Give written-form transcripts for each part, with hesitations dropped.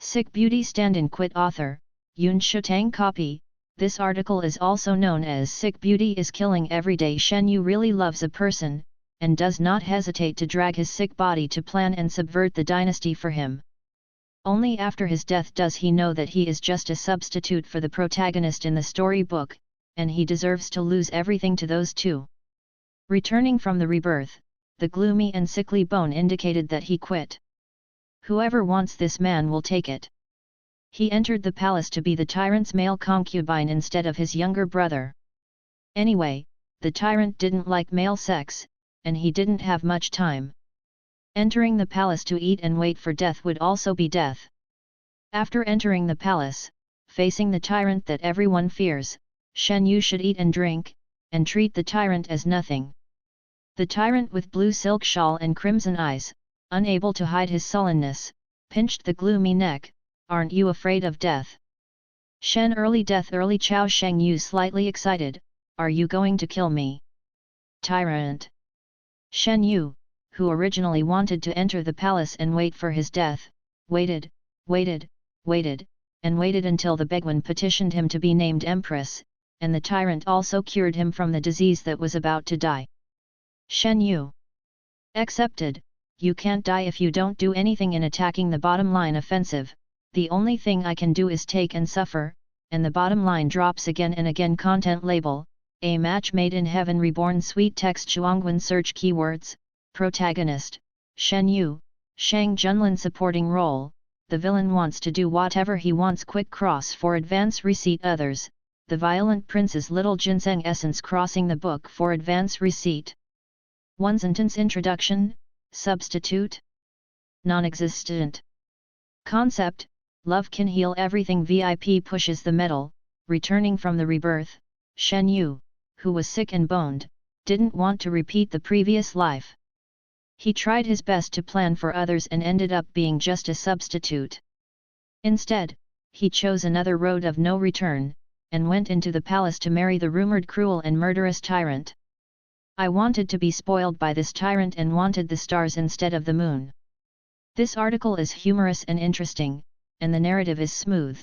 Sick Beauty Stand-in Quit Author, Yun Shutang Copy. This article is also known as Sick Beauty is Killing Every Day. Shen Yu really loves a person, and does not hesitate to drag his sick body to plan and subvert the dynasty for him. Only after his death does he know that he is just a substitute for the protagonist in the storybook, and he deserves to lose everything to those two. Returning from the rebirth, the gloomy and sickly bone indicated that he quit. Whoever wants this man will take it. He entered the palace to be the tyrant's male concubine instead of his younger brother. Anyway, the tyrant didn't like male sex, and he didn't have much time. Entering the palace to eat and wait for death would also be death. After entering the palace, facing the tyrant that everyone fears, Shen Yu should eat and drink, and treat the tyrant as nothing. The tyrant with blue silk shawl and crimson eyes, unable to hide his sullenness, pinched the gloomy neck. Aren't you afraid of death? Shen early death early Chao Sheng Yu slightly excited, are you going to kill me? Tyrant. Shen Yu, who originally wanted to enter the palace and wait for his death, waited and waited until the Begwan petitioned him to be named Empress, and the tyrant also cured him from the disease that was about to die. Shen Yu accepted. You can't die if you don't do anything in attacking the bottom line offensive. The only thing I can do is take and suffer, and the bottom line drops again and again. Content label, a match made in heaven reborn. Sweet text Zhuangwen search keywords, protagonist, Shen Yu, Shang Junlin supporting role, the villain wants to do whatever he wants. Quick cross for advance receipt. Others, the violent prince's little ginseng essence crossing the book for advance receipt. One sentence introduction, substitute, non-existent. Concept, love can heal everything. VIP pushes the medal. Returning from the rebirth, Shen Yu, who was sick and boned, didn't want to repeat the previous life. He tried his best to plan for others and ended up being just a substitute. Instead, he chose another road of no return, and went into the palace to marry the rumored cruel and murderous tyrant. I wanted to be spoiled by this tyrant and wanted the stars instead of the moon. This article is humorous and interesting, and the narrative is smooth.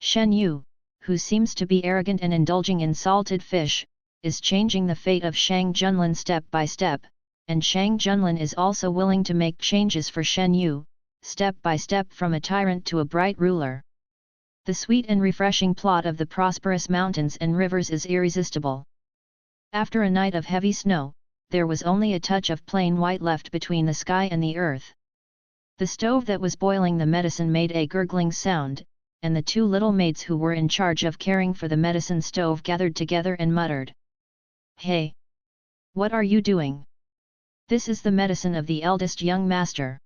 Shen Yu, who seems to be arrogant and indulging in salted fish, is changing the fate of Shang Junlin step by step, and Shang Junlin is also willing to make changes for Shen Yu, step by step from a tyrant to a bright ruler. The sweet and refreshing plot of the prosperous mountains and rivers is irresistible. After a night of heavy snow, there was only a touch of plain white left between the sky and the earth. The stove that was boiling the medicine made a gurgling sound, and the two little maids who were in charge of caring for the medicine stove gathered together and muttered, "Hey! What are you doing? This is the medicine of the eldest young master."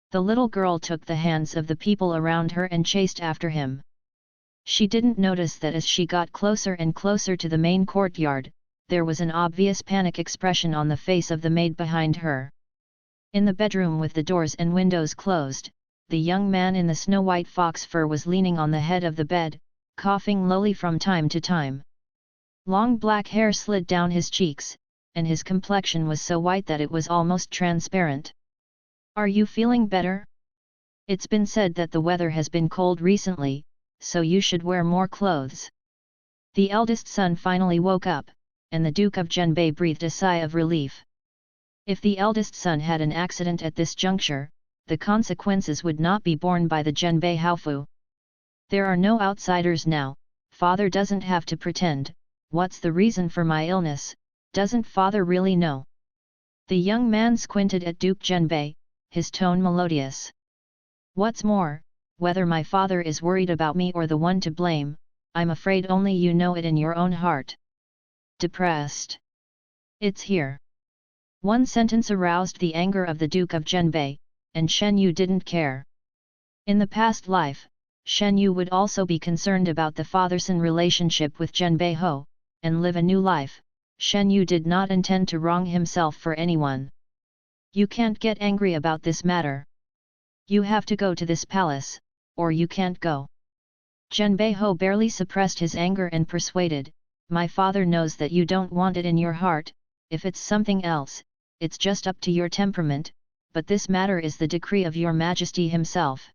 The little girl took the hands of the people around her and chased after him. She didn't notice that as she got closer and closer to the main courtyard, there was an obvious panic expression on the face of the maid behind her. In the bedroom with the doors and windows closed, the young man in the snow-white fox fur was leaning on the head of the bed, coughing lowly from time to time. Long black hair slid down his cheeks, and his complexion was so white that it was almost transparent. "Are you feeling better? It's been said that the weather has been cold recently, so you should wear more clothes." The eldest son finally woke up, and the Duke of Zhenbei breathed a sigh of relief. If the eldest son had an accident at this juncture, the consequences would not be borne by the Zhenbei Haofu. There are no outsiders now, father doesn't have to pretend. What's the reason for my illness? Doesn't father really know? The young man squinted at Duke Zhenbei, his tone melodious. "What's more, whether my father is worried about me or the one to blame, I'm afraid only you know it in your own heart." Depressed. "It's here." One sentence aroused the anger of the Duke of Zhenbei, and Shen Yu didn't care. In the past life, Shen Yu would also be concerned about the father-son relationship with Zhenbei Ho, and live a new life. Shen Yu did not intend to wrong himself for anyone. "You can't get angry about this matter. You have to go to this palace, or you can't go." Zhenbei Ho barely suppressed his anger and persuaded, "My father knows that you don't want it in your heart. If it's something else, it's just up to your temperament, but this matter is the decree of your majesty himself."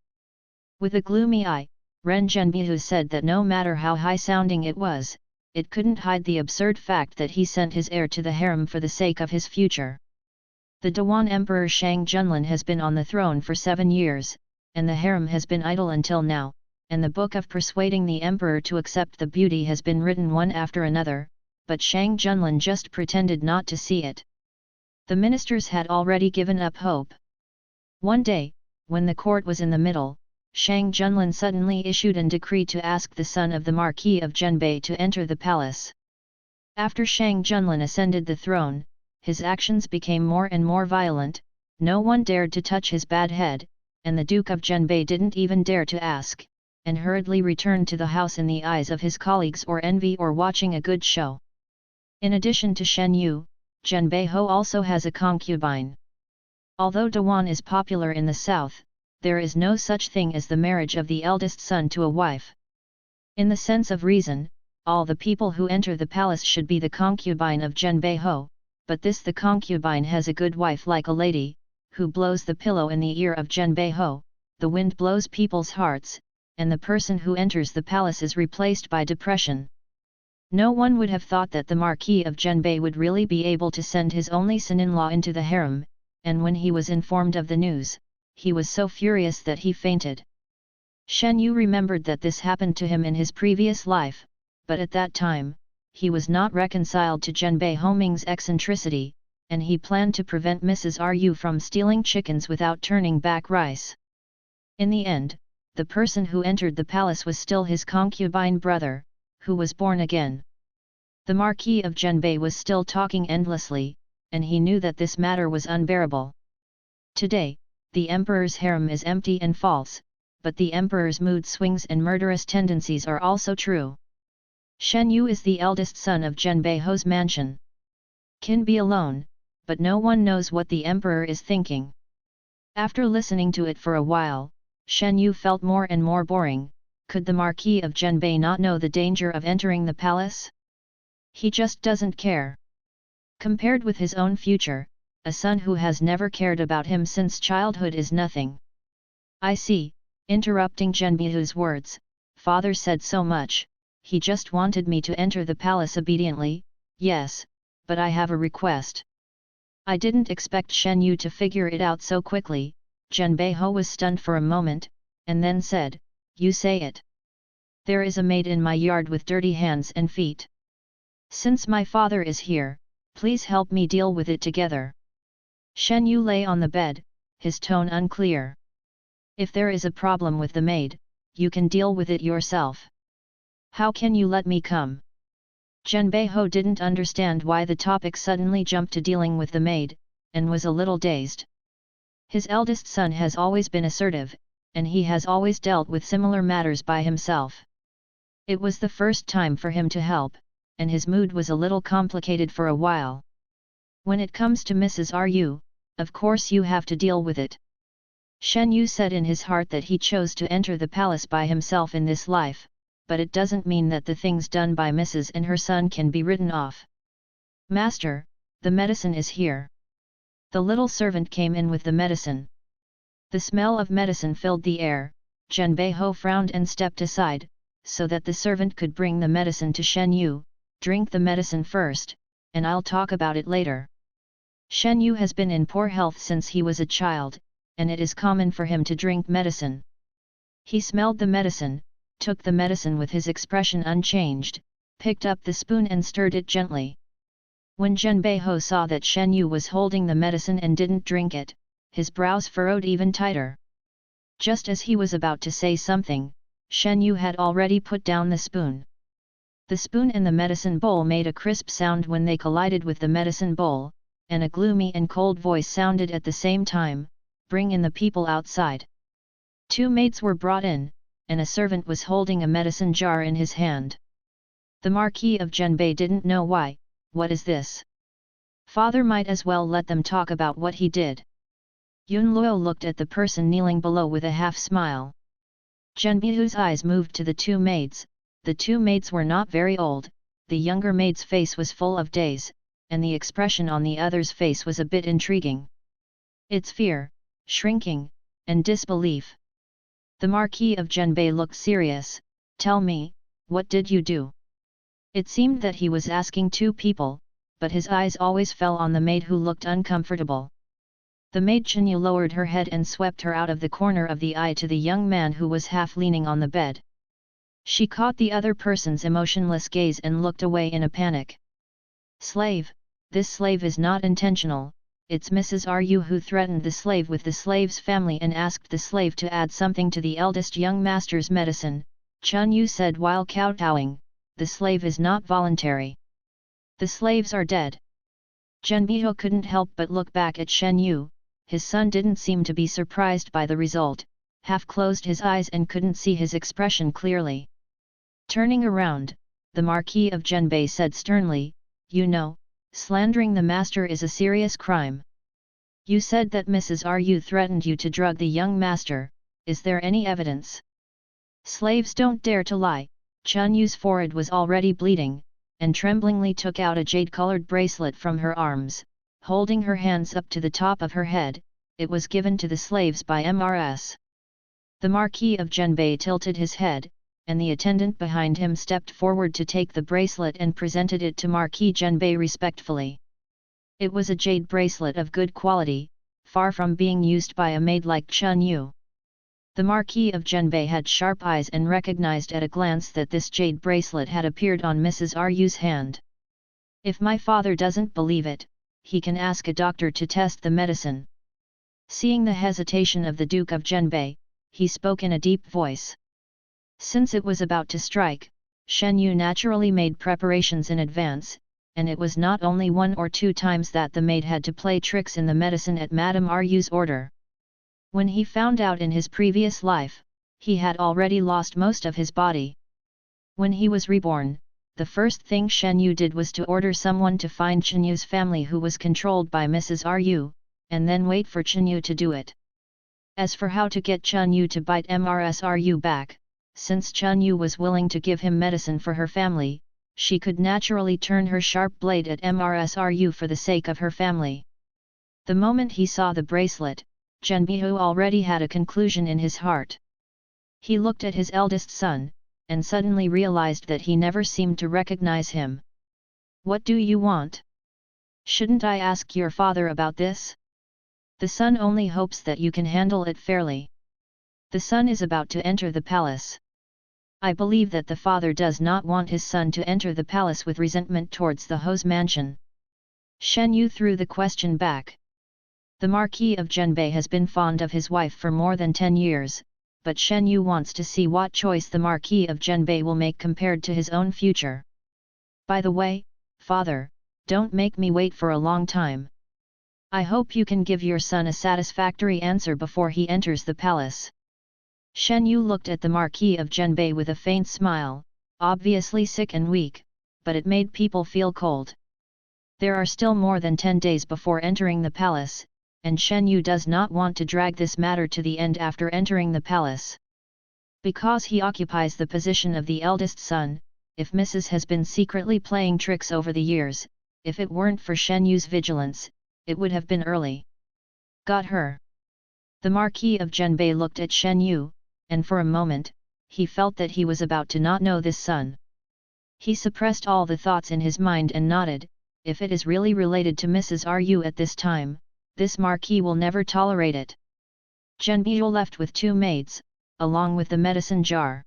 With a gloomy eye, Ren Zhenbihu said that no matter how high-sounding it was, it couldn't hide the absurd fact that he sent his heir to the harem for the sake of his future. The Dewan Emperor Shang Junlin has been on the throne for 7 years, and the harem has been idle until now, and the book of persuading the emperor to accept the beauty has been written one after another, but Shang Junlin just pretended not to see it. The ministers had already given up hope. One day, when the court was in the middle, Shang Junlin suddenly issued a decree to ask the son of the Marquis of Zhenbei to enter the palace. After Shang Junlin ascended the throne, his actions became more and more violent, no one dared to touch his bad head, and the Duke of Zhenbei didn't even dare to ask, and hurriedly returned to the house in the eyes of his colleagues or envy or watching a good show. In addition to Shen Yu, Zhenbei Ho also has a concubine. Although Dewan is popular in the south, there is no such thing as the marriage of the eldest son to a wife. In the sense of reason, all the people who enter the palace should be the concubine of Zhenbei Ho, but the concubine has a good wife like a lady, who blows the pillow in the ear of Zhenbei Ho, the wind blows people's hearts, and the person who enters the palace is replaced by depression. No one would have thought that the Marquis of Zhenbei would really be able to send his only son-in-law into the harem, and when he was informed of the news, he was so furious that he fainted. Shen Yu remembered that this happened to him in his previous life, but at that time, he was not reconciled to Zhenbei Homing's eccentricity, and he planned to prevent Mrs. Ru from stealing chickens without turning back rice. In the end, the person who entered the palace was still his concubine brother, who was born again. The Marquis of Zhenbei was still talking endlessly, and he knew that this matter was unbearable. Today, the emperor's harem is empty and false, but the emperor's mood swings and murderous tendencies are also true. Shen Yu is the eldest son of Zhenbei Ho's mansion. Can be alone, but no one knows what the emperor is thinking. After listening to it for a while, Shen Yu felt more and more boring. Could the Marquis of Zhenbei not know the danger of entering the palace? He just doesn't care. Compared with his own future, a son who has never cared about him since childhood is nothing. I see, interrupting Zhenbihu's words, father said so much, he just wanted me to enter the palace obediently, yes, but I have a request. I didn't expect Shen Yu to figure it out so quickly. Zhenbei Ho was stunned for a moment, and then said, you say it. There is a maid in my yard with dirty hands and feet. Since my father is here, please help me deal with it together. Shen Yu lay on the bed, his tone unclear. If there is a problem with the maid, you can deal with it yourself. How can you let me come? Zhenbei Ho didn't understand why the topic suddenly jumped to dealing with the maid, and was a little dazed. His eldest son has always been assertive, and he has always dealt with similar matters by himself. It was the first time for him to help, and his mood was a little complicated for a while. When it comes to Mrs. Ru, of course you have to deal with it. Shen Yu said in his heart that he chose to enter the palace by himself in this life, but it doesn't mean that the things done by Mrs. and her son can be written off. Master, the medicine is here. The little servant came in with the medicine. The smell of medicine filled the air. Zhenbei Ho frowned and stepped aside, so that the servant could bring the medicine to Shen Yu. Drink the medicine first, and I'll talk about it later. Shen Yu has been in poor health since he was a child, and it is common for him to drink medicine. He smelled the medicine, took the medicine with his expression unchanged, picked up the spoon and stirred it gently. When Zhenbei Ho saw that Shen Yu was holding the medicine and didn't drink it, his brows furrowed even tighter. Just as he was about to say something, Shen Yu had already put down the spoon. The spoon and the medicine bowl made a crisp sound when they collided with the medicine bowl, and a gloomy and cold voice sounded at the same time, "Bring in the people outside." 2 maids were brought in, and a servant was holding a medicine jar in his hand. The Marquis of Zhenbei didn't know why. What is this? Father might as well let them talk about what he did. Yun Luo looked at the person kneeling below with a half-smile. Zhenbihu's eyes moved to the 2 maids. The 2 maids were not very old, the younger maid's face was full of daze, and the expression on the other's face was a bit intriguing. It's fear, shrinking, and disbelief. The Marquis of Genbei looked serious. Tell me, what did you do? It seemed that he was asking two people, but his eyes always fell on the maid who looked uncomfortable. The maid Chenyu lowered her head and swept her out of the corner of the eye to the young man who was half leaning on the bed. She caught the other person's emotionless gaze and looked away in a panic. Slave, this slave is not intentional, it's Mrs. Ru who threatened the slave with the slave's family and asked the slave to add something to the eldest young master's medicine, Chun Yu said while kowtowing, the slave is not voluntary. The slaves are dead. Genbiho couldn't help but look back at Shen Yu. His son didn't seem to be surprised by the result, half closed his eyes and couldn't see his expression clearly. Turning around, the Marquis of Genbei said sternly, you know, slandering the master is a serious crime. You said that Mrs. Ru threatened you to drug the young master, is there any evidence? Slaves don't dare to lie. Chun Yu's forehead was already bleeding, and tremblingly took out a jade-colored bracelet from her arms, holding her hands up to the top of her head. It was given to the slaves by Mrs. The Marquis of Genbei tilted his head, and the attendant behind him stepped forward to take the bracelet and presented it to Marquis Genbei respectfully. It was a jade bracelet of good quality, far from being used by a maid like Chun Yu. The Marquis of Genbei had sharp eyes and recognized at a glance that this jade bracelet had appeared on Mrs. Ru's hand. If my father doesn't believe it, he can ask a doctor to test the medicine. Seeing the hesitation of the Duke of Genbei, he spoke in a deep voice. Since it was about to strike, Shen Yu naturally made preparations in advance, and it was not only 1 or 2 times that the maid had to play tricks in the medicine at Madame Ru's order. When he found out in his previous life, he had already lost most of his body. When he was reborn, the first thing Shen Yu did was to order someone to find Chen Yu's family who was controlled by Mrs. Ru, and then wait for Chen Yu to do it. As for how to get Chen Yu to bite Mrs. Ru back, since Chen Yu was willing to give him medicine for her family, she could naturally turn her sharp blade at Mrs. Ru for the sake of her family. The moment he saw the bracelet, Genbihu already had a conclusion in his heart. He looked at his eldest son, and suddenly realized that he never seemed to recognize him. What do you want? Shouldn't I ask your father about this? The son only hopes that you can handle it fairly. The son is about to enter the palace. I believe that the father does not want his son to enter the palace with resentment towards the Ho's mansion. Shen Yu threw the question back. The Marquis of Genbei has been fond of his wife for more than 10 years, but Shen Yu wants to see what choice the Marquis of Genbei will make compared to his own future. By the way, father, don't make me wait for a long time. I hope you can give your son a satisfactory answer before he enters the palace. Shen Yu looked at the Marquis of Genbei with a faint smile, obviously sick and weak, but it made people feel cold. There are still more than 10 days before entering the palace, and Shen Yu does not want to drag this matter to the end after entering the palace. Because he occupies the position of the eldest son, if Mrs. has been secretly playing tricks over the years, if it weren't for Shen Yu's vigilance, it would have been early. Got her. The Marquis of Genbei looked at Shen Yu, and for a moment, he felt that he was about to not know this son. He suppressed all the thoughts in his mind and nodded. If it is really related to Mrs. Ru at this time, this Marquis will never tolerate it. Genbiu left with 2 maids, along with the medicine jar.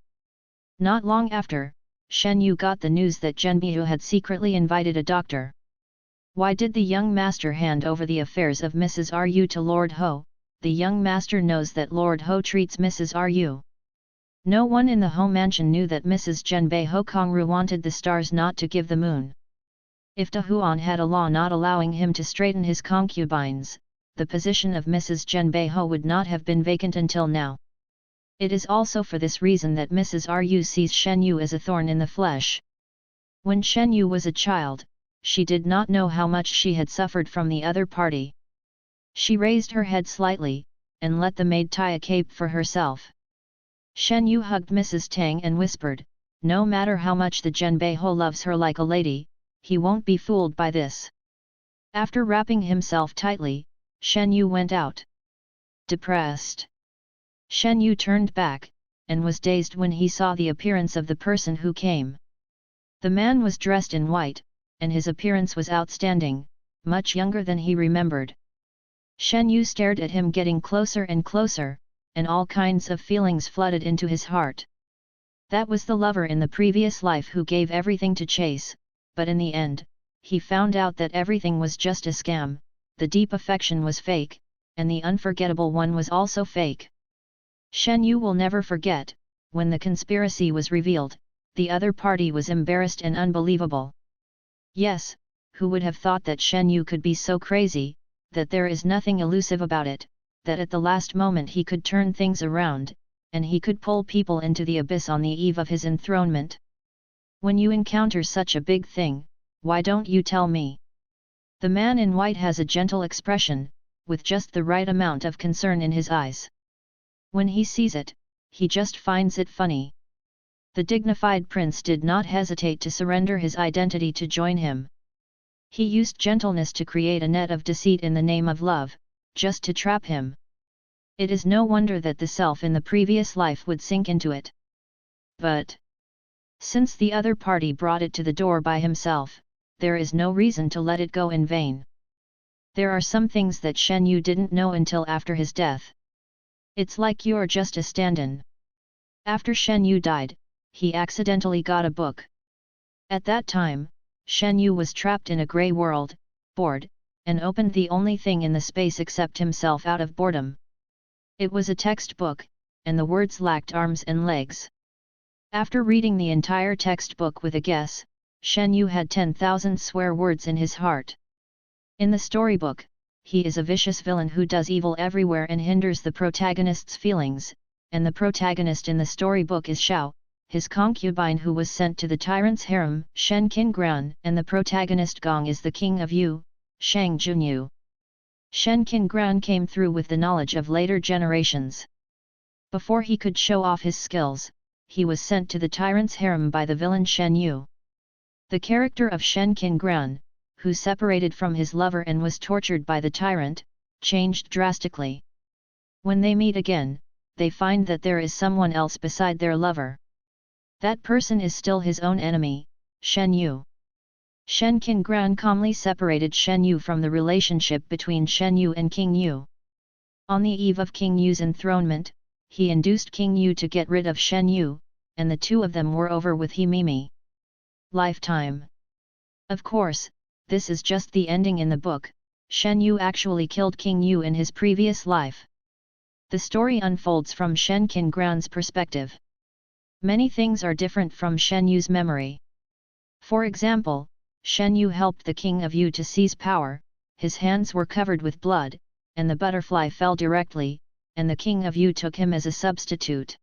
Not long after, Shen Yu got the news that Genbiu had secretly invited a doctor. Why did the young master hand over the affairs of Mrs. Ru to Lord Ho? The young master knows that Lord Ho treats Mrs. Ru. No one in the Ho mansion knew that Mrs. Genbei Ho Kongru wanted the stars not to give the moon. If Da Huan had a law not allowing him to straighten his concubines, the position of Mrs. Genbei Ho would not have been vacant until now. It is also for this reason that Mrs. Ru sees Shen Yu as a thorn in the flesh. When Shen Yu was a child, she did not know how much she had suffered from the other party. She raised her head slightly, and let the maid tie a cape for herself. Shen Yu hugged Mrs. Tang and whispered, no matter how much the Genbei Ho loves her like a lady, he won't be fooled by this. After wrapping himself tightly, Shen Yu went out. Depressed. Shen Yu turned back, and was dazed when he saw the appearance of the person who came. The man was dressed in white, and his appearance was outstanding, much younger than he remembered. Shen Yu stared at him getting closer and closer, and all kinds of feelings flooded into his heart. That was the lover in the previous life who gave everything to chase, but in the end, he found out that everything was just a scam, the deep affection was fake, and the unforgettable one was also fake. Shen Yu will never forget, when the conspiracy was revealed, the other party was embarrassed and unbelievable. Yes, who would have thought that Shen Yu could be so crazy, that there is nothing elusive about it, that at the last moment he could turn things around, and he could pull people into the abyss on the eve of his enthronement. When you encounter such a big thing, why don't you tell me? The man in white has a gentle expression, with just the right amount of concern in his eyes. When he sees it, he just finds it funny. The dignified prince did not hesitate to surrender his identity to join him. He used gentleness to create a net of deceit in the name of love, just to trap him. It is no wonder that the self in the previous life would sink into it. But since the other party brought it to the door by himself, there is no reason to let it go in vain. There are some things that Shen Yu didn't know until after his death. It's like you're just a stand-in. After Shen Yu died, he accidentally got a book. At that time, Shen Yu was trapped in a grey world, bored, and opened the only thing in the space except himself out of boredom. It was a textbook, and the words lacked arms and legs. After reading the entire textbook with a guess, Shen Yu had 10,000 swear words in his heart. In the storybook, he is a vicious villain who does evil everywhere and hinders the protagonist's feelings, and the protagonist in the storybook is Xiao, his concubine who was sent to the tyrant's harem, Shen Qingguan, and the protagonist Gong is the king of Yu, Shang Junyu. Shen Qingguan came through with the knowledge of later generations. Before he could show off his skills, he was sent to the tyrant's harem by the villain Shen Yu. The character of Shen Qingguan, who separated from his lover and was tortured by the tyrant, changed drastically. When they meet again, they find that there is someone else beside their lover. That person is still his own enemy, Shen Yu. Shen Qingguan calmly separated Shen Yu from the relationship between Shen Yu and King Yu. On the eve of King Yu's enthronement, he induced King Yu to get rid of Shen Yu, and the two of them were over with Mimi. Lifetime. Of course, this is just the ending in the book. Shen Yu actually killed King Yu in his previous life. The story unfolds from Shen Qingguan's perspective. Many things are different from Shen Yu's memory. For example, Shen Yu helped the king of Yu to seize power, his hands were covered with blood, and the butterfly fell directly, and the king of Yu took him as a substitute.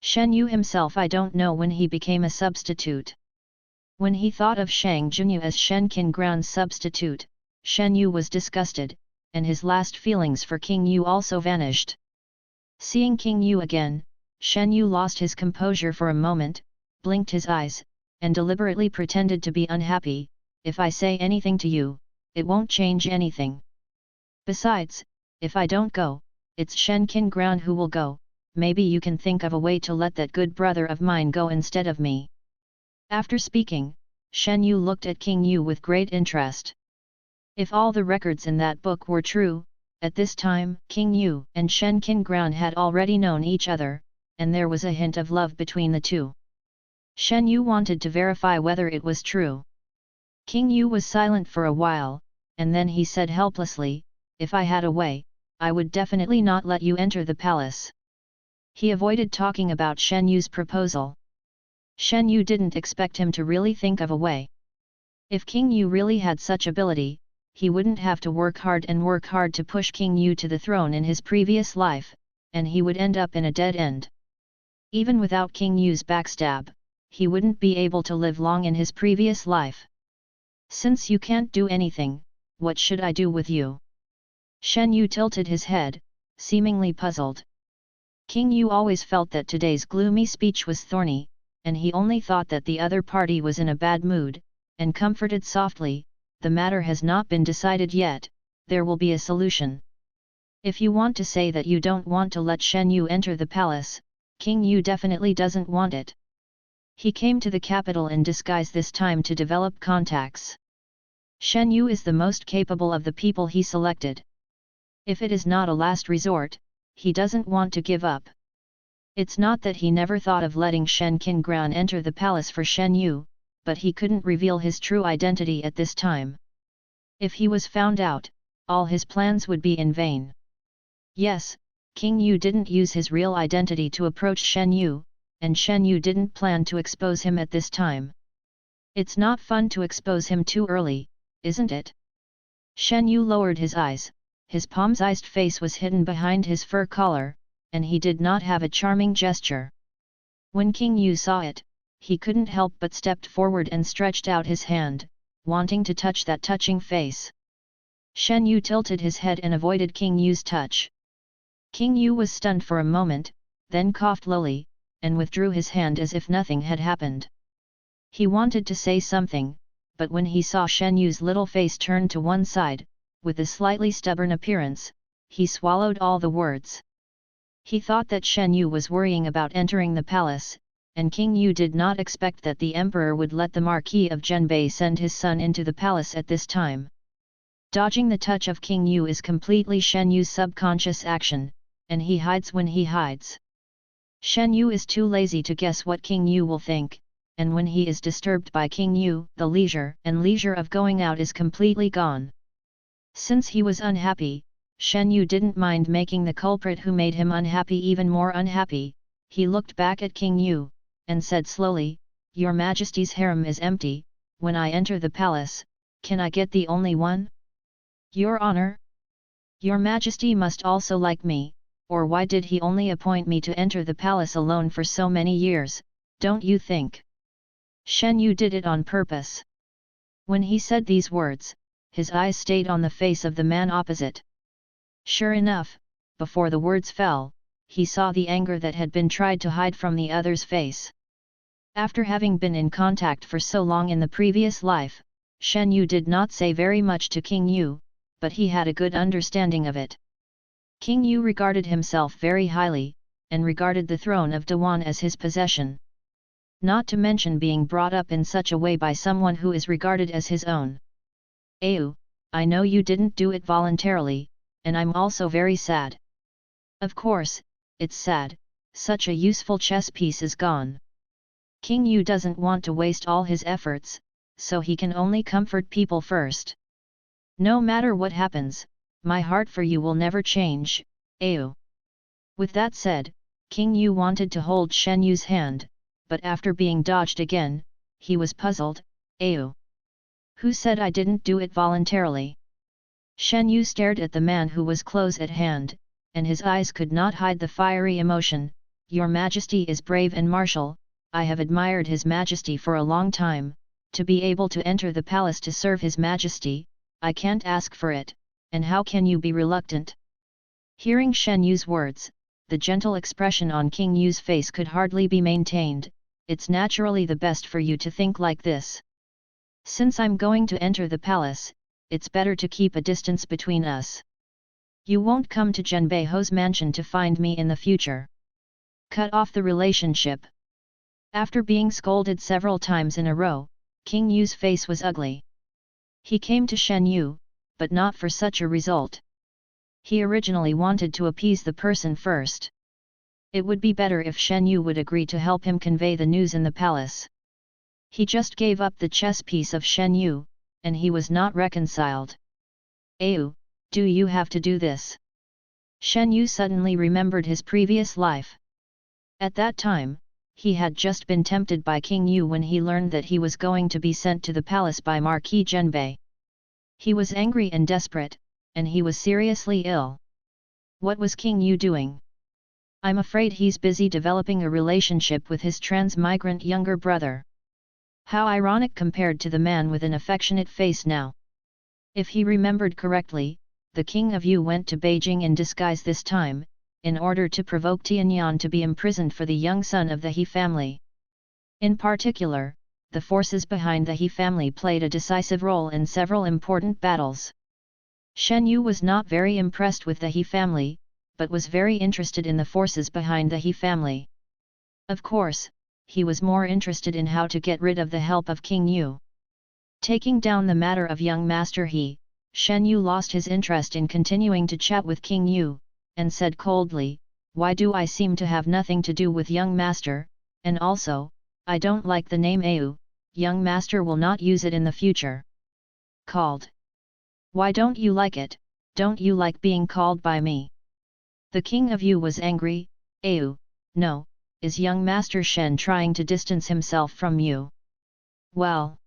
Shen Yu himself, I don't know when he became a substitute. When he thought of Shang Junyu as Shen Qingguan's substitute, Shen Yu was disgusted, and his last feelings for King Yu also vanished. Seeing King Yu again, Shen Yu lost his composure for a moment, blinked his eyes, and deliberately pretended to be unhappy. If I say anything to you, it won't change anything. Besides, if I don't go, it's Shen Qingguan who will go. Maybe you can think of a way to let that good brother of mine go instead of me. After speaking, Shen Yu looked at King Yu with great interest. If all the records in that book were true, at this time King Yu and Shen Qingguan had already known each other, and there was a hint of love between the two. Shen Yu wanted to verify whether it was true. King Yu was silent for a while, and then he said helplessly, "If I had a way, I would definitely not let you enter the palace." He avoided talking about Shen Yu's proposal. Shen Yu didn't expect him to really think of a way. If King Yu really had such ability, he wouldn't have to work hard to push King Yu to the throne in his previous life, and he would end up in a dead end. Even without King Yu's backstab, he wouldn't be able to live long in his previous life. Since you can't do anything, what should I do with you? Shen Yu tilted his head, seemingly puzzled. King Yu always felt that today's gloomy speech was thorny, and he only thought that the other party was in a bad mood, and comforted softly, "The matter has not been decided yet, there will be a solution. If you want to say that you don't want to let Shen Yu enter the palace, King Yu definitely doesn't want it. He came to the capital in disguise this time to develop contacts. Shen Yu is the most capable of the people he selected. If it is not a last resort, he doesn't want to give up. It's not that he never thought of letting Shen Qinggran enter the palace for Shen Yu, but he couldn't reveal his true identity at this time. If he was found out, all his plans would be in vain. Yes, King Yu didn't use his real identity to approach Shen Yu, and Shen Yu didn't plan to expose him at this time. It's not fun to expose him too early, isn't it? Shen Yu lowered his eyes, his palm-sized face was hidden behind his fur collar, and he did not have a charming gesture. When King Yu saw it, he couldn't help but stepped forward and stretched out his hand, wanting to touch that touching face. Shen Yu tilted his head and avoided King Yu's touch. King Yu was stunned for a moment, then coughed lowly, and withdrew his hand as if nothing had happened. He wanted to say something, but when he saw Shen Yu's little face turn to one side, with a slightly stubborn appearance, he swallowed all the words. He thought that Shen Yu was worrying about entering the palace, and King Yu did not expect that the emperor would let the Marquis of Zhenbei send his son into the palace at this time. Dodging the touch of King Yu is completely Shen Yu's subconscious action, and he hides when he hides. Shen Yu is too lazy to guess what King Yu will think, and when he is disturbed by King Yu, the leisure of going out is completely gone. Since he was unhappy, Shen Yu didn't mind making the culprit who made him unhappy even more unhappy. He looked back at King Yu, and said slowly, "Your Majesty's harem is empty. When I enter the palace, can I get the only one?" "Your Honor? Your Majesty must also like me, or why did he only appoint me to enter the palace alone for so many years, don't you think?" Shen Yu did it on purpose. When he said these words, his eyes stayed on the face of the man opposite. Sure enough, before the words fell, he saw the anger that had been tried to hide from the other's face. After having been in contact for so long in the previous life, Shen Yu did not say very much to King Yu, but he had a good understanding of it. King Yu regarded himself very highly, and regarded the throne of Dewan as his possession. Not to mention being brought up in such a way by someone who is regarded as his own. "Ayu, I know you didn't do it voluntarily, and I'm also very sad." "Of course, it's sad, such a useful chess piece is gone." King Yu doesn't want to waste all his efforts, so he can only comfort people first. "No matter what happens, my heart for you will never change, Ayu." With that said, King Yu wanted to hold Shen Yu's hand, but after being dodged again, he was puzzled. "Ayu? Who said I didn't do it voluntarily?" Shen Yu stared at the man who was close at hand, and his eyes could not hide the fiery emotion. "Your Majesty is brave and martial, I have admired His Majesty for a long time. To be able to enter the palace to serve His Majesty, I can't ask for it, and how can you be reluctant?" Hearing Shen Yu's words, the gentle expression on King Yu's face could hardly be maintained. "It's naturally the best for you to think like this. Since I'm going to enter the palace, it's better to keep a distance between us. You won't come to Zhenbei Ho's mansion to find me in the future. Cut off the relationship." After being scolded several times in a row, King Yu's face was ugly. He came to Shen Yu, but not for such a result. He originally wanted to appease the person first. It would be better if Shen Yu would agree to help him convey the news in the palace. He just gave up the chess piece of Shen Yu, and he was not reconciled. "Ayu, do you have to do this?" Shen Yu suddenly remembered his previous life. At that time, he had just been tempted by King Yu when he learned that he was going to be sent to the palace by Marquis Zhenbei. He was angry and desperate, and he was seriously ill. What was King Yu doing? "I'm afraid he's busy developing a relationship with his transmigrant younger brother." How ironic compared to the man with an affectionate face now. If he remembered correctly, the King of Yu went to Beijing in disguise this time, in order to provoke Tianyan to be imprisoned for the young son of the He family. In particular, the forces behind the He family played a decisive role in several important battles. Shen Yu was not very impressed with the He family, but was very interested in the forces behind the He family. Of course, he was more interested in how to get rid of the help of King Yu. Taking down the matter of young Master He, Shen Yu lost his interest in continuing to chat with King Yu, and said coldly, "Why do I seem to have nothing to do with young Master, and also, I don't like the name Au, young Master will not use it in the future." Called. "Why don't you like it? Don't you like being called by me?" The king of Yu was angry. "Au, no, is young Master Shen trying to distance himself from you?" "Well."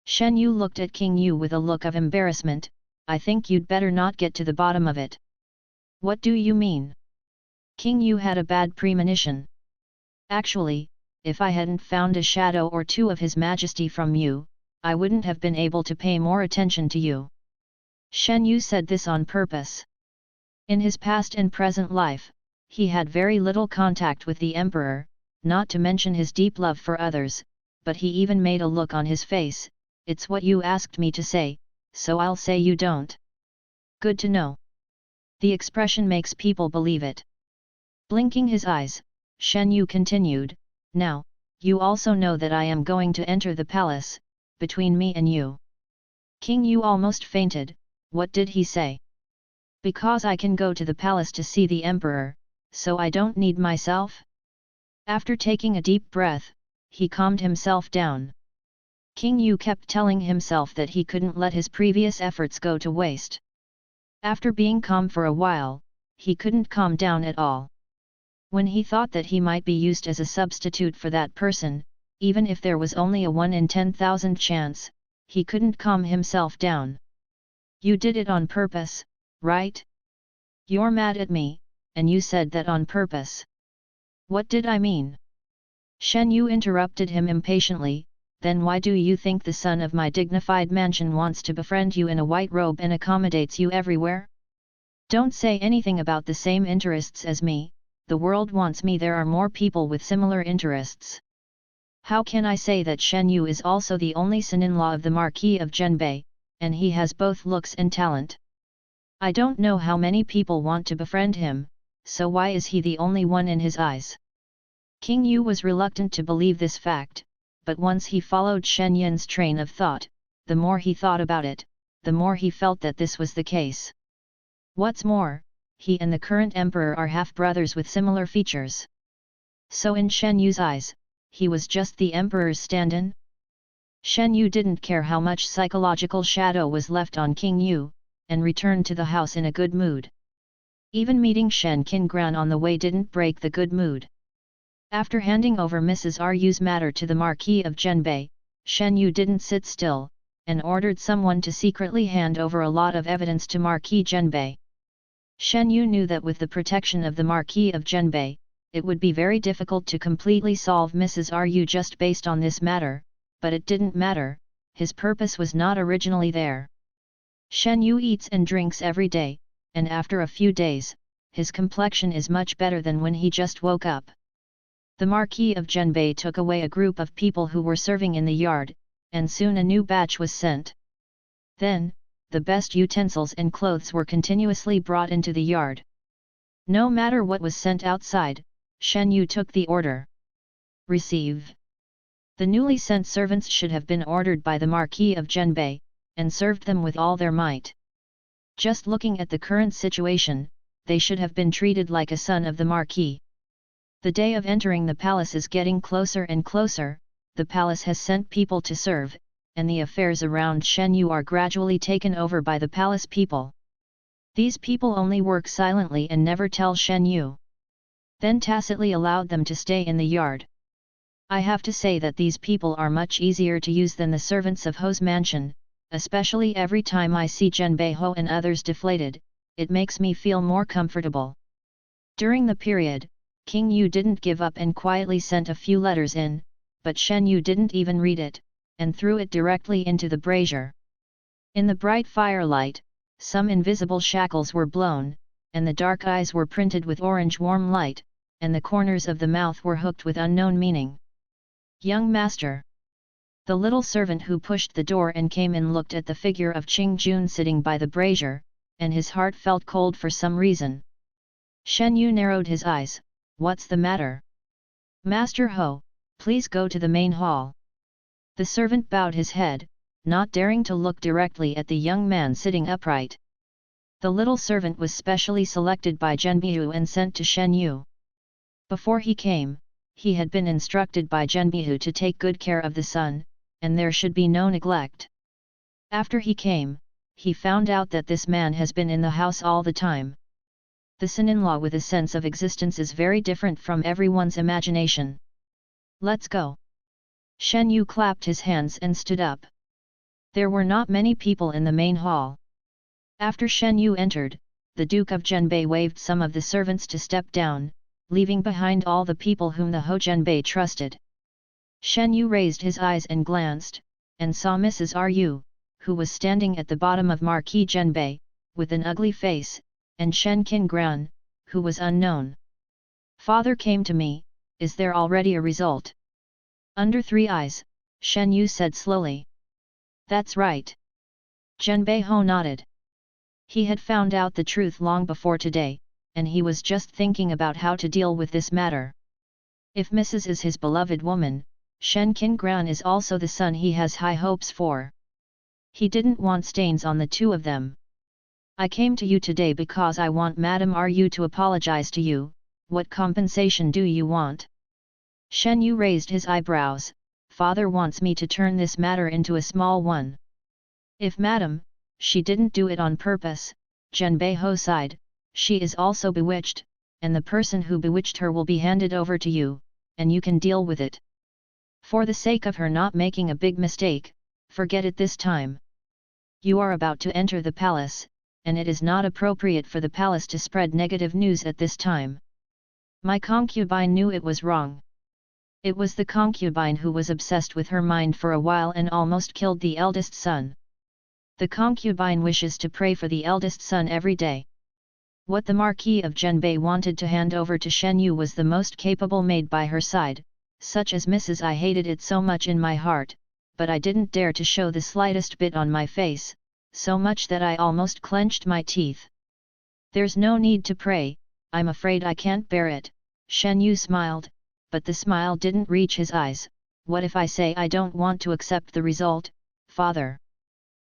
Shen Yu looked at King Yu with a look of embarrassment. "I think you'd better not get to the bottom of it." "What do you mean?" King Yu had a bad premonition. "Actually, if I hadn't found a shadow or two of His Majesty from you, I wouldn't have been able to pay more attention to you." Shen Yu said this on purpose. In his past and present life, he had very little contact with the Emperor, not to mention his deep love for others, but he even made a look on his face. "It's what you asked me to say, so I'll say you don't." "Good to know." The expression makes people believe it. Blinking his eyes, Shen Yu continued, "Now, you also know that I am going to enter the palace, between me and you." King Yu almost fainted. What did he say? "Because I can go to the palace to see the Emperor, so I don't need myself?" After taking a deep breath, he calmed himself down. King Yu kept telling himself that he couldn't let his previous efforts go to waste. After being calm for a while, he couldn't calm down at all. When he thought that he might be used as a substitute for that person, even if there was only a 1 in 10,000 chance, he couldn't calm himself down. "You did it on purpose, right? You're mad at me, and you said that on purpose." "What did I mean?" Shen Yu interrupted him impatiently. "Then why do you think the son of my dignified mansion wants to befriend you in a white robe and accommodates you everywhere? Don't say anything about the same interests as me. The world wants me. There are more people with similar interests." How can I say that Shen Yu is also the only son-in-law of the Marquis of Zhenbei, and he has both looks and talent? I don't know how many people want to befriend him, so why is he the only one in his eyes? King Yu was reluctant to believe this fact, but once he followed Shen Yun's train of thought, the more he thought about it, the more he felt that this was the case. What's more, he and the current emperor are half-brothers with similar features. So in Shen Yu's eyes, he was just the emperor's stand-in? Shen Yu didn't care how much psychological shadow was left on King Yu, and returned to the house in a good mood. Even meeting Shen Qingran on the way didn't break the good mood. After handing over Mrs. Ru's matter to the Marquis of Zhenbei, Shen Yu didn't sit still, and ordered someone to secretly hand over a lot of evidence to Marquis Zhenbei. Shen Yu knew that with the protection of the Marquis of Zhenbei, it would be very difficult to completely solve Mrs. Ru just based on this matter, but it didn't matter, his purpose was not originally there. Shen Yu eats and drinks every day, and after a few days, his complexion is much better than when he just woke up. The Marquis of Zhenbei took away a group of people who were serving in the yard, and soon a new batch was sent. Then, the best utensils and clothes were continuously brought into the yard. No matter what was sent outside, Shen Yu took the order. Receive. The newly sent servants should have been ordered by the Marquis of Zhenbei, and served them with all their might. Just looking at the current situation, they should have been treated like a son of the Marquis. The day of entering the palace is getting closer and closer. The palace has sent people to serve, and the affairs around Shen Yu are gradually taken over by the palace people. These people only work silently and never tell Shen Yu. Then tacitly allowed them to stay in the yard. I have to say that these people are much easier to use than the servants of Ho's mansion, especially every time I see Zhenbei Ho and others deflated, it makes me feel more comfortable. During the period, King Yu didn't give up and quietly sent a few letters in, but Shen Yu didn't even read it, and threw it directly into the brazier. In the bright firelight, some invisible shackles were blown, and the dark eyes were printed with orange warm light, and the corners of the mouth were hooked with unknown meaning. Young master. The little servant who pushed the door and came in looked at the figure of Qing Jun sitting by the brazier, and his heart felt cold for some reason. Shen Yu narrowed his eyes. What's the matter? Master Ho, please go to the main hall. The servant bowed his head, not daring to look directly at the young man sitting upright. The little servant was specially selected by Zhenbihu and sent to Shen Yu. Before he came, he had been instructed by Zhenbihu to take good care of the son, and there should be no neglect. After he came, he found out that this man has been in the house all the time. The son-in-law with a sense of existence is very different from everyone's imagination. Let's go. Shen Yu clapped his hands and stood up. There were not many people in the main hall. After Shen Yu entered, the Duke of Zhenbei waved some of the servants to step down, leaving behind all the people whom the Ho Zhenbei trusted. Shen Yu raised his eyes and glanced, and saw Mrs. Ru, who was standing at the bottom of Marquis Zhenbei, with an ugly face, and Shen Qingran, who was unknown. Father came to me, is there already a result? Under 3 eyes, Shen Yu said slowly. That's right. Zhenbei Ho nodded. He had found out the truth long before today, and he was just thinking about how to deal with this matter. If Mrs. is his beloved woman, Shen Qingran is also the son he has high hopes for. He didn't want stains on the two of them. I came to you today because I want Madame Ru to apologize to you. What compensation do you want? Shen Yu raised his eyebrows. Father wants me to turn this matter into a small one. If Madame, she didn't do it on purpose, Zhenbei Ho sighed, she is also bewitched, and the person who bewitched her will be handed over to you, and you can deal with it. For the sake of her not making a big mistake, forget it this time. You are about to enter the palace, and it is not appropriate for the palace to spread negative news at this time. My concubine knew it was wrong. It was the concubine who was obsessed with her mind for a while and almost killed the eldest son. The concubine wishes to pray for the eldest son every day. What the Marquis of Zhenbei wanted to hand over to Shen Yu was the most capable maid by her side, such as Mrs. I hated it so much in my heart, but I didn't dare to show the slightest bit on my face, so much that I almost clenched my teeth. There's no need to pray, I'm afraid I can't bear it, Shen Yu smiled, but the smile didn't reach his eyes. What if I say I don't want to accept the result, Father?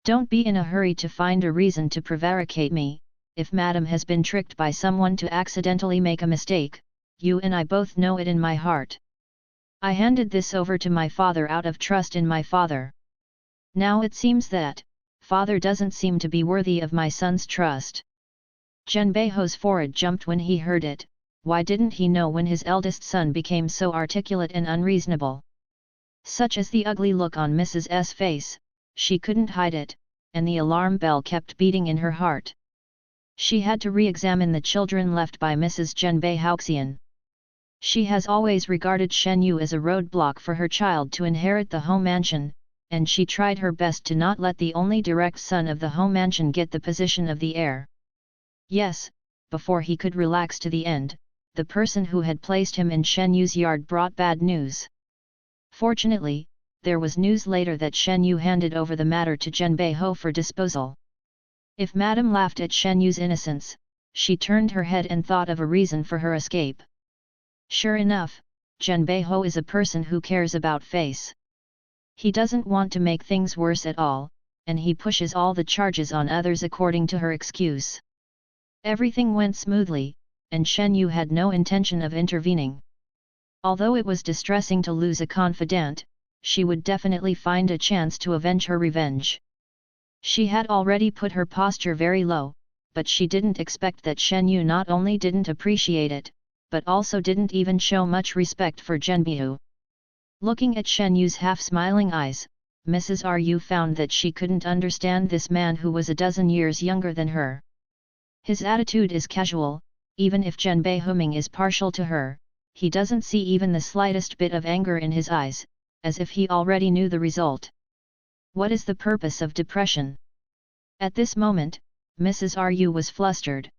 Don't be in a hurry to find a reason to prevaricate me. If Madame has been tricked by someone to accidentally make a mistake, you and I both know it in my heart. I handed this over to my father out of trust in my father. Now it seems that Father doesn't seem to be worthy of my son's trust. Zhenbei Ho's forehead jumped when he heard it. Why didn't he know when his eldest son became so articulate and unreasonable? Such as the ugly look on Mrs. S. face, she couldn't hide it, and the alarm bell kept beating in her heart. She had to re-examine the children left by Mrs. Zhenbei Haoxian. She has always regarded Shen Yu as a roadblock for her child to inherit the home mansion, and she tried her best to not let the only direct son of the home mansion get the position of the heir. Yes, before he could relax to the end, the person who had placed him in Shen Yu's yard brought bad news. Fortunately, there was news later that Shen Yu handed over the matter to Zhenbei Ho for disposal. If Madame laughed at Shen Yu's innocence, she turned her head and thought of a reason for her escape. Sure enough, Zhenbei Ho is a person who cares about face. He doesn't want to make things worse at all, and he pushes all the charges on others according to her excuse. Everything went smoothly, and Shen Yu had no intention of intervening. Although it was distressing to lose a confidant, she would definitely find a chance to avenge her revenge. She had already put her posture very low, but she didn't expect that Shen Yu not only didn't appreciate it, but also didn't even show much respect for Zhenbihu. Looking at Shen Yu's half-smiling eyes, Mrs. Ru found that she couldn't understand this man who was a dozen years younger than her. His attitude is casual, even if Zhenbei Huming is partial to her, he doesn't see even the slightest bit of anger in his eyes, as if he already knew the result. What is the purpose of depression? At this moment, Mrs. Ru was flustered.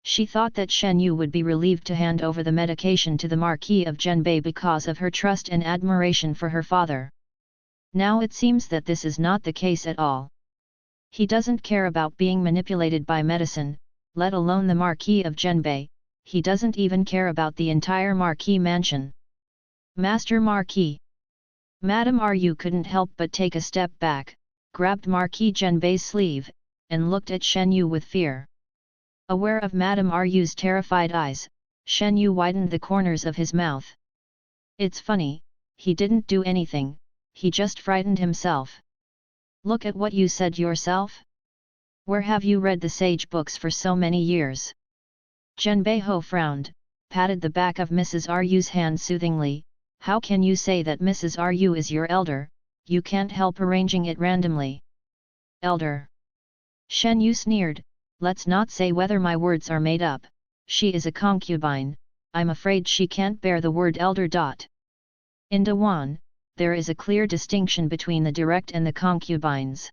She thought that Shen Yu would be relieved to hand over the medication to the Marquis of Zhenbei because of her trust and admiration for her father. Now it seems that this is not the case at all. He doesn't care about being manipulated by medicine, let alone the Marquis of Genbei. He doesn't even care about the entire Marquis mansion. Master Marquis. Madame Ru couldn't help but take a step back, grabbed Marquis Genbei's sleeve, and looked at Shen Yu with fear. Aware of Madame Ru's terrified eyes, Shen Yu widened the corners of his mouth. It's funny, he didn't do anything, he just frightened himself. Look at what you said yourself. Where have you read the sage books for so many years? Genbei Ho frowned, patted the back of Mrs. Ru's hand soothingly. How can you say that Mrs. Ru is your elder? You can't help arranging it randomly. Elder. Shen Yu sneered, let's not say whether my words are made up. She is a concubine, I'm afraid she can't bear the word elder. In Dewan, there is a clear distinction between the direct and the concubines.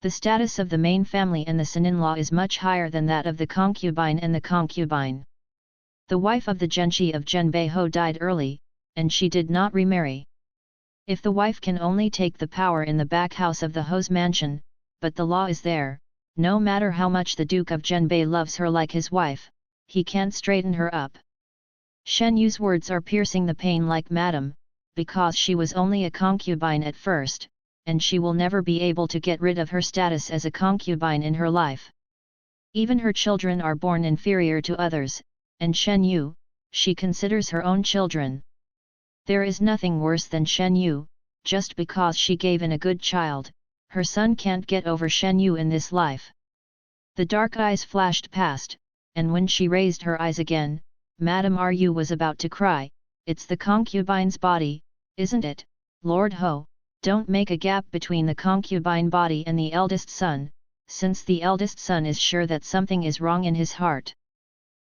The status of the main family and the son-in-law is much higher than that of the concubine and the concubine. The wife of the Genshi of Genbei Ho died early, and she did not remarry. If the wife can only take the power in the back house of the Ho's mansion, but the law is there, no matter how much the Duke of Genbei loves her like his wife, he can't straighten her up. Shen Yu's words are piercing the pain like madam, because she was only a concubine at first, and she will never be able to get rid of her status as a concubine in her life. Even her children are born inferior to others, and Shen Yu, she considers her own children. There is nothing worse than Shen Yu, just because she gave in a good child, her son can't get over Shen Yu in this life. The dark eyes flashed past, and when she raised her eyes again, Madame Ru was about to cry, it's the concubine's body, isn't it, Lord Ho? Don't make a gap between the concubine body and the eldest son, since the eldest son is sure that something is wrong in his heart.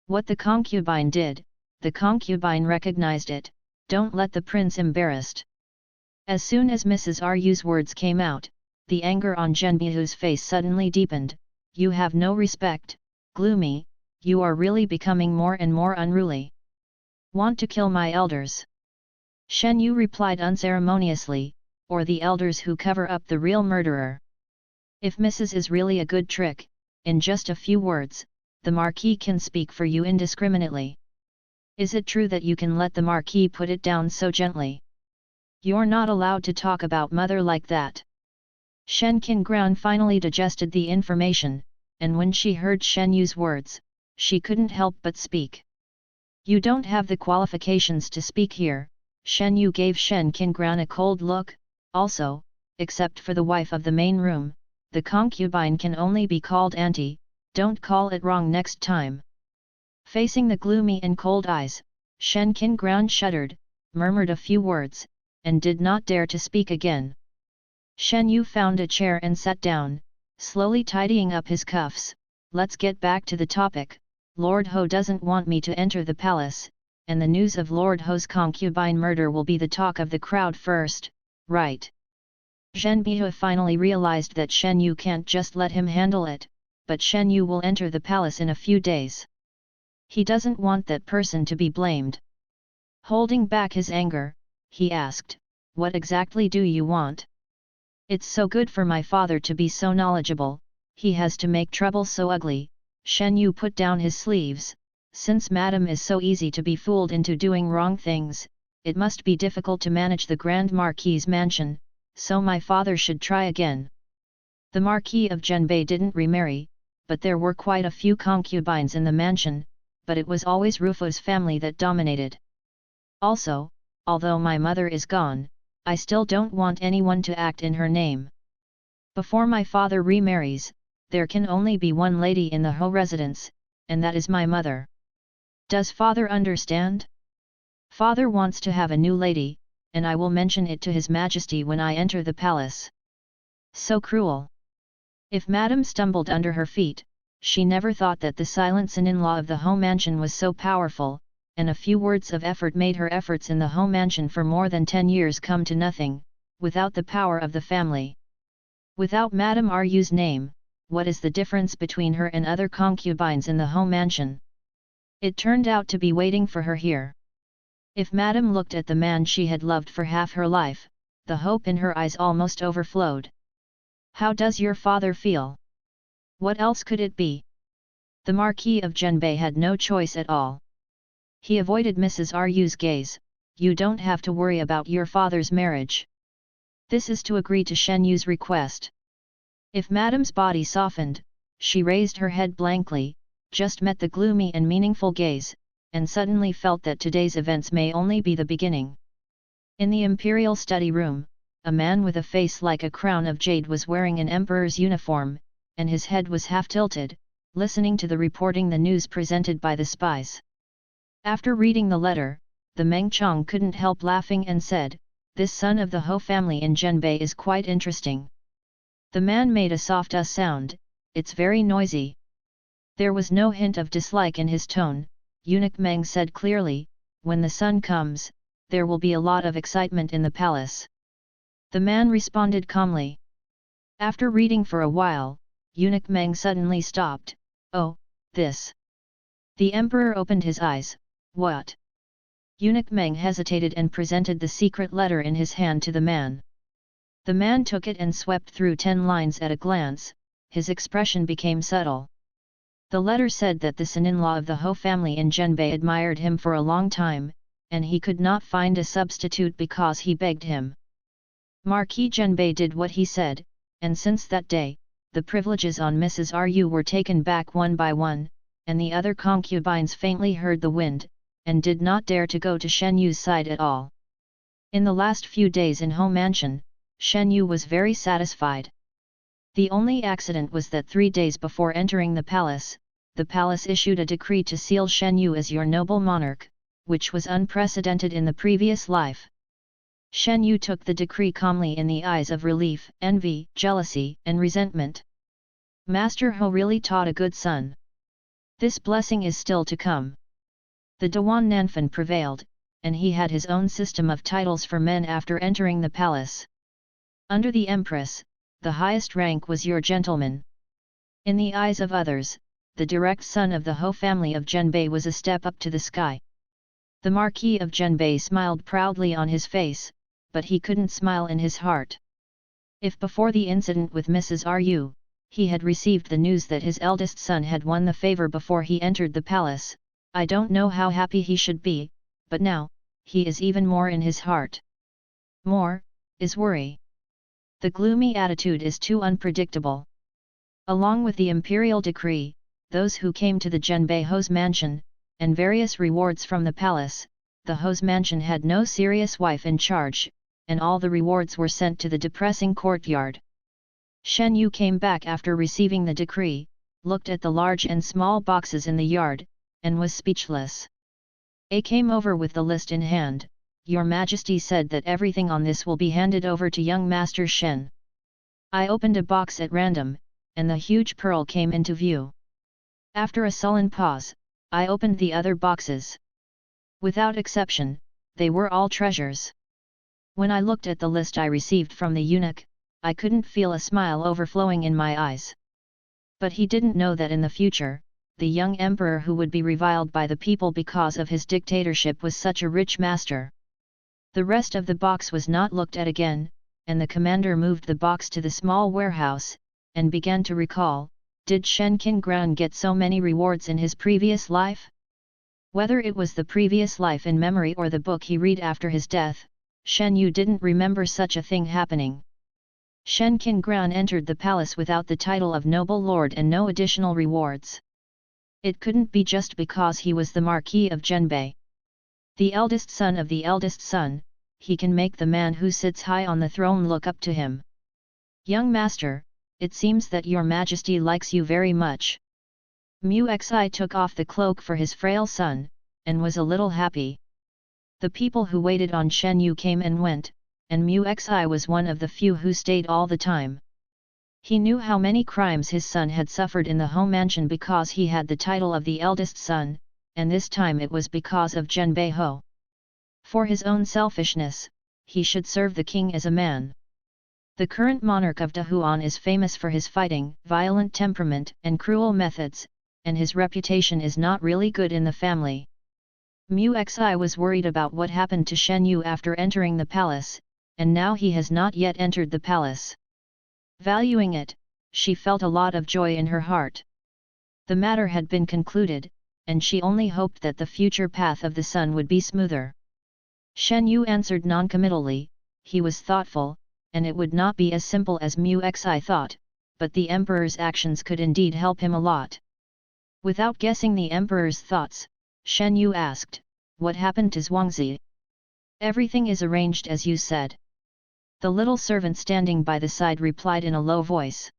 What the concubine did, the concubine recognized it, don't let the prince embarrassed. As soon as Mrs. Ru's words came out, the anger on Genbihu's face suddenly deepened. You have no respect, gloomy, you are really becoming more and more unruly. Want to kill my elders? Shen Yu replied unceremoniously, or the elders who cover up the real murderer. If Mrs. is really a good trick, in just a few words, the Marquis can speak for you indiscriminately. Is it true that you can let the Marquis put it down so gently? You're not allowed to talk about mother like that. Shen Qingguan finally digested the information, and when she heard Shen Yu's words, she couldn't help but speak. You don't have the qualifications to speak here. Shen Yu gave Shen Qingguan a cold look. Also, except for the wife of the main room, the concubine can only be called auntie, don't call it wrong next time. Facing the gloomy and cold eyes, Shen Qingguan shuddered, murmured a few words, and did not dare to speak again. Shen Yu found a chair and sat down, slowly tidying up his cuffs. Let's get back to the topic. Lord Ho doesn't want me to enter the palace, and the news of Lord Ho's concubine murder will be the talk of the crowd first, right? Genbihu finally realized that Shen Yu can't just let him handle it, but Shen Yu will enter the palace in a few days. He doesn't want that person to be blamed. Holding back his anger, he asked, what exactly do you want? It's so good for my father to be so knowledgeable, he has to make trouble so ugly. Shen Yu put down his sleeves. Since Madame is so easy to be fooled into doing wrong things, it must be difficult to manage the Grand Marquis's mansion, so my father should try again. The Marquis of Genbei didn't remarry, but there were quite a few concubines in the mansion, but it was always Rufo's family that dominated. Also, although my mother is gone, I still don't want anyone to act in her name. Before my father remarries, there can only be one lady in the Ho residence, and that is my mother. Does father understand? Father wants to have a new lady, and I will mention it to His Majesty when I enter the palace. So cruel. If Madame stumbled under her feet, she never thought that the silent son-in-law of the Ho mansion was so powerful, and a few words of effort made her efforts in the Ho mansion for more than 10 years come to nothing, without the power of the family. Without Madame Ru's name, what is the difference between her and other concubines in the Ho mansion? It turned out to be waiting for her here. If Madame looked at the man she had loved for half her life, the hope in her eyes almost overflowed. How does your father feel? What else could it be? The Marquis of Zhenbei had no choice at all. He avoided Mrs. Ru's gaze. You don't have to worry about your father's marriage. This is to agree to Shen Yu's request. If Madame's body softened, she raised her head blankly, just met the gloomy and meaningful gaze, and suddenly felt that today's events may only be the beginning. In the imperial study room, a man with a face like a crown of jade was wearing an emperor's uniform, and his head was half tilted, listening to the reporting the news presented by the spies. After reading the letter, the Meng Chong couldn't help laughing and said, "This son of the Ho family in Zhenbei is quite interesting." The man made a soft sound, "It's very noisy." There was no hint of dislike in his tone. Eunuch Meng said clearly, "When the sun comes, there will be a lot of excitement in the palace." The man responded calmly. After reading for a while, Eunuch Meng suddenly stopped. "Oh, this." The emperor opened his eyes. "What?" Eunuch Meng hesitated and presented the secret letter in his hand to the man. The man took it and swept through 10 lines at a glance. His expression became subtle. The letter said that the son-in-law of the Ho family in Zhenbei admired him for a long time, and he could not find a substitute because he begged him. Marquis Zhenbei did what he said, and since that day, the privileges on Mrs. Ru were taken back one by one, and the other concubines faintly heard the wind, and did not dare to go to Shen Yu's side at all. In the last few days in Ho Mansion, Shen Yu was very satisfied. The only accident was that 3 days before entering the palace issued a decree to seal Shen Yu as your noble monarch, which was unprecedented in the previous life. Shen Yu took the decree calmly in the eyes of relief, envy, jealousy, and resentment. Master Ho really taught a good son. This blessing is still to come. The Dewan Nanfan prevailed, and he had his own system of titles for men after entering the palace. Under the Empress, the highest rank was your gentleman. In the eyes of others, the direct son of the Ho family of Zhenbei was a step up to the sky. The Marquis of Zhenbei smiled proudly on his face, but he couldn't smile in his heart. If before the incident with Mrs. Ru, he had received the news that his eldest son had won the favor before he entered the palace, I don't know how happy he should be, but now, he is even more in his heart. More, is worry. The gloomy attitude is too unpredictable. Along with the imperial decree, those who came to the Zhenbei Ho's mansion, and various rewards from the palace, the Ho's mansion had no serious wife in charge, and all the rewards were sent to the depressing courtyard. Shen Yu came back after receiving the decree, looked at the large and small boxes in the yard, and was speechless. A came over with the list in hand. Your Majesty said that everything on this will be handed over to young Master Shen. I opened a box at random, and the huge pearl came into view. After a sullen pause, I opened the other boxes. Without exception, they were all treasures. When I looked at the list I received from the eunuch, I couldn't feel a smile overflowing in my eyes. But he didn't know that in the future, the young emperor who would be reviled by the people because of his dictatorship was such a rich master. The rest of the box was not looked at again, and the commander moved the box to the small warehouse, and began to recall, did Shen Qinggran get so many rewards in his previous life? Whether it was the previous life in memory or the book he read after his death, Shen Yu didn't remember such a thing happening. Shen Qinggran entered the palace without the title of noble lord and no additional rewards. It couldn't be just because he was the Marquis of Zhenbei. The eldest son of the eldest son, he can make the man who sits high on the throne look up to him. Young master, it seems that your Majesty likes you very much. Mu Xi took off the cloak for his frail son, and was a little happy. The people who waited on Shen Yu came and went, and Mu Xi was one of the few who stayed all the time. He knew how many crimes his son had suffered in the Ho mansion because he had the title of the eldest son, and this time it was because of Zhenbei Ho. For his own selfishness, he should serve the king as a man. The current monarch of Dahuan is famous for his fighting, violent temperament, and cruel methods, and his reputation is not really good in the family. Mu Xi was worried about what happened to Shen Yu after entering the palace, and now he has not yet entered the palace. Valuing it, she felt a lot of joy in her heart. The matter had been concluded, and she only hoped that the future path of the son would be smoother. Shen Yu answered noncommittally. He was thoughtful, and it would not be as simple as Mu Xi thought, but the emperor's actions could indeed help him a lot. Without guessing the emperor's thoughts, Shen Yu asked, "What happened to Zhuangzi?" "Everything is arranged as you said." The little servant standing by the side replied in a low voice.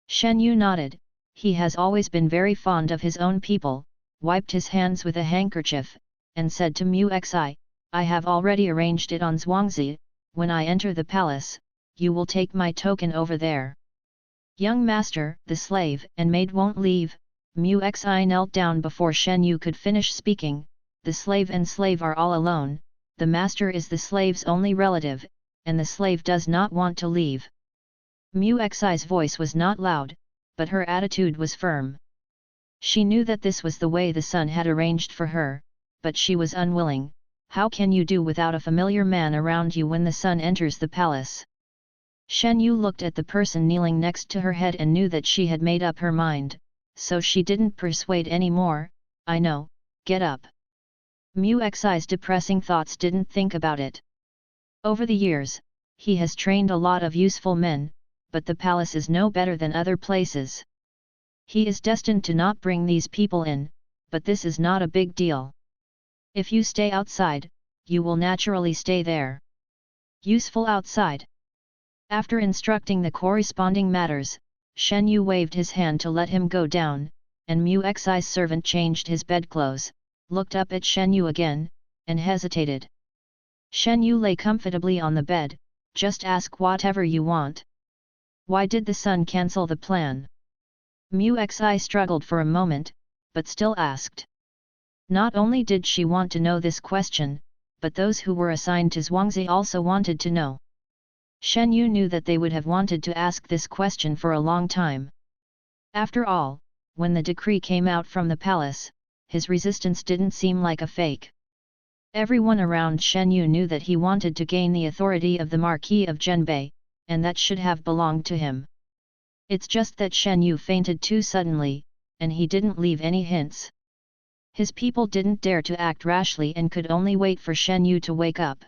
Shen Yu nodded. He has always been very fond of his own people, wiped his hands with a handkerchief, and said to Mu Xi, "I have already arranged it on Zhuangzi. When I enter the palace, you will take my token over there." "Young master, the slave and maid won't leave." Mu Xi knelt down before Shen Yu could finish speaking. "The slave and slave are all alone, the master is the slave's only relative, and the slave does not want to leave." Mu Xi's voice was not loud, but her attitude was firm. She knew that this was the way the son had arranged for her, but she was unwilling. How can you do without a familiar man around you when the son enters the palace? Shen Yu looked at the person kneeling next to her head and knew that she had made up her mind, so she didn't persuade any more. "I know, get up." Mu Xi's depressing thoughts didn't think about it. Over the years, he has trained a lot of useful men, but the palace is no better than other places. He is destined to not bring these people in, but this is not a big deal. If you stay outside, you will naturally stay there. Useful outside. After instructing the corresponding matters, Shen Yu waved his hand to let him go down, and Mu Xi's servant changed his bedclothes, looked up at Shen Yu again, and hesitated. Shen Yu lay comfortably on the bed. "Just ask whatever you want." "Why did the son cancel the plan?" Mu Xi struggled for a moment, but still asked. Not only did she want to know this question, but those who were assigned to Zhuangzi also wanted to know. Shen Yu knew that they would have wanted to ask this question for a long time. After all, when the decree came out from the palace, his resistance didn't seem like a fake. Everyone around Shen Yu knew that he wanted to gain the authority of the Marquis of Zhenbei, and that should have belonged to him. It's just that Shen Yu fainted too suddenly, and he didn't leave any hints. His people didn't dare to act rashly and could only wait for Shen Yu to wake up.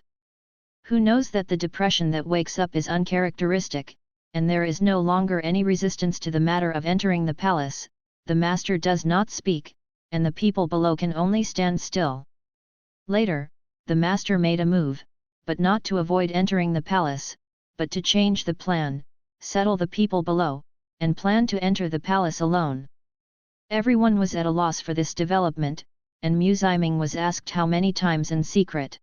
Who knows that the depression that wakes up is uncharacteristic, and there is no longer any resistance to the matter of entering the palace. The master does not speak, and the people below can only stand still. Later, the master made a move, but not to avoid entering the palace, but to change the plan, settle the people below, and plan to enter the palace alone. Everyone was at a loss for this development, and Mu Ziming was asked how many times in secret.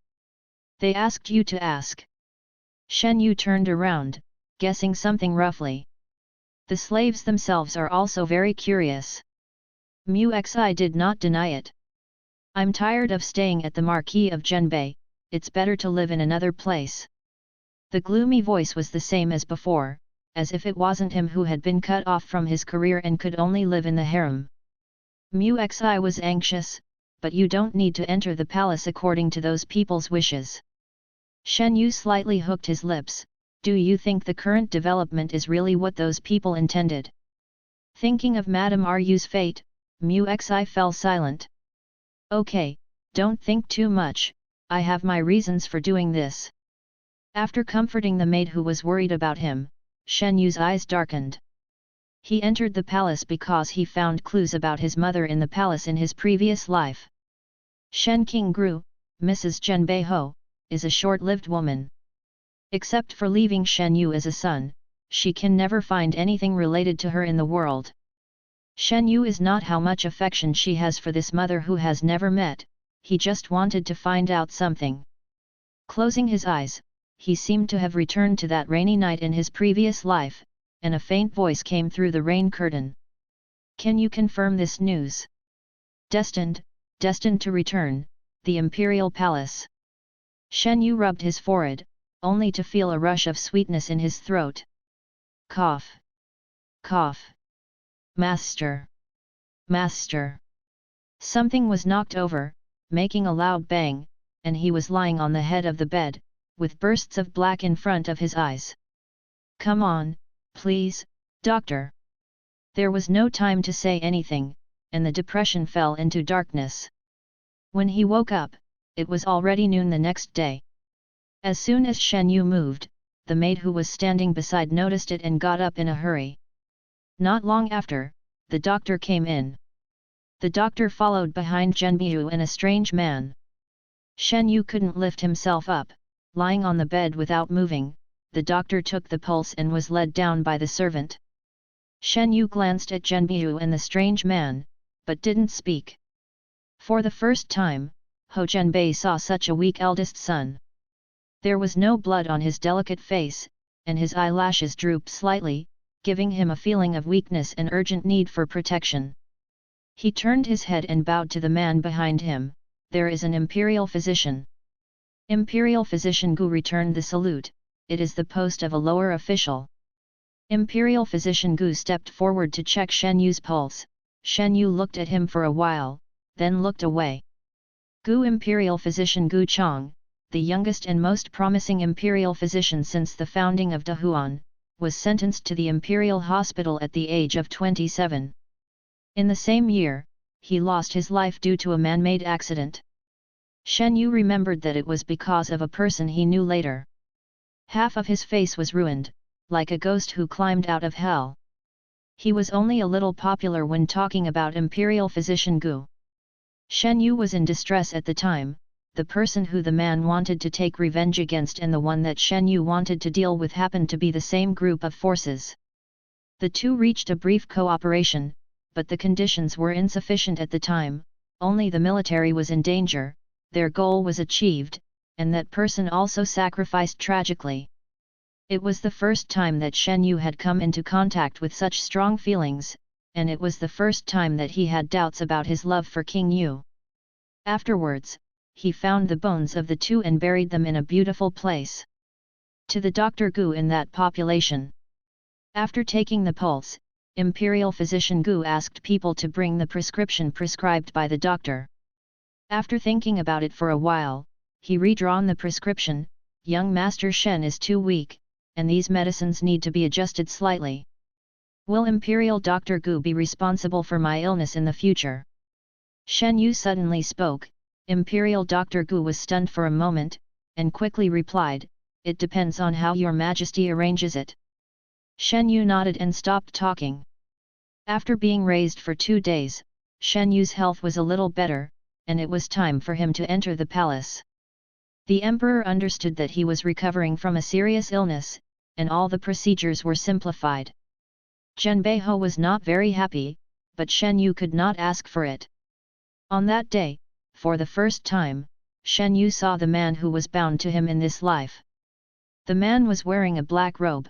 "They asked you to ask." Shen Yu turned around, guessing something roughly. "The slaves themselves are also very curious." Mu Xi did not deny it. "I'm tired of staying at the Marquis of Zhenbei, it's better to live in another place." The gloomy voice was the same as before, as if it wasn't him who had been cut off from his career and could only live in the harem. Mu Xi was anxious, "But you don't need to enter the palace according to those people's wishes." Shen Yu slightly hooked his lips. "Do you think the current development is really what those people intended?" Thinking of Madame Ryu's fate, Mu Xi fell silent. "Okay, don't think too much, I have my reasons for doing this." After comforting the maid who was worried about him, Shen Yu's eyes darkened. He entered the palace because he found clues about his mother in the palace in his previous life. Shen Qingru, Mrs. Zhenbei Ho, is a short-lived woman. Except for leaving Shen Yu as a son, she can never find anything related to her in the world. Shen Yu is not how much affection she has for this mother who has never met, he just wanted to find out something. Closing his eyes, he seemed to have returned to that rainy night in his previous life, and a faint voice came through the rain curtain. "Can you confirm this news?" Destined to return, the imperial palace." Shen Yu rubbed his forehead, only to feel a rush of sweetness in his throat. Cough. Cough. "Master! Master!" Something was knocked over, making a loud bang, and he was lying on the head of the bed, with bursts of black in front of his eyes. "Come on, Please, doctor. There was no time to say anything, and the depression fell into darkness. When he woke up, it was already noon the next day. As soon as Shen Yu moved, the maid who was standing beside noticed it and got up in a hurry. Not long after, the doctor came in. The doctor followed behind Zhenbiu and a strange man. Shen Yu couldn't lift himself up, lying on the bed without moving. The doctor took the pulse and was led down by the servant. Shen Yu glanced at Zhenbiu and the strange man, but didn't speak. For the first time, Ho Zhenbei saw such a weak eldest son. There was no blood on his delicate face, and his eyelashes drooped slightly, giving him a feeling of weakness and urgent need for protection. He turned his head and bowed to the man behind him. There is an imperial physician. Imperial physician Gu returned the salute. It is the post of a lower official. Imperial physician Gu stepped forward to check Shen Yu's pulse. Shen Yu looked at him for a while, then looked away. Gu Imperial physician Gu Chong, the youngest and most promising imperial physician since the founding of Dahuan, was sentenced to the imperial hospital at the age of 27. In the same year, he lost his life due to a man-made accident. Shen Yu remembered that it was because of a person he knew later. Half of his face was ruined, like a ghost who climbed out of hell. He was only a little popular when talking about imperial physician Gu. Shen Yu was in distress at the time. The person who the man wanted to take revenge against and the one that Shen Yu wanted to deal with happened to be the same group of forces. The two reached a brief cooperation, but the conditions were insufficient at the time. Only the military was in danger, their goal was achieved, and that person also sacrificed tragically. It was the first time that Shen Yu had come into contact with such strong feelings, and it was the first time that he had doubts about his love for King Yu. Afterwards, he found the bones of the two and buried them in a beautiful place. To the Dr. Gu in that population. After taking the pulse, Imperial physician Gu asked people to bring the prescription prescribed by the doctor. After thinking about it for a while, he redrawn the prescription. Young Master Shen is too weak, and these medicines need to be adjusted slightly. Will Imperial Dr. Gu be responsible for my illness in the future? Shen Yu suddenly spoke. Imperial Dr. Gu was stunned for a moment, and quickly replied, "It depends on how your Majesty arranges it." Shen Yu nodded and stopped talking. After being raised for 2 days, Shen Yu's health was a little better, and it was time for him to enter the palace. The emperor understood that he was recovering from a serious illness, and all the procedures were simplified. Zhenbei Ho was not very happy, but Shen Yu could not ask for it. On that day, for the first time, Shen Yu saw the man who was bound to him in this life. The man was wearing a black robe.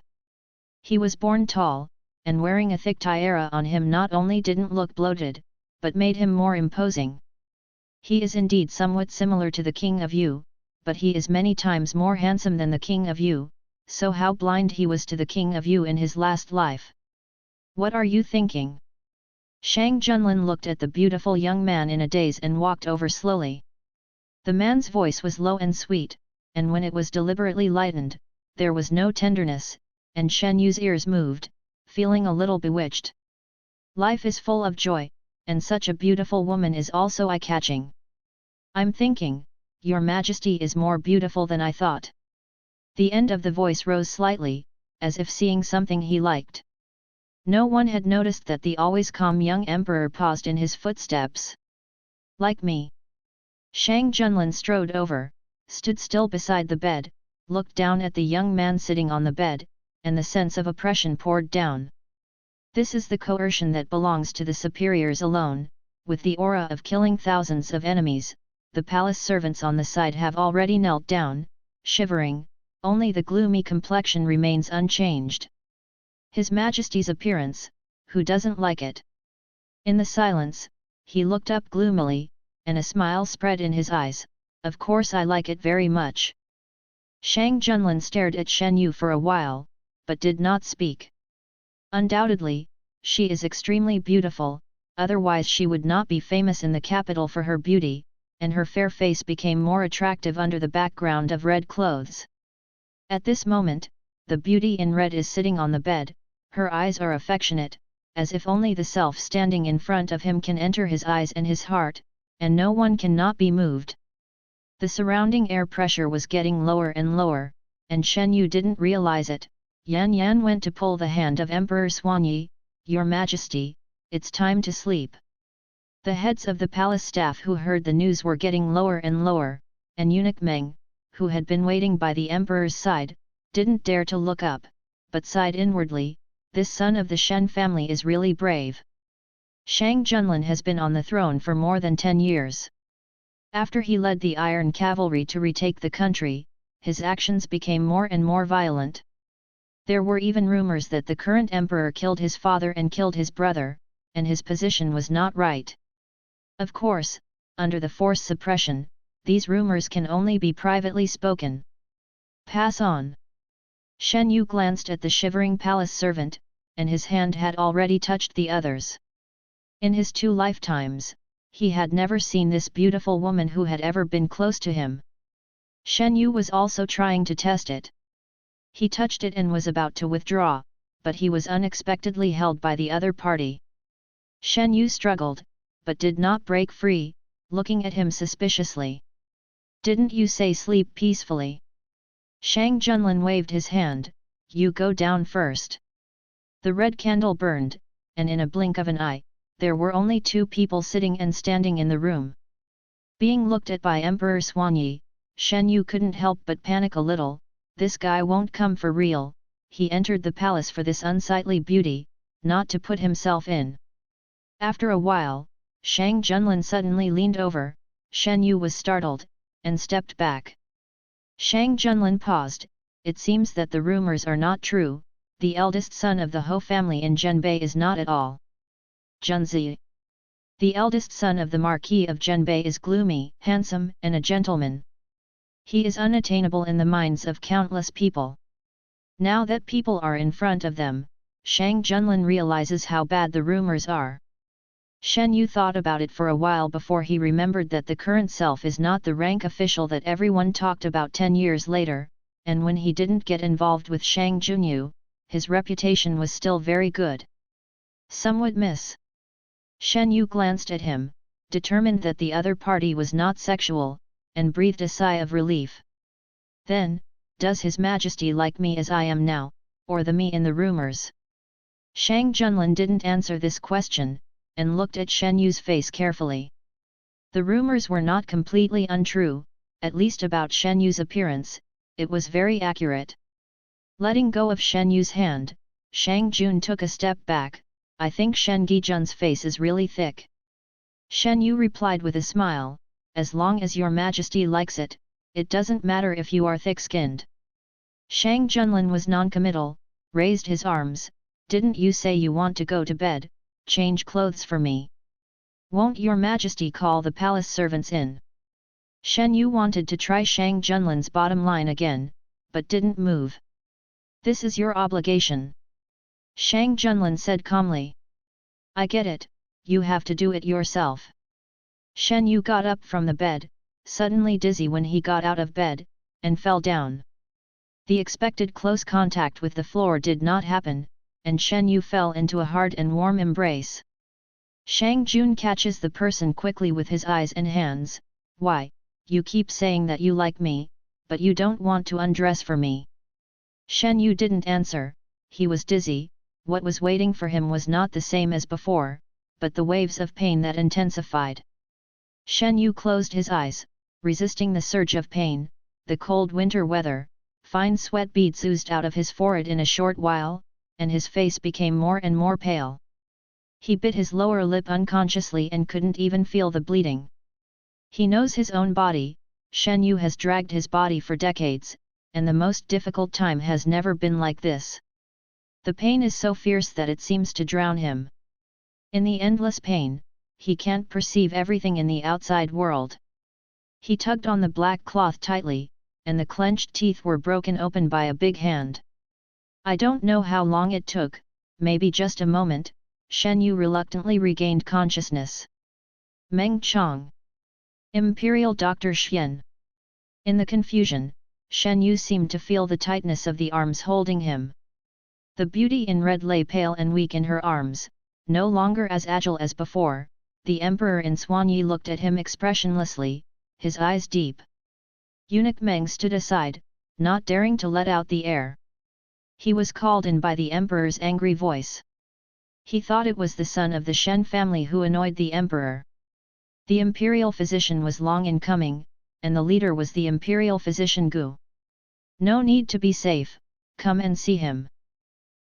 He was born tall, and wearing a thick tiara on him not only didn't look bloated, but made him more imposing. He is indeed somewhat similar to the King of Yu, but he is many times more handsome than the King of Yu, so how blind he was to the King of Yu in his last life. What are you thinking? Shang Junlin looked at the beautiful young man in a daze and walked over slowly. The man's voice was low and sweet, and when it was deliberately lightened, there was no tenderness, and Shen Yu's ears moved, feeling a little bewitched. Life is full of joy, and such a beautiful woman is also eye-catching. I'm thinking, Your Majesty is more beautiful than I thought. The end of the voice rose slightly, as if seeing something he liked. No one had noticed that the always calm young emperor paused in his footsteps. Like me. Shang Junlin strode over, stood still beside the bed, looked down at the young man sitting on the bed, and the sense of oppression poured down. This is the coercion that belongs to the superiors alone. With the aura of killing thousands of enemies, the palace servants on the side have already knelt down, shivering, only the gloomy complexion remains unchanged. His Majesty's appearance, who doesn't like it? In the silence, he looked up gloomily, and a smile spread in his eyes. Of course I like it very much. Shang Junlin stared at Shen Yu for a while, but did not speak. Undoubtedly, she is extremely beautiful, otherwise she would not be famous in the capital for her beauty, and her fair face became more attractive under the background of red clothes. At this moment, the beauty in red is sitting on the bed, Her eyes are affectionate, as if only the self standing in front of him can enter his eyes and his heart, and no one cannot be moved. The surrounding air pressure was getting lower and lower, and Shen Yu didn't realize it. Yan Yan went to pull the hand of Emperor Xuanyi. Your Majesty, it's time to sleep. The heads of the palace staff who heard the news were getting lower and lower, and eunuch Meng, who had been waiting by the emperor's side, didn't dare to look up, but sighed inwardly, this son of the Shen family is really brave. Shang Junlin has been on the throne for more than 10 years. After he led the Iron Cavalry to retake the country, his actions became more and more violent. There were even rumors that the current emperor killed his father and killed his brother, and his position was not right. Of course, under the force suppression, these rumors can only be privately spoken. Pass on. Shen Yu glanced at the shivering palace servant, and his hand had already touched the others. In his 2 lifetimes, he had never seen this beautiful woman who had ever been close to him. Shen Yu was also trying to test it. He touched it and was about to withdraw, but he was unexpectedly held by the other party. Shen Yu struggled, but did not break free, looking at him suspiciously. Didn't you say sleep peacefully? Shang Junlin waved his hand, you go down first. The red candle burned, and in a blink of an eye, there were only 2 people sitting and standing in the room. Being looked at by Emperor Xuanyi, Shen Yu couldn't help but panic a little. This guy won't come for real. He entered the palace for this unsightly beauty, not to put himself in. After a while, Shang Junlin suddenly leaned over. Shen Yu was startled, and stepped back. Shang Junlin paused. It seems that the rumors are not true. The eldest son of the Ho family in Zhenbei is not at all. Junzi. The eldest son of the Marquis of Zhenbei is gloomy, handsome, and a gentleman. He is unattainable in the minds of countless people. Now that people are in front of them, Shang Junlin realizes how bad the rumors are. Shen Yu thought about it for a while before he remembered that the current self is not the rank official that everyone talked about 10 years later, and when he didn't get involved with Shang Junyu, his reputation was still very good. Some would miss. Shen Yu glanced at him, determined that the other party was not sexual, and breathed a sigh of relief. Then, does His Majesty like me as I am now, or the me in the rumors? Shang Junlin didn't answer this question, and looked at Shen Yu's face carefully. The rumors were not completely untrue, at least about Shen Yu's appearance, it was very accurate. Letting go of Shen Yu's hand, Shang Jun took a step back. I think Shen Gijun's face is really thick. Shen Yu replied with a smile, as long as your majesty likes it, it doesn't matter if you are thick-skinned. Shang Junlin was non-committal, raised his arms, didn't you say you want to go to bed, change clothes for me? Won't your majesty call the palace servants in? Shen Yu wanted to try Shang Junlin's bottom line again, but didn't move. This is your obligation. Shang Junlin said calmly. I get it, you have to do it yourself. Shen Yu got up from the bed, suddenly dizzy when he got out of bed, and fell down. The expected close contact with the floor did not happen, and Shen Yu fell into a hard and warm embrace. Shang Jun catches the person quickly with his eyes and hands. Why, you keep saying that you like me, but you don't want to undress for me. Shen Yu didn't answer, he was dizzy. What was waiting for him was not the same as before, but the waves of pain that intensified. Shen Yu closed his eyes, resisting the surge of pain. The cold winter weather, fine sweat beads oozed out of his forehead in a short while, and his face became more and more pale. He bit his lower lip unconsciously and couldn't even feel the bleeding. He knows his own body. Shen Yu has dragged his body for decades, and the most difficult time has never been like this. The pain is so fierce that it seems to drown him. In the endless pain, he can't perceive everything in the outside world. He tugged on the black cloth tightly, and the clenched teeth were broken open by a big hand. I don't know how long it took, maybe just a moment. Shen Yu reluctantly regained consciousness. Meng Chong. Imperial Dr. Xian. In the confusion, Shen Yu seemed to feel the tightness of the arms holding him. The beauty in red lay pale and weak in her arms, no longer as agile as before. The emperor in Xuanyi looked at him expressionlessly, his eyes deep. Eunuch Meng stood aside, not daring to let out the air. He was called in by the emperor's angry voice. He thought it was the son of the Shen family who annoyed the emperor. The imperial physician was long in coming, and the leader was the imperial physician Gu. No need to be safe, come and see him.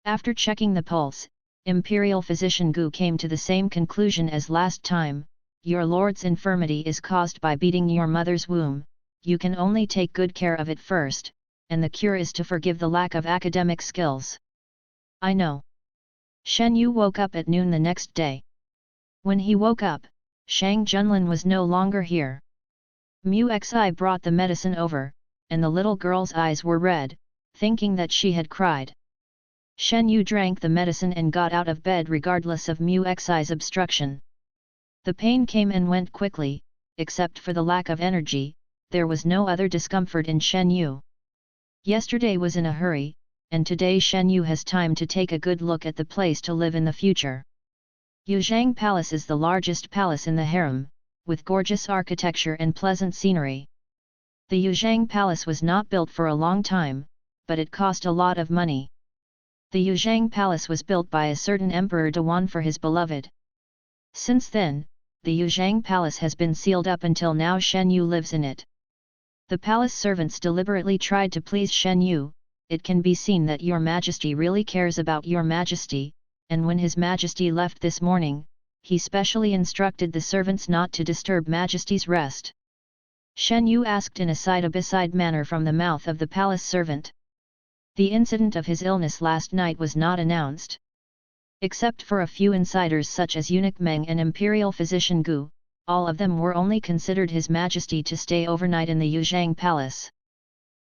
After checking the pulse, imperial physician Gu came to the same conclusion as last time. Your lord's infirmity is caused by beating your mother's womb. You can only take good care of it first, and the cure is to forgive the lack of academic skills. I know. Shen Yu woke up at noon the next day. When he woke up, Shang Junlin was no longer here. Mu Xi brought the medicine over, and the little girl's eyes were red, thinking that she had cried. Shen Yu drank the medicine and got out of bed regardless of Mu Xi's obstruction. The pain came and went quickly, except for the lack of energy, there was no other discomfort in Shen Yu. Yesterday was in a hurry, and today Shen Yu has time to take a good look at the place to live in the future. Yuzhang Palace is the largest palace in the harem, with gorgeous architecture and pleasant scenery. The Yuzhang Palace was not built for a long time, but it cost a lot of money. The Yuzhang Palace was built by a certain Emperor Dewan for his beloved. Since then, the Yuzhang Palace has been sealed up until now. Shen Yu lives in it. The palace servants deliberately tried to please Shen Yu. It can be seen that your majesty really cares about your majesty, and when his majesty left this morning, he specially instructed the servants not to disturb majesty's rest. Shen Yu asked in a side-by-side manner from the mouth of the palace servant. The incident of his illness last night was not announced. Except for a few insiders such as Eunuch Meng and Imperial Physician Gu, all of them were only considered His Majesty to stay overnight in the Yuzhang Palace.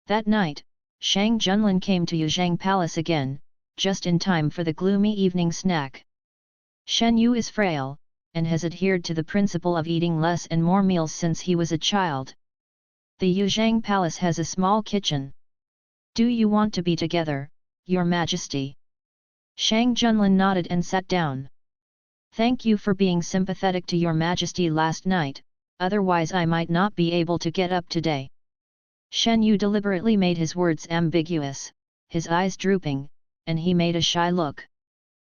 That night, Shang Junlin came to Yuzhang Palace again, just in time for the gloomy evening snack. Shen Yu is frail, and has adhered to the principle of eating less and more meals since he was a child. The Yuzhang Palace has a small kitchen. Do you want to be together, Your Majesty? Shang Junlin nodded and sat down. Thank you for being sympathetic to Your Majesty last night, otherwise I might not be able to get up today. Shen Yu deliberately made his words ambiguous, his eyes drooping, and he made a shy look.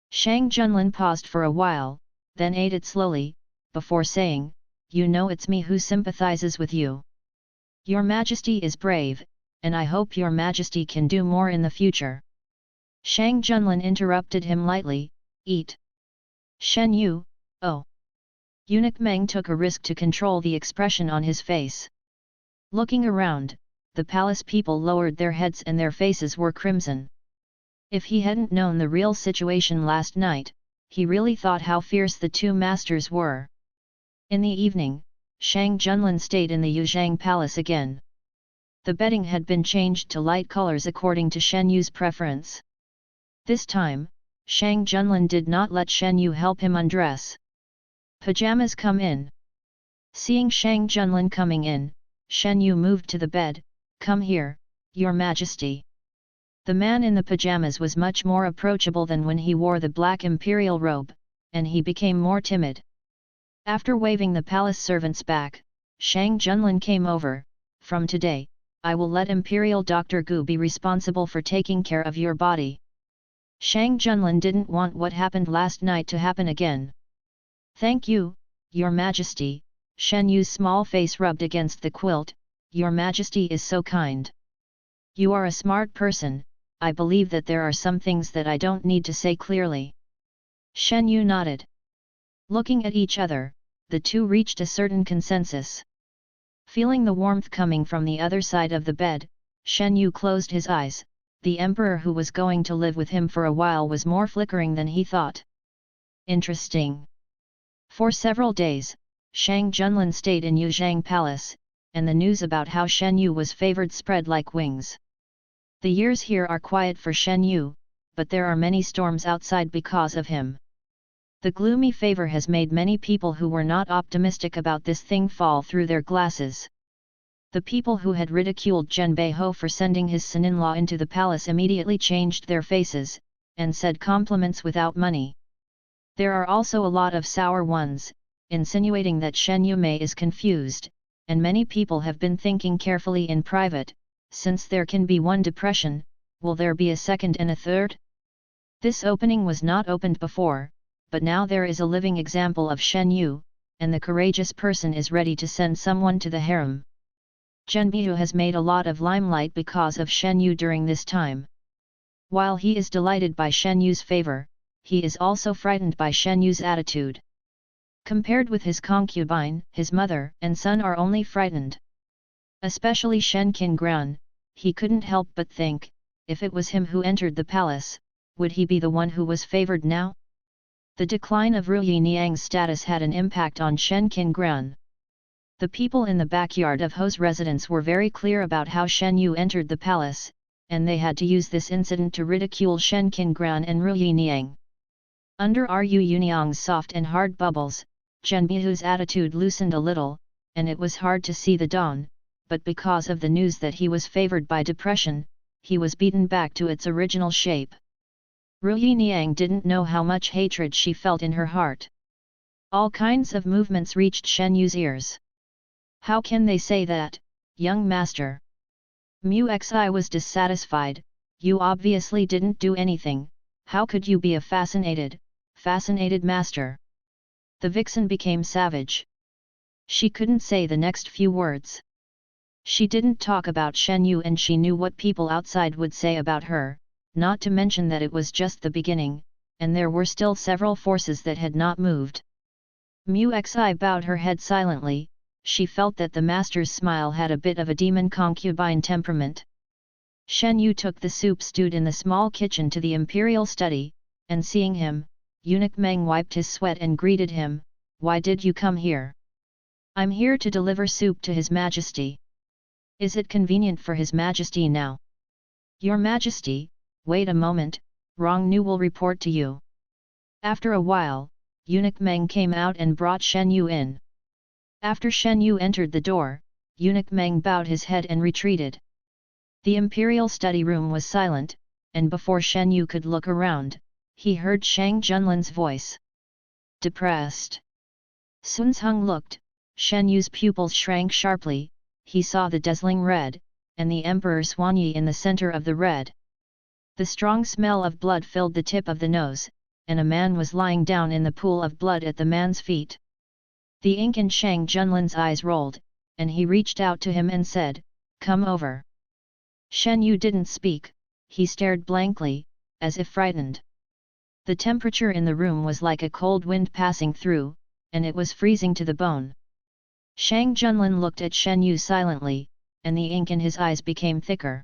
Shang Junlin paused for a while, then ate it slowly, before saying, You know it's me who sympathizes with you. Your Majesty is brave, and I hope Your Majesty can do more in the future. Shang Junlin interrupted him lightly, Eat. Shen Yu, oh. Eunuch Meng took a risk to control the expression on his face. Looking around, the palace people lowered their heads and their faces were crimson. If he hadn't known the real situation last night, he really thought how fierce the two masters were. In the evening, Shang Junlin stayed in the Yuzhang Palace again. The bedding had been changed to light colors according to Shen Yu's preference. This time, Shang Junlin did not let Shen Yu help him undress. Pajamas come in. Seeing Shang Junlin coming in, Shen Yu moved to the bed, Come here, Your Majesty. The man in the pajamas was much more approachable than when he wore the black imperial robe, and he became more timid. After waving the palace servants back, Shang Junlin came over, From today, I will let Imperial Dr. Gu be responsible for taking care of your body. Shang Junlin didn't want what happened last night to happen again. Thank you, Your Majesty. Shen Yu's small face rubbed against the quilt, Your Majesty is so kind. You are a smart person, I believe that there are some things that I don't need to say clearly. Shen Yu nodded. Looking at each other, the two reached a certain consensus. Feeling the warmth coming from the other side of the bed, Shen Yu closed his eyes. The emperor who was going to live with him for a while was more flickering than he thought. Interesting. For several days, Shang Junlin stayed in Yuzhang Palace, and the news about how Shen Yu was favored spread like wings. The years here are quiet for Shen Yu, but there are many storms outside because of him. The gloomy favor has made many people who were not optimistic about this thing fall through their glasses. The people who had ridiculed Zhen Beiho for sending his son-in-law into the palace immediately changed their faces, and said compliments without money. There are also a lot of sour ones, insinuating that Shen Yumei is confused, and many people have been thinking carefully in private, since there can be one depression, will there be a second and a third? This opening was not opened before, but now there is a living example of Shen Yu, and the courageous person is ready to send someone to the harem. Zhenbiu has made a lot of limelight because of Shen Yu during this time. While he is delighted by Shen Yu's favor, he is also frightened by Shen Yu's attitude. Compared with his concubine, his mother and son are only frightened. Especially Shen Qingran, he couldn't help but think, if it was him who entered the palace, would he be the one who was favored now? The decline of Ruyi Niang's status had an impact on Shen Qingran. The people in the backyard of Ho's residence were very clear about how Shen Yu entered the palace, and they had to use this incident to ridicule Shen Qingran and Ruyi Niang. Under Ru Uniang's soft and hard bubbles, Zhenbiu's attitude loosened a little, and it was hard to see the dawn, but because of the news that he was favored by depression, he was beaten back to its original shape. Ruyi Niang didn't know how much hatred she felt in her heart. All kinds of movements reached Shen Yu's ears. How can they say that, young master? Mu Xi was dissatisfied, you obviously didn't do anything, how could you be a fascinated master? The vixen became savage. She couldn't say the next few words. She didn't talk about Shen Yu and she knew what people outside would say about her, not to mention that it was just the beginning, and there were still several forces that had not moved. Mu Xi bowed her head silently, she felt that the master's smile had a bit of a demon concubine temperament. Shen Yu took the soup stewed in the small kitchen to the imperial study, and seeing him, Eunuch Meng wiped his sweat and greeted him, "Why did you come here?" "I'm here to deliver soup to His Majesty." "Is it convenient for His Majesty now?" "Your Majesty, wait a moment, Rong Nu will report to you." After a while, Eunuch Meng came out and brought Shen Yu in. After Shen Yu entered the door, Eunuch Meng bowed his head and retreated. The imperial study room was silent, and before Shen Yu could look around, he heard Shang Junlin's voice. "Depressed." Sun Hung looked, Shen Yu's pupils shrank sharply, he saw the dazzling red, and the Emperor Xuanyi in the center of the red. The strong smell of blood filled the tip of the nose, and a man was lying down in the pool of blood at the man's feet. The ink in Shang Junlin's eyes rolled, and he reached out to him and said, "Come over." Shen Yu didn't speak, he stared blankly, as if frightened. The temperature in the room was like a cold wind passing through, and it was freezing to the bone. Shang Junlin looked at Shen Yu silently, and the ink in his eyes became thicker.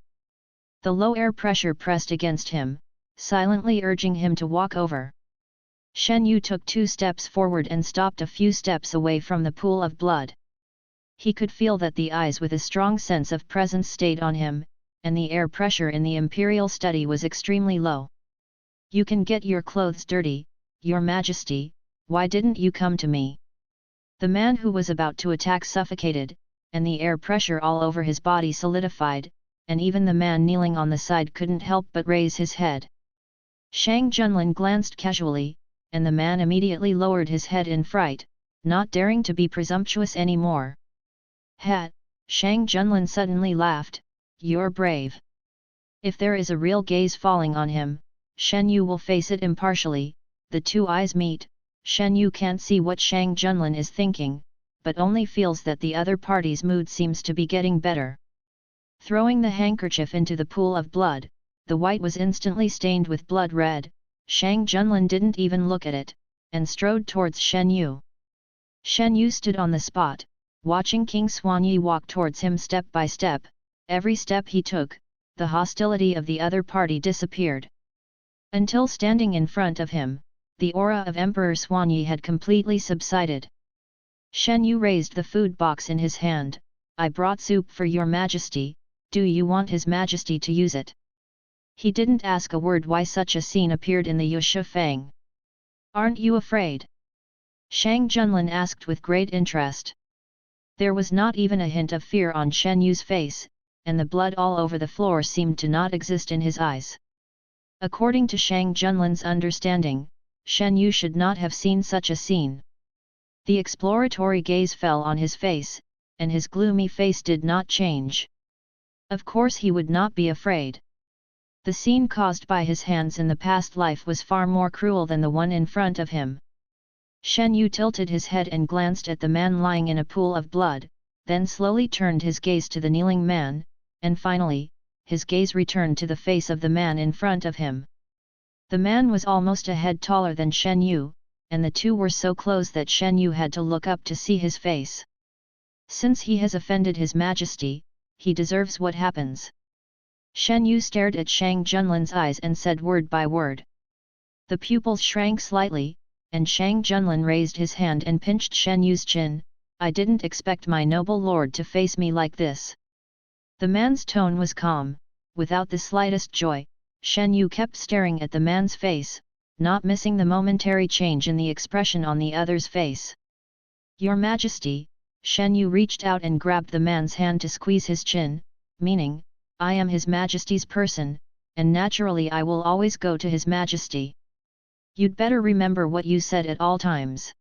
The low air pressure pressed against him, silently urging him to walk over. Shen Yu took 2 steps forward and stopped a few steps away from the pool of blood. He could feel that the eyes with a strong sense of presence stayed on him, and the air pressure in the imperial study was extremely low. "You can get your clothes dirty, Your Majesty, why didn't you come to me?" The man who was about to attack suffocated, and the air pressure all over his body solidified, and even the man kneeling on the side couldn't help but raise his head. Shang Junlin glanced casually, and the man immediately lowered his head in fright, not daring to be presumptuous anymore. "Ha!" Shang Junlin suddenly laughed, "You're brave." If there is a real gaze falling on him, Shen Yu will face it impartially. The 2 eyes meet, Shen Yu can't see what Shang Junlin is thinking, but only feels that the other party's mood seems to be getting better. Throwing the handkerchief into the pool of blood, the white was instantly stained with blood red. Shang Junlin didn't even look at it, and strode towards Shen Yu. Shen Yu stood on the spot, watching King Xuanyi walk towards him step by step. Every step he took, the hostility of the other party disappeared. Until standing in front of him, the aura of Emperor Xuanyi had completely subsided. Shen Yu raised the food box in his hand. "I brought soup for Your Majesty, do you want His Majesty to use it?" He didn't ask a word why such a scene appeared in the Yusha Fang. "Aren't you afraid?" Shang Junlin asked with great interest. There was not even a hint of fear on Shen Yu's face, and the blood all over the floor seemed to not exist in his eyes. According to Shang Junlin's understanding, Shen Yu should not have seen such a scene. The exploratory gaze fell on his face, and his gloomy face did not change. Of course he would not be afraid. The scene caused by his hands in the past life was far more cruel than the one in front of him. Shen Yu tilted his head and glanced at the man lying in a pool of blood, then slowly turned his gaze to the kneeling man, and finally, his gaze returned to the face of the man in front of him. The man was almost a head taller than Shen Yu, and the two were so close that Shen Yu had to look up to see his face. Since he has offended His Majesty, he deserves what happens. Shen Yu stared at Shang Junlin's eyes and said word by word. The pupils shrank slightly, and Shang Junlin raised his hand and pinched Shen Yu's chin. I didn't expect my noble lord to face me like this. The man's tone was calm, without the slightest joy. Shen Yu kept staring at the man's face, not missing the momentary change in the expression on the other's face. Your Majesty, Shen Yu reached out and grabbed the man's hand to squeeze his chin, meaning, I am His Majesty's person, and naturally I will always go to His Majesty. You'd better remember what you said at all times.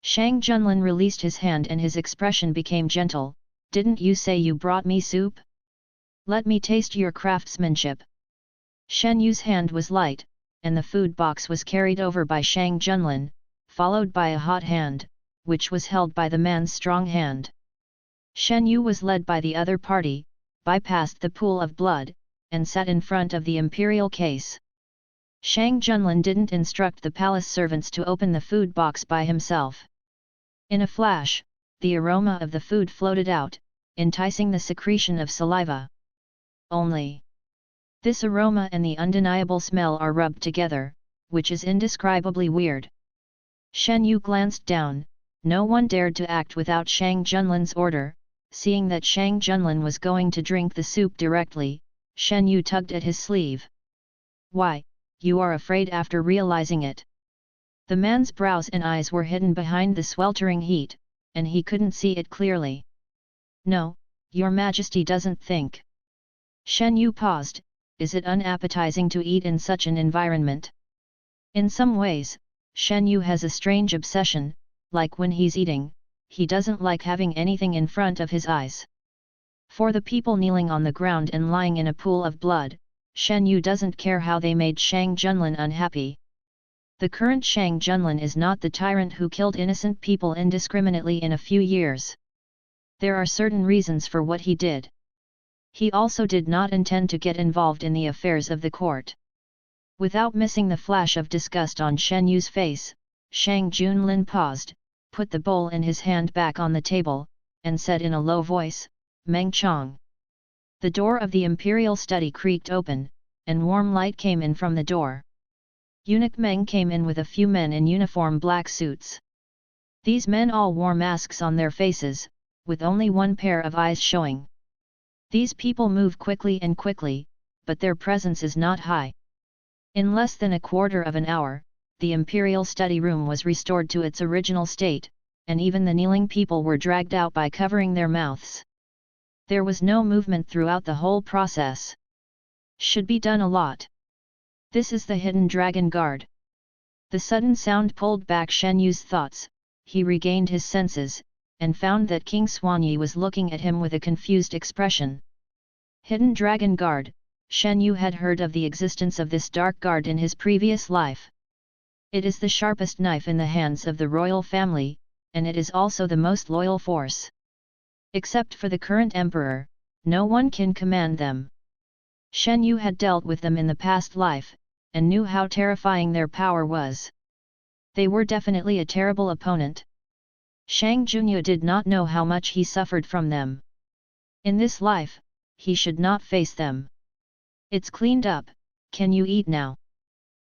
Shang Junlin released his hand and his expression became gentle. Didn't you say you brought me soup? Let me taste your craftsmanship. Shen Yu's hand was light, and the food box was carried over by Shang Junlin, followed by a hot hand, which was held by the man's strong hand. Shen Yu was led by the other party, bypassed the pool of blood, and sat in front of the imperial case. Shang Junlin didn't instruct the palace servants to open the food box by himself. In a flash, the aroma of the food floated out, enticing the secretion of saliva. Only this aroma and the undeniable smell are rubbed together, which is indescribably weird. Shen Yu glanced down. No one dared to act without Shang Junlin's order. Seeing that Shang Junlin was going to drink the soup directly, Shen Yu tugged at his sleeve. Why, you are afraid after realizing it? The man's brows and eyes were hidden behind the sweltering heat, and he couldn't see it clearly. No, Your Majesty doesn't think. Shen Yu paused. Is it unappetizing to eat in such an environment? In some ways, Shen Yu has a strange obsession, like when he's eating, he doesn't like having anything in front of his eyes. For the people kneeling on the ground and lying in a pool of blood, Shen Yu doesn't care how they made Shang Junlin unhappy. The current Shang Junlin is not the tyrant who killed innocent people indiscriminately in a few years. There are certain reasons for what he did. He also did not intend to get involved in the affairs of the court. Without missing the flash of disgust on Shen Yu's face, Shang Junlin paused, put the bowl in his hand back on the table, and said in a low voice, Meng Chong. The door of the imperial study creaked open, and warm light came in from the door. Eunuch Meng came in with a few men in uniform black suits. These men all wore masks on their faces, with only one pair of eyes showing. These people move quickly, but their presence is not high. In less than a quarter of an hour, the imperial study room was restored to its original state, and even the kneeling people were dragged out by covering their mouths. There was no movement throughout the whole process. Should be done a lot. This is the hidden dragon guard. The sudden sound pulled back Shen Yu's thoughts. He regained his senses, and found that King Xuanyi was looking at him with a confused expression. Hidden Dragon Guard. Shen Yu had heard of the existence of this dark guard in his previous life. It is the sharpest knife in the hands of the royal family, and it is also the most loyal force. Except for the current emperor, no one can command them. Shen Yu had dealt with them in the past life, and knew how terrifying their power was. They were definitely a terrible opponent. Shang Junyu did not know how much he suffered from them. In this life, he should not face them. It's cleaned up, can you eat now?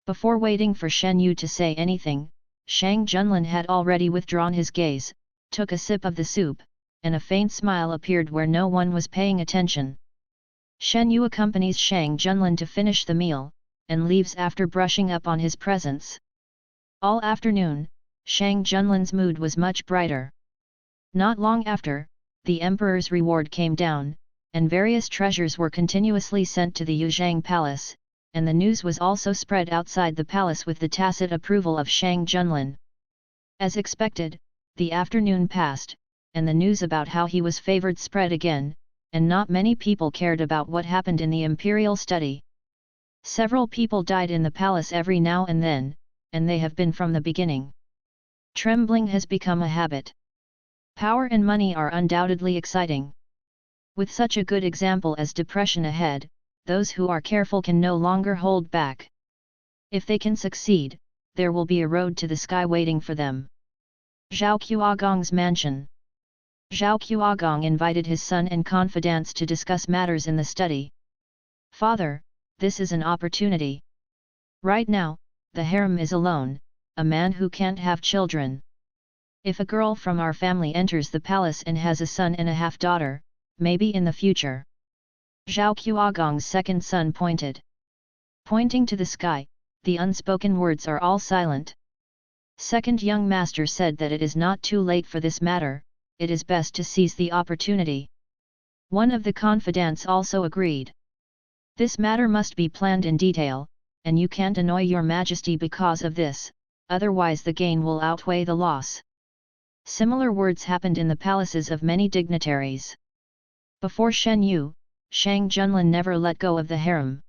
Before waiting for Shen Yu to say anything, Shang Junlin had already withdrawn his gaze, took a sip of the soup, and a faint smile appeared where no one was paying attention. Shen Yu accompanies Shang Junlin to finish the meal, and leaves after brushing up on his presence. All afternoon, Shang Junlin's mood was much brighter. Not long after, the emperor's reward came down, and various treasures were continuously sent to the Yuzhang Palace, and the news was also spread outside the palace with the tacit approval of Shang Junlin. As expected, the afternoon passed, and the news about how he was favored spread again, and not many people cared about what happened in the imperial study. Several people died in the palace every now and then, and they have been from the beginning. Trembling has become a habit. Power and money are undoubtedly exciting. With such a good example as depression ahead, those who are careful can no longer hold back. If they can succeed, there will be a road to the sky waiting for them. Zhao Qiagong's mansion. Zhao Qiagong invited his son and confidants to discuss matters in the study. "Father, this is an opportunity. Right now, the harem is alone, a man who can't have children. If a girl from our family enters the palace and has a son and a half-daughter, maybe in the future." Zhao Qiagong's second son pointed. Pointing to the sky, the unspoken words are all silent. Second young master said that it is not too late for this matter, it is best to seize the opportunity. One of the confidants also agreed. "This matter must be planned in detail, and you can't annoy your majesty because of this, otherwise the gain will outweigh the loss." Similar words happened in the palaces of many dignitaries. Before Shen Yu, Shang Junlin never let go of the harem.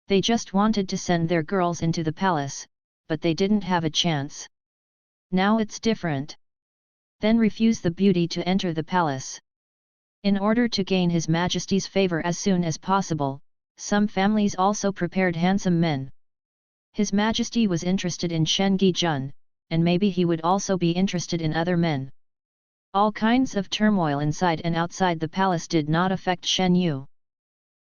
They just wanted to send their girls into the palace, but they didn't have a chance. Now it's different. Then refuse the beauty to enter the palace. In order to gain His Majesty's favor as soon as possible, some families also prepared handsome men. His Majesty was interested in Shen Gijun, and maybe he would also be interested in other men. All kinds of turmoil inside and outside the palace did not affect Shen Yu.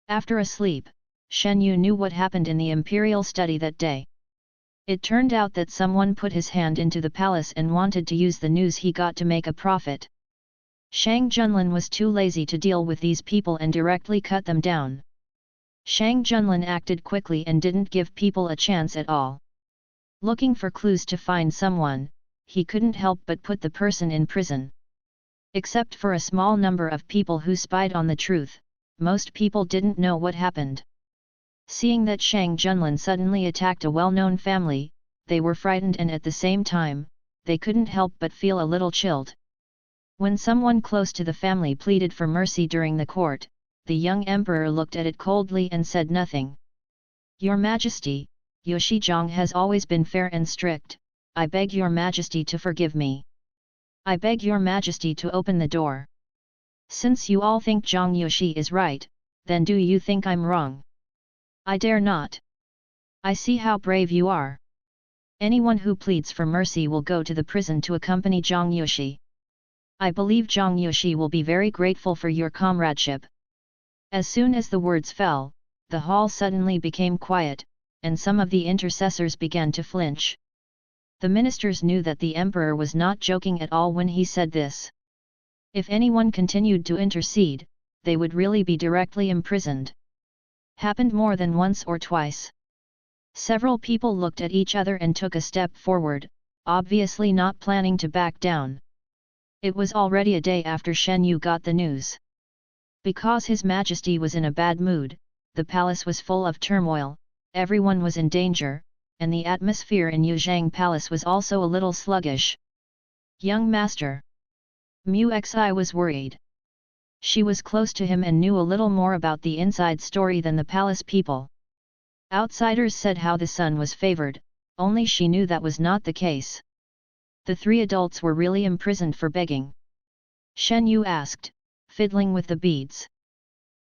After a sleep, Shen Yu knew what happened in the imperial study that day. It turned out that someone put his hand into the palace and wanted to use the news he got to make a profit. Shang Junlin was too lazy to deal with these people and directly cut them down. Shang Junlin acted quickly and didn't give people a chance at all. Looking for clues to find someone, he couldn't help but put the person in prison. Except for a small number of people who spied on the truth, most people didn't know what happened. Seeing that Shang Junlin suddenly attacked a well-known family, they were frightened and at the same time, they couldn't help but feel a little chilled. When someone close to the family pleaded for mercy during the court, the young emperor looked at it coldly and said nothing. "Your Majesty, Yoshijong has always been fair and strict, I beg your Majesty to forgive me. I beg your Majesty to open the door. Since you all think Zhang Yoshi is right, then do you think I'm wrong? I dare not. I see how brave you are. Anyone who pleads for mercy will go to the prison to accompany Zhang Yoshi. I believe Zhang Yoshi will be very grateful for your comradeship." As soon as the words fell, the hall suddenly became quiet, and some of the intercessors began to flinch. The ministers knew that the emperor was not joking at all when he said this. If anyone continued to intercede, they would really be directly imprisoned. Happened more than once or twice. Several people looked at each other and took a step forward, obviously not planning to back down. It was already a day after Shen Yu got the news. Because His Majesty was in a bad mood, the palace was full of turmoil, everyone was in danger, and the atmosphere in Yuzhang Palace was also a little sluggish. "Young master." Mu Xi was worried. She was close to him and knew a little more about the inside story than the palace people. Outsiders said how the son was favored, only she knew that was not the case. The three adults were really imprisoned for begging. Shen Yu asked, fiddling with the beads.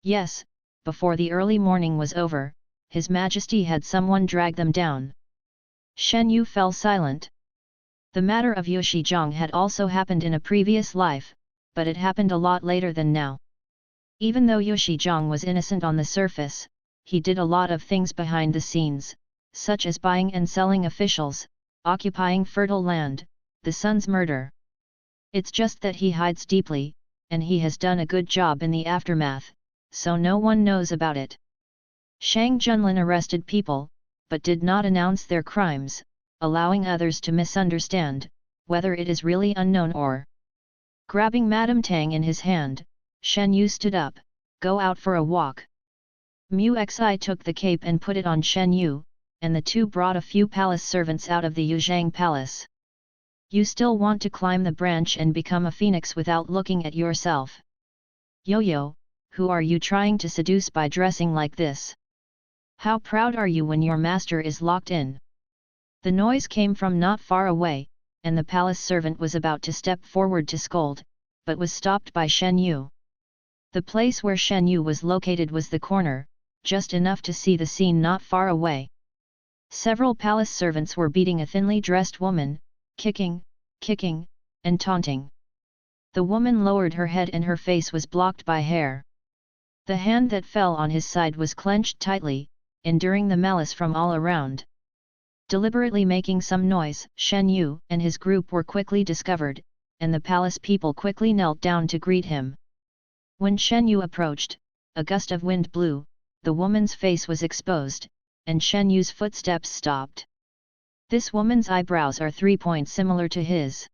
"Yes, before the early morning was over, His Majesty had someone drag them down." Shen Yu fell silent. The matter of Yoshijong had also happened in a previous life, but it happened a lot later than now. Even though Yoshijong was innocent on the surface, he did a lot of things behind the scenes, such as buying and selling officials, occupying fertile land, the son's murder. It's just that he hides deeply, and he has done a good job in the aftermath, so no one knows about it. Shang Junlin arrested people, but did not announce their crimes, allowing others to misunderstand, whether it is really unknown or. Grabbing Madame Tang in his hand, Shen Yu stood up, "Go out for a walk." Mu Xi took the cape and put it on Shen Yu, and the two brought a few palace servants out of the Yuzhang palace. You still want to climb the branch and become a phoenix without looking at yourself. Yo-yo, who are you trying to seduce by dressing like this? How proud are you when your master is locked in? The noise came from not far away, and the palace servant was about to step forward to scold, but was stopped by Shen Yu. The place where Shen Yu was located was the corner, just enough to see the scene not far away. Several palace servants were beating a thinly dressed woman, kicking, and taunting. The woman lowered her head and her face was blocked by hair. The hand that fell on his side was clenched tightly, enduring the malice from all around. Deliberately making some noise, Shen Yu and his group were quickly discovered, and the palace people quickly knelt down to greet him. When Shen Yu approached, a gust of wind blew, the woman's face was exposed, and Shen Yu's footsteps stopped. This woman's eyebrows are 3 points similar to his.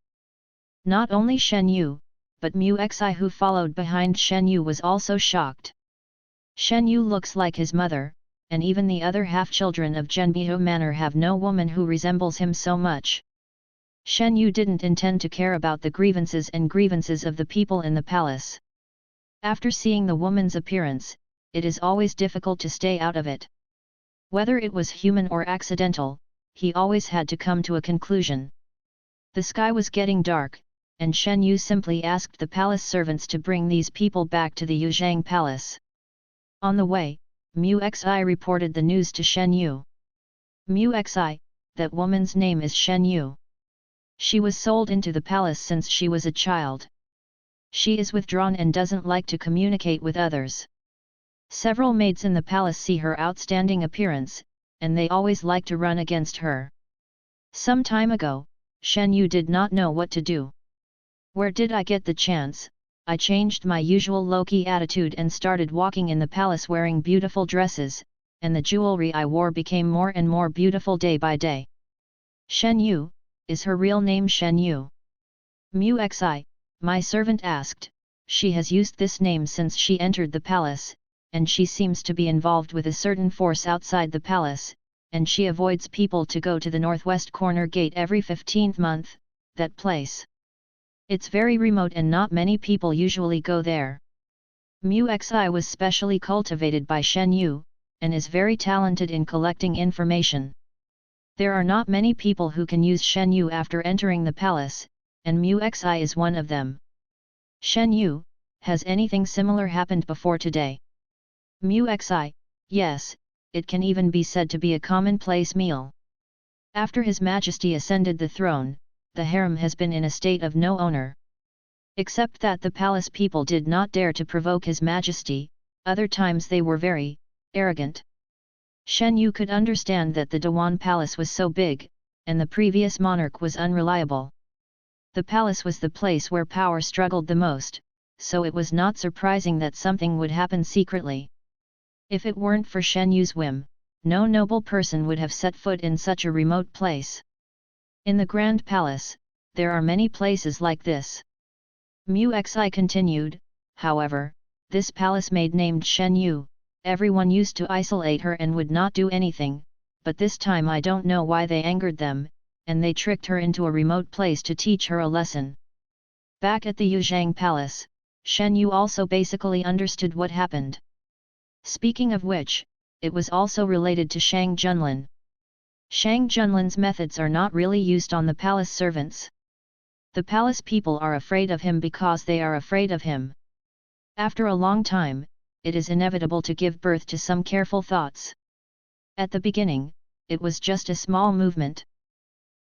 Not only Shen Yu, but Mu Xi who followed behind Shen Yu was also shocked. Shen Yu looks like his mother, and even the other half-children of Zhenbihou Manor have no woman who resembles him so much. Shen Yu didn't intend to care about the grievances of the people in the palace. After seeing the woman's appearance, it is always difficult to stay out of it. Whether it was human or accidental, he always had to come to a conclusion. The sky was getting dark, and Shen Yu simply asked the palace servants to bring these people back to the Yuzhang palace. On the way, Mu Xi reported the news to Shen Yu. Mu Xi, that woman's name is Shen Yu. She was sold into the palace since she was a child. She is withdrawn and doesn't like to communicate with others. Several maids in the palace see her outstanding appearance, and they always like to run against her. Some time ago, Shen Yu did not know what to do. Where did I get the chance? I changed my usual low-key attitude and started walking in the palace wearing beautiful dresses, and the jewelry I wore became more and more beautiful day by day. Shen Yu, is her real name Shen Yu? Mu Xi, my servant asked. She has used this name since she entered the palace, and she seems to be involved with a certain force outside the palace, and she avoids people to go to the northwest corner gate every 15th month, that place. It's very remote and not many people usually go there. Mu Xi was specially cultivated by Shen Yu, and is very talented in collecting information. There are not many people who can use Shen Yu after entering the palace, and Mu Xi is one of them. Shen Yu, has anything similar happened before today? Mu Xi, yes, it can even be said to be a commonplace meal. After His Majesty ascended the throne, the harem has been in a state of no owner. Except that the palace people did not dare to provoke His Majesty, other times they were very arrogant. Shen Yu could understand that the Dewan palace was so big, and the previous monarch was unreliable. The palace was the place where power struggled the most, so it was not surprising that something would happen secretly. If it weren't for Shen Yu's whim, no noble person would have set foot in such a remote place. In the Grand Palace, there are many places like this. Mu Xi continued, however, this palace maid named Shen Yu, everyone used to isolate her and would not do anything, but this time I don't know why they angered them, and they tricked her into a remote place to teach her a lesson. Back at the Yuzhang Palace, Shen Yu also basically understood what happened. Speaking of which, it was also related to Shang Junlin. Shang Junlin's methods are not really used on the palace servants. The palace people are afraid of him because they are afraid of him. After a long time, it is inevitable to give birth to some careful thoughts. At the beginning, it was just a small movement.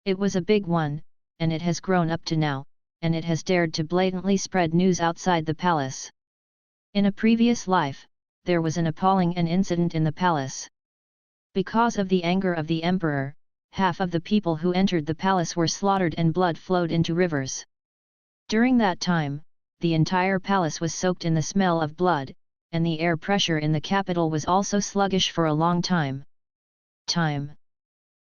It was a big one, and it has grown up to now, and it has dared to blatantly spread news outside the palace. In a previous life, there was an appalling incident in the palace. Because of the anger of the emperor, half of the people who entered the palace were slaughtered and blood flowed into rivers. During that time, the entire palace was soaked in the smell of blood, and the air pressure in the capital was also sluggish for a long time.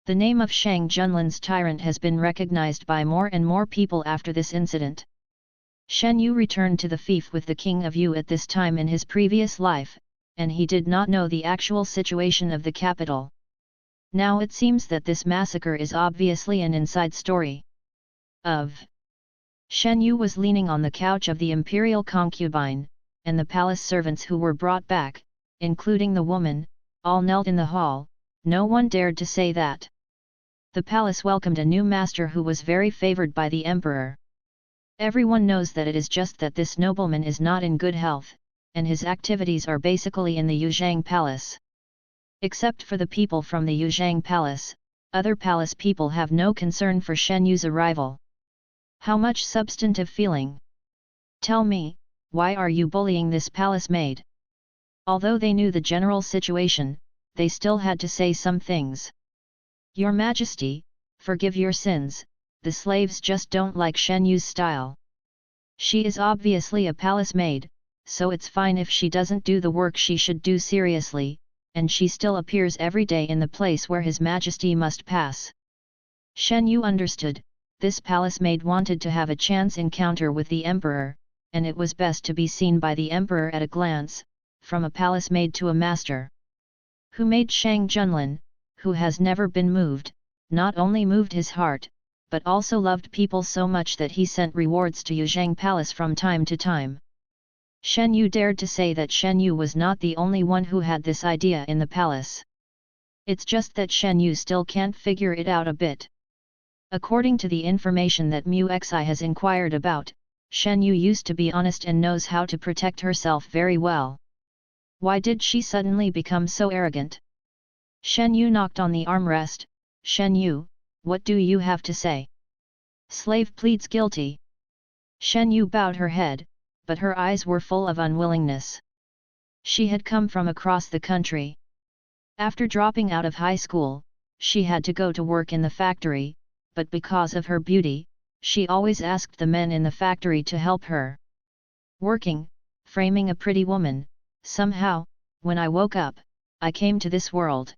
The name of Shang Junlin's tyrant has been recognized by more and more people after this incident. Shen Yu returned to the fief with the king of Yu at this time in his previous life, and he did not know the actual situation of the capital. Now it seems that this massacre is obviously an inside story of. Shen Yu was leaning on the couch of the imperial concubine, and the palace servants who were brought back, including the woman, all knelt in the hall. No one dared to say that. The palace welcomed a new master who was very favored by the emperor. Everyone knows that it is just that this nobleman is not in good health, and his activities are basically in the Yuzhang Palace. Except for the people from the Yuzhang Palace, other palace people have no concern for Shen Yu's arrival. How much substantive feeling? Tell me, why are you bullying this palace maid? Although they knew the general situation, they still had to say some things. Your Majesty, forgive your sins, the slaves just don't like Shen Yu's style. She is obviously a palace maid, so it's fine if she doesn't do the work she should do seriously, and she still appears every day in the place where His Majesty must pass. Shen Yu understood, this palace maid wanted to have a chance encounter with the emperor, and it was best to be seen by the emperor at a glance, from a palace maid to a master. Who made Shang Junlin, who has never been moved, not only moved his heart, but also loved people so much that he sent rewards to Yuzhang Palace from time to time. Shen Yu dared to say that Shen Yu was not the only one who had this idea in the palace. It's just that Shen Yu still can't figure it out a bit. According to the information that Mu Xi has inquired about, Shen Yu used to be honest and knows how to protect herself very well. Why did she suddenly become so arrogant? Shen Yu knocked on the armrest. Shen Yu, what do you have to say? Slave pleads guilty. Shen Yu bowed her head, but her eyes were full of unwillingness. She had come from across the country. After dropping out of high school, she had to go to work in the factory, but because of her beauty, she always asked the men in the factory to help her. Working, framing a pretty woman, somehow, when I woke up, I came to this world.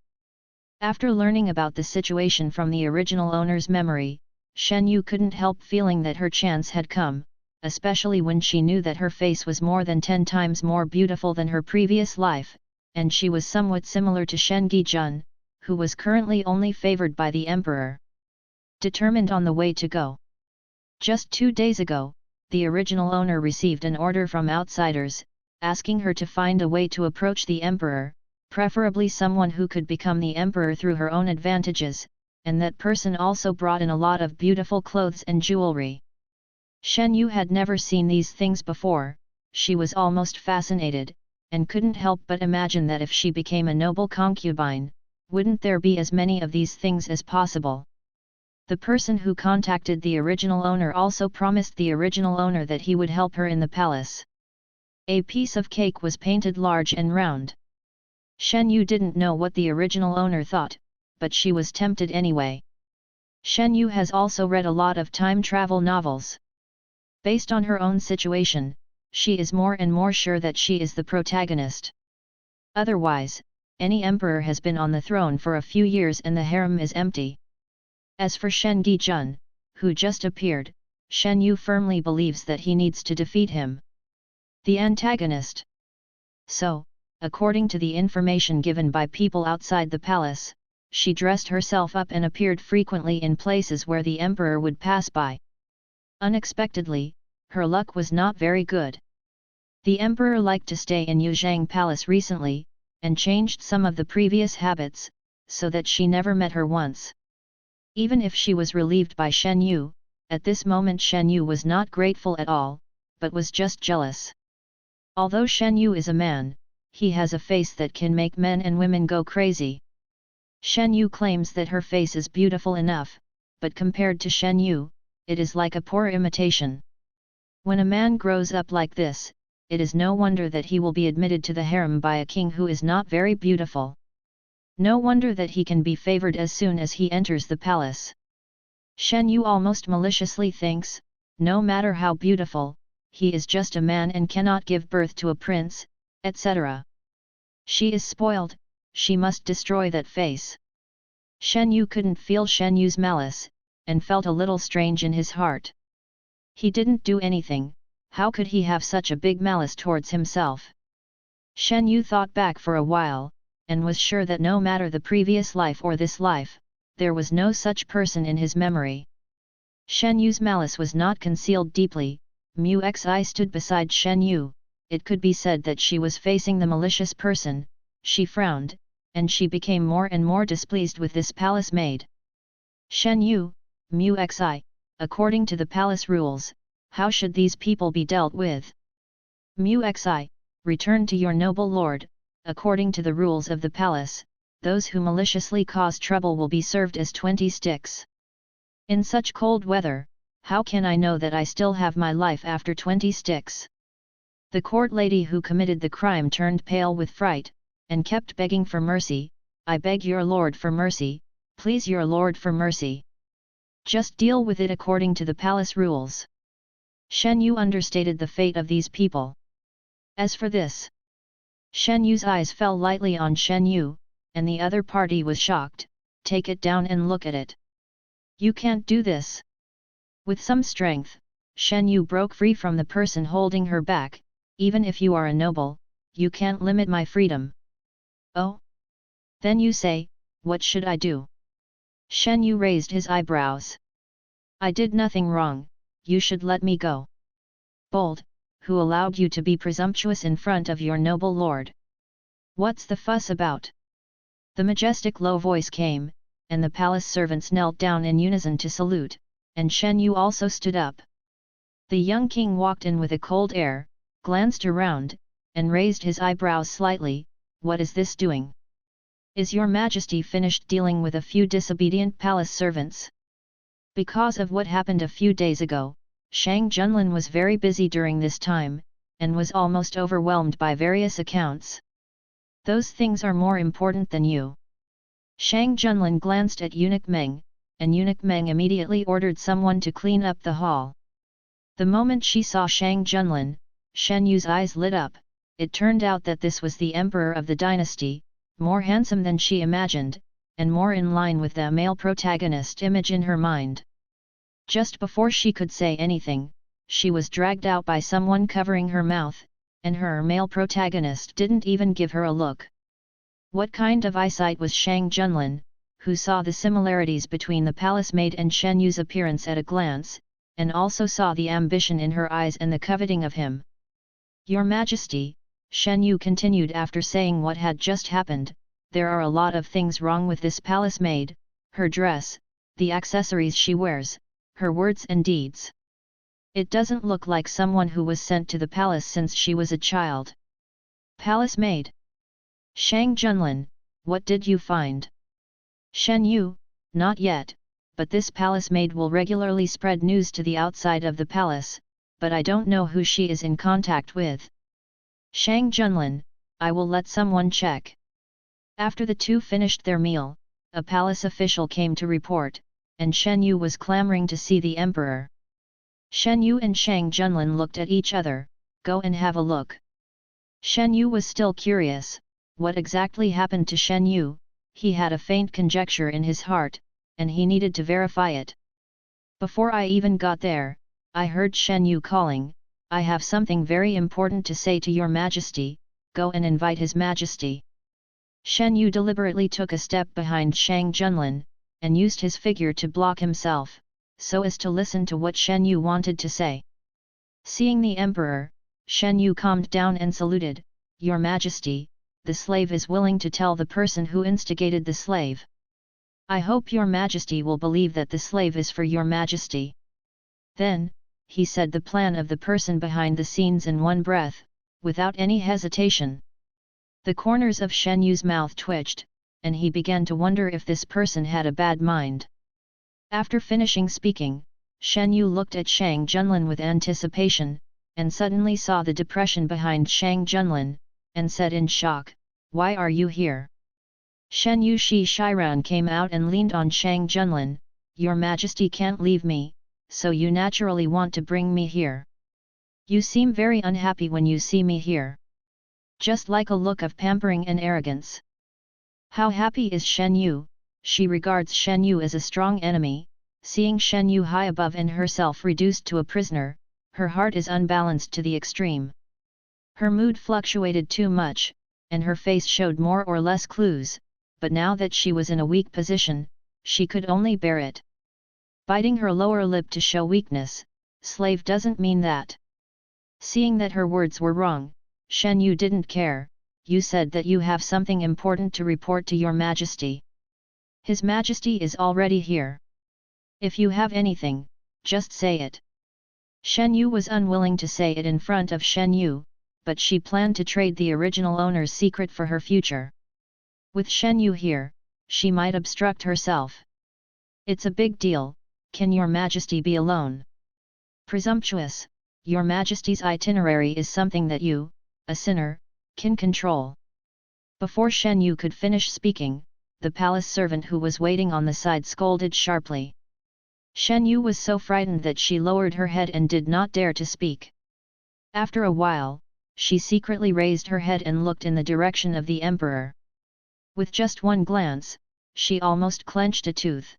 After learning about the situation from the original owner's memory, Shen Yu couldn't help feeling that her chance had come, especially when she knew that her face was more than 10 times more beautiful than her previous life, and she was somewhat similar to Shen Gijun, who was currently only favored by the emperor. Determined on the way to go. Just 2 days ago, the original owner received an order from outsiders, asking her to find a way to approach the emperor, preferably someone who could become the emperor through her own advantages, and that person also brought in a lot of beautiful clothes and jewelry. Shen Yu had never seen these things before. She was almost fascinated, and couldn't help but imagine that if she became a noble concubine, wouldn't there be as many of these things as possible? The person who contacted the original owner also promised the original owner that he would help her in the palace. A piece of cake was painted large and round. Shen Yu didn't know what the original owner thought, but she was tempted anyway. Shen Yu has also read a lot of time travel novels. Based on her own situation, she is more and more sure that she is the protagonist. Otherwise, any emperor has been on the throne for a few years and the harem is empty. As for Shen Gijun, who just appeared, Shen Yu firmly believes that he needs to defeat him. The antagonist. So, according to the information given by people outside the palace, she dressed herself up and appeared frequently in places where the emperor would pass by. Unexpectedly, her luck was not very good. The emperor liked to stay in Yuzhang Palace recently, and changed some of the previous habits, so that she never met her once. Even if she was relieved by Shen Yu, at this moment Shen Yu was not grateful at all, but was just jealous. Although Shen Yu is a man, he has a face that can make men and women go crazy. Shen Yu claims that her face is beautiful enough, but compared to Shen Yu, it is like a poor imitation. When a man grows up like this, it is no wonder that he will be admitted to the harem by a king who is not very beautiful. No wonder that he can be favored as soon as he enters the palace. Shen Yu almost maliciously thinks, no matter how beautiful, he is just a man and cannot give birth to a prince, etc. She is spoiled, she must destroy that face. Shen Yu couldn't feel Shen Yu's malice, and felt a little strange in his heart. He didn't do anything, how could he have such a big malice towards himself? Shen Yu thought back for a while, and was sure that no matter the previous life or this life, there was no such person in his memory. Shen Yu's malice was not concealed deeply. Mu Xi stood beside Shen Yu. It could be said that she was facing the malicious person. She frowned, and she became more and more displeased with this palace maid. Shen Yu, Mu Xi, according to the palace rules, how should these people be dealt with? Mu Xi, return to your noble lord. According to the rules of the palace, those who maliciously cause trouble will be served as 20 sticks. In such cold weather, how can I know that I still have my life after 20 sticks? The court lady who committed the crime turned pale with fright, and kept begging for mercy. I beg your lord for mercy, please your lord for mercy. Just deal with it according to the palace rules. Shen Yu understated the fate of these people. As for this, Shen Yu's eyes fell lightly on Shen Yu, and the other party was shocked. Take it down and look at it. You can't do this. With some strength, Shen Yu broke free from the person holding her back. Even if you are a noble, you can't limit my freedom. Oh? Then you say, what should I do? Shen Yu raised his eyebrows. I did nothing wrong, you should let me go. Bold, who allowed you to be presumptuous in front of your noble lord? What's the fuss about? The majestic low voice came, and the palace servants knelt down in unison to salute, and Shen Yu also stood up. The young king walked in with a cold air, glanced around, and raised his eyebrows slightly. What is this doing? Is your majesty finished dealing with a few disobedient palace servants? Because of what happened a few days ago, Shang Junlin was very busy during this time, and was almost overwhelmed by various accounts. Those things are more important than you. Shang Junlin glanced at Eunuch Meng, and Eunuch Meng immediately ordered someone to clean up the hall. The moment she saw Shang Junlin, Shen Yu's eyes lit up. It turned out that this was the emperor of the dynasty, more handsome than she imagined, and more in line with the male protagonist image in her mind. Just before she could say anything, she was dragged out by someone covering her mouth, and her male protagonist didn't even give her a look. What kind of eyesight was Shang Junlin, who saw the similarities between the palace maid and Shen Yu's appearance at a glance, and also saw the ambition in her eyes and the coveting of him? Your Majesty, Shen Yu continued after saying what had just happened, there are a lot of things wrong with this palace maid, her dress, the accessories she wears, her words and deeds. It doesn't look like someone who was sent to the palace since she was a child. Palace maid. Shang Junlin, what did you find? Shen Yu, not yet, but this palace maid will regularly spread news to the outside of the palace, but I don't know who she is in contact with. Shang Junlin, I will let someone check. After the two finished their meal, a palace official came to report, and Shen Yu was clamoring to see the emperor. Shen Yu and Shang Junlin looked at each other. Go and have a look. Shen Yu was still curious, what exactly happened to Shen Yu? He had a faint conjecture in his heart, and he needed to verify it. Before I even got there, I heard Shen Yu calling, I have something very important to say to your Majesty, go and invite His Majesty. Shen Yu deliberately took a step behind Shang Junlin, and used his figure to block himself, so as to listen to what Shen Yu wanted to say. Seeing the emperor, Shen Yu calmed down and saluted, Your Majesty, the slave is willing to tell the person who instigated the slave. I hope your Majesty will believe that the slave is for your Majesty. Then, he said the plan of the person behind the scenes in one breath, without any hesitation. The corners of Shen Yu's mouth twitched, and he began to wonder if this person had a bad mind. After finishing speaking, Shen Yu looked at Shang Junlin with anticipation, and suddenly saw the depression behind Shang Junlin, and said in shock, Why are you here? Shen Yu Shi Shiran came out and leaned on Shang Junlin, Your Majesty can't leave me, so you naturally want to bring me here. You seem very unhappy when you see me here. Just like a look of pampering and arrogance. How happy is Shen Yu? She regards Shen Yu as a strong enemy. Seeing Shen Yu high above and herself reduced to a prisoner, her heart is unbalanced to the extreme. Her mood fluctuated too much, and her face showed more or less clues, but now that she was in a weak position, she could only bear it. Biting her lower lip to show weakness, slave doesn't mean that. Seeing that her words were wrong, Shen Yu didn't care. You said that you have something important to report to your majesty. His Majesty is already here. If you have anything, just say it. Shen Yu was unwilling to say it in front of Shen Yu, but she planned to trade the original owner's secret for her future. With Shen Yu here, she might obstruct herself. It's a big deal. Can your Majesty be alone? Presumptuous, your Majesty's itinerary is something that you, a sinner, can control. Before Shen Yu could finish speaking, the palace servant who was waiting on the side scolded sharply. Shen Yu was so frightened that she lowered her head and did not dare to speak. After a while, she secretly raised her head and looked in the direction of the emperor. With just one glance, she almost clenched a tooth.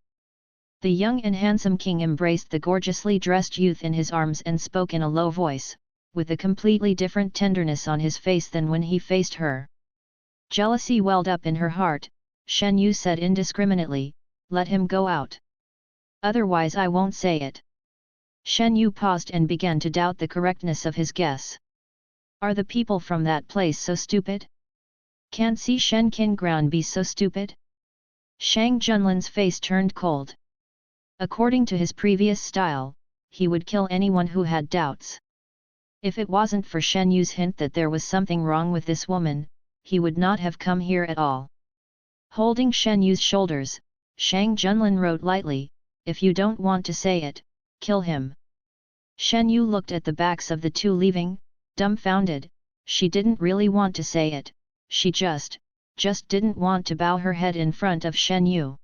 The young and handsome king embraced the gorgeously dressed youth in his arms and spoke in a low voice, with a completely different tenderness on his face than when he faced her. Jealousy welled up in her heart. Shen Yu said indiscriminately, "Let him go out. Otherwise I won't say it." Shen Yu paused and began to doubt the correctness of his guess. Are the people from that place so stupid? Can't see Shen Qingground be so stupid? Shang Junlin's face turned cold. According to his previous style, he would kill anyone who had doubts. If it wasn't for Shen Yu's hint that there was something wrong with this woman, he would not have come here at all. Holding Shen Yu's shoulders, Shang Junlin wrote lightly, "If you don't want to say it, kill him." Shen Yu looked at the backs of the two leaving, dumbfounded. She didn't really want to say it, she just didn't want to bow her head in front of Shen Yu.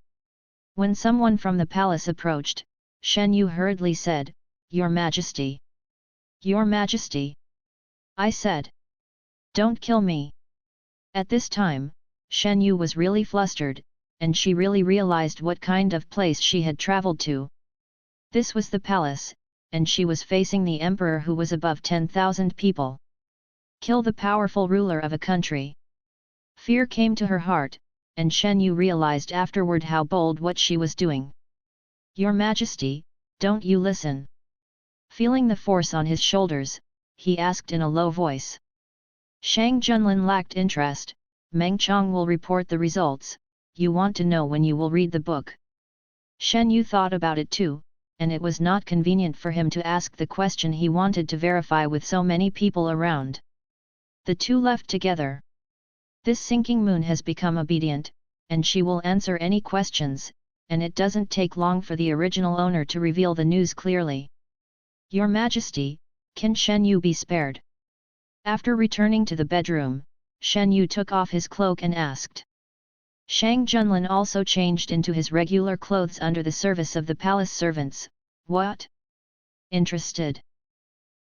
When someone from the palace approached, Shen Yu hurriedly said, "Your Majesty." "Your Majesty?" I said. "Don't kill me." At this time, Shen Yu was really flustered, and she really realized what kind of place she had traveled to. This was the palace, and she was facing the emperor who was above 10,000 people. Kill the powerful ruler of a country. Fear came to her heart, and Shen Yu realized afterward how bold what she was doing. "Your Majesty, don't you listen?" Feeling the force on his shoulders, he asked in a low voice. Shang Junlin lacked interest. "Meng Chong will report the results, you want to know when you will read the book." Shen Yu thought about it too, and it was not convenient for him to ask the question he wanted to verify with so many people around. The two left together. This sinking moon has become obedient, and she will answer any questions, and it doesn't take long for the original owner to reveal the news clearly. "Your Majesty, can Shen Yu be spared?" After returning to the bedroom, Shen Yu took off his cloak and asked. Shang Junlin also changed into his regular clothes under the service of the palace servants. "What? Interested?"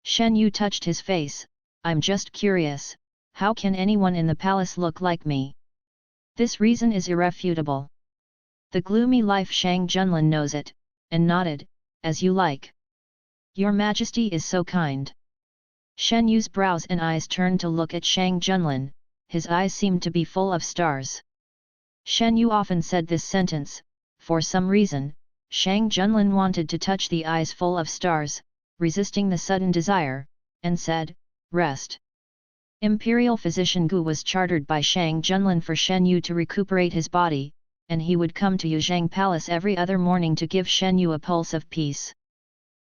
Shen Yu touched his face. "I'm just curious, how can anyone in the palace look like me? This reason is irrefutable." The gloomy life Shang Junlin knows it, and nodded, "As you like. Your Majesty is so kind." Shen Yu's brows and eyes turned to look at Shang Junlin, his eyes seemed to be full of stars. Shen Yu often said this sentence. For some reason, Shang Junlin wanted to touch the eyes full of stars, resisting the sudden desire, and said, "Rest." Imperial physician Gu was chartered by Shang Junlin for Shen Yu to recuperate his body, and he would come to Yuzhang Palace every other morning to give Shen Yu a pulse of peace.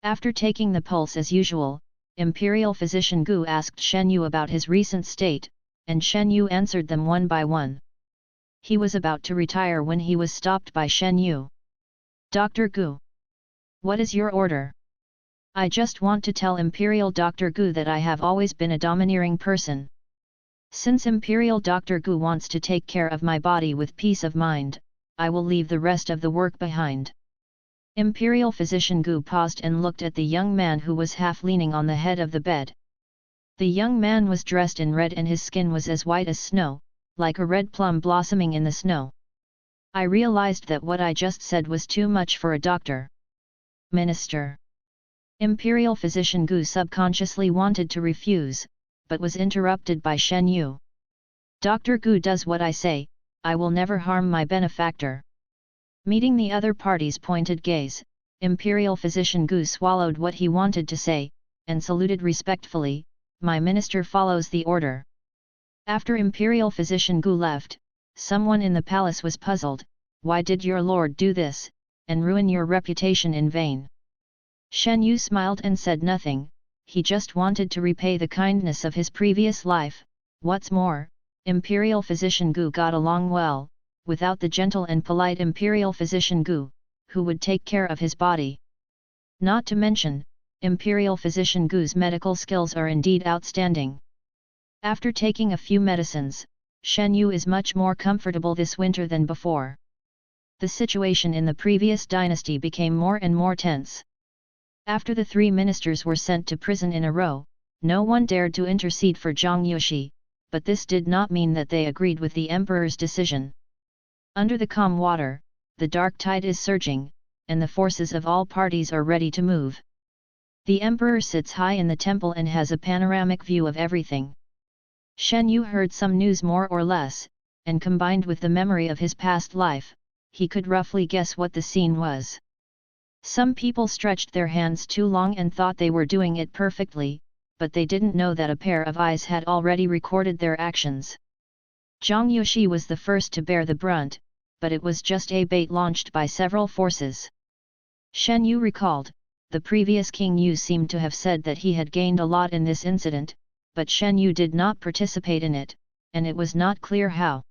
After taking the pulse as usual, Imperial physician Gu asked Shen Yu about his recent state, and Shen Yu answered them one by one. He was about to retire when he was stopped by Shen Yu. "Dr. Gu. What is your order?" "I just want to tell Imperial Dr. Gu that I have always been a domineering person. Since Imperial Dr. Gu wants to take care of my body with peace of mind, I will leave the rest of the work behind." Imperial physician Gu paused and looked at the young man who was half leaning on the head of the bed. The young man was dressed in red and his skin was as white as snow, like a red plum blossoming in the snow. I realized that what I just said was too much for a doctor. "Minister." Imperial physician Gu subconsciously wanted to refuse, but was interrupted by Shen Yu. Dr. Gu does what I say, I will never harm my benefactor. Meeting the other party's pointed gaze, Imperial Physician Gu swallowed what he wanted to say, and saluted respectfully, my minister follows the order. After Imperial Physician Gu left, someone in the palace was puzzled, why did your lord do this, and ruin your reputation in vain? Shen Yu smiled and said nothing, he just wanted to repay the kindness of his previous life. What's more, Imperial Physician Gu got along well, without the gentle and polite Imperial Physician Gu, who would take care of his body. Not to mention, Imperial Physician Gu's medical skills are indeed outstanding. After taking a few medicines, Shen Yu is much more comfortable this winter than before. The situation in the previous dynasty became more and more tense. After the 3 ministers were sent to prison in a row, no one dared to intercede for Zhang Yuxi, but this did not mean that they agreed with the emperor's decision. Under the calm water, the dark tide is surging, and the forces of all parties are ready to move. The emperor sits high in the temple and has a panoramic view of everything. Shen Yu heard some news more or less, and combined with the memory of his past life, he could roughly guess what the scene was. Some people stretched their hands too long and thought they were doing it perfectly, but they didn't know that a pair of eyes had already recorded their actions. Zhang Yuxi was the first to bear the brunt, but it was just a bait launched by several forces. Shen Yu recalled, the previous King Yu seemed to have said that he had gained a lot in this incident, but Shen Yu did not participate in it, and it was not clear how.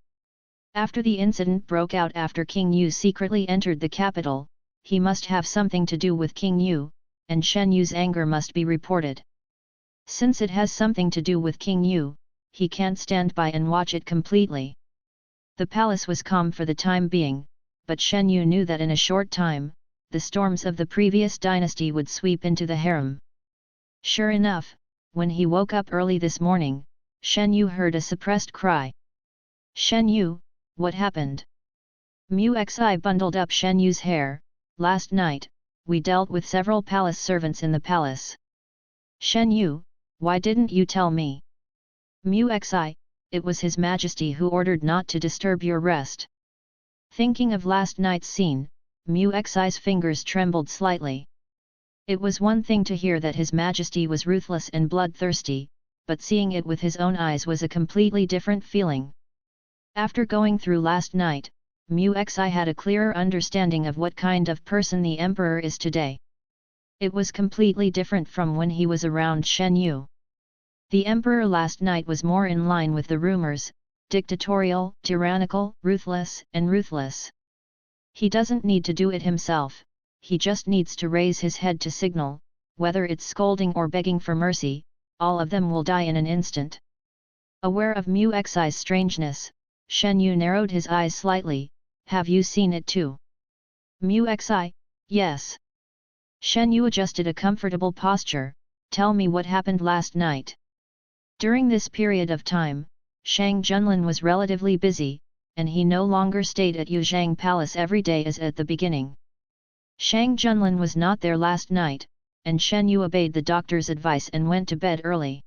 After the incident broke out after King Yu secretly entered the capital, he must have something to do with King Yu, and Shen Yu's anger must be reported. Since it has something to do with King Yu, he can't stand by and watch it completely. The palace was calm for the time being, but Shen Yu knew that in a short time, the storms of the previous dynasty would sweep into the harem. Sure enough, when he woke up early this morning, Shen Yu heard a suppressed cry. Shen Yu, what happened? Mu Xi bundled up Shen Yu's hair. Last night, we dealt with several palace servants in the palace. Shen Yu, why didn't you tell me? Mu Xi, it was His Majesty who ordered not to disturb your rest. Thinking of last night's scene, Mu Xi's fingers trembled slightly. It was one thing to hear that His Majesty was ruthless and bloodthirsty, but seeing it with his own eyes was a completely different feeling. After going through last night, Mu Xi had a clearer understanding of what kind of person the emperor is today. It was completely different from when he was around Shen Yu. The emperor last night was more in line with the rumors, dictatorial, tyrannical, ruthless, and ruthless. He doesn't need to do it himself, he just needs to raise his head to signal, whether it's scolding or begging for mercy, all of them will die in an instant. Aware of Mu Xi's strangeness, Shen Yu narrowed his eyes slightly, have you seen it too? Mu Xi, yes. Shen Yu adjusted a comfortable posture, tell me what happened last night. During this period of time, Shang Junlin was relatively busy, and he no longer stayed at Yuzhang Palace every day as at the beginning. Shang Junlin was not there last night, and Shen Yu obeyed the doctor's advice and went to bed early.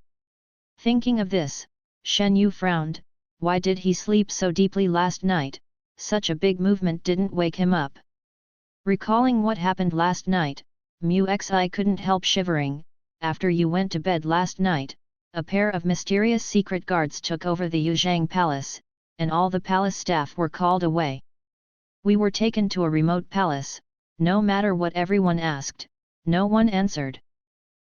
Thinking of this, Shen Yu frowned, why did he sleep so deeply last night? Such a big movement didn't wake him up. Recalling what happened last night, Mu Xi couldn't help shivering. After you went to bed last night, a pair of mysterious secret guards took over the Yuzhang Palace, and all the palace staff were called away. We were taken to a remote palace. No matter what everyone asked, no one answered.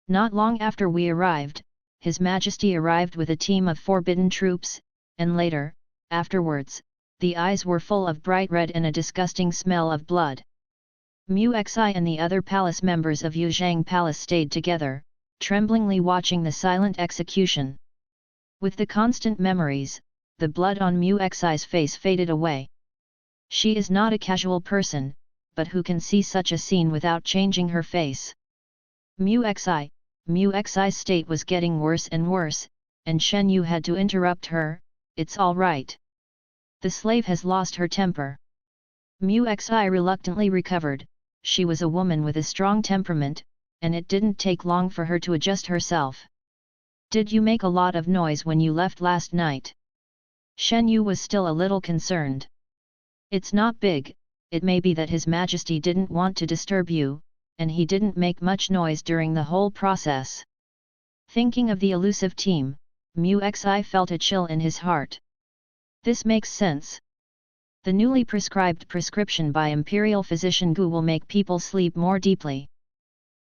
Not long after we arrived, His Majesty arrived with a team of forbidden troops, and later, afterwards, the eyes were full of bright red and a disgusting smell of blood. Mu Xi and the other palace members of Yuzhang Palace stayed together, tremblingly watching the silent execution. With the constant memories, the blood on Mu Xi's face faded away. She is not a casual person, but who can see such a scene without changing her face? Mu Xi's state was getting worse and worse, and Shen Yu had to interrupt her, it's all right. The slave has lost her temper. Mu Xi reluctantly recovered, she was a woman with a strong temperament, and it didn't take long for her to adjust herself. Did you make a lot of noise when you left last night? Shen Yu was still a little concerned. It's not big, it may be that His Majesty didn't want to disturb you, and he didn't make much noise during the whole process. Thinking of the elusive team, Mu Xi felt a chill in his heart. This makes sense. The newly prescribed prescription by Imperial Physician Gu will make people sleep more deeply.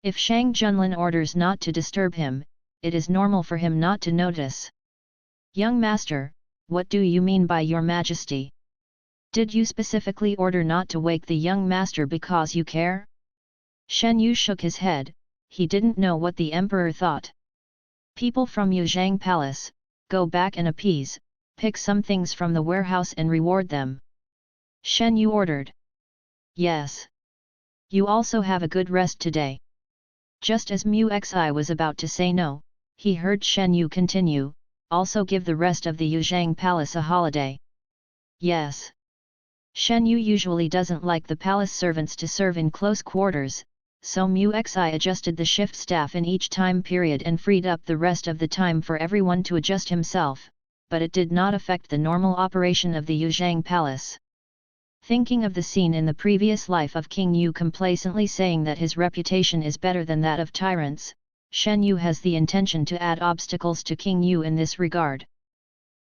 If Shang Junlin orders not to disturb him, it is normal for him not to notice. Young master, what do you mean by Your Majesty? Did you specifically order not to wake the young master because you care? Shen Yu shook his head, he didn't know what the emperor thought. People from Yuzhang Palace, go back and appease, pick some things from the warehouse and reward them. Shen Yu ordered. Yes. You also have a good rest today. Just as Mu Xi was about to say no, he heard Shen Yu continue, also give the rest of the Yuzhang Palace a holiday. Yes. Shen Yu usually doesn't like the palace servants to serve in close quarters, so Mu Xi adjusted the shift staff in each time period and freed up the rest of the time for everyone to adjust himself, but it did not affect the normal operation of the Yuzhang Palace. Thinking of the scene in the previous life of King Yu complacently saying that his reputation is better than that of tyrants, Shen Yu has the intention to add obstacles to King Yu in this regard.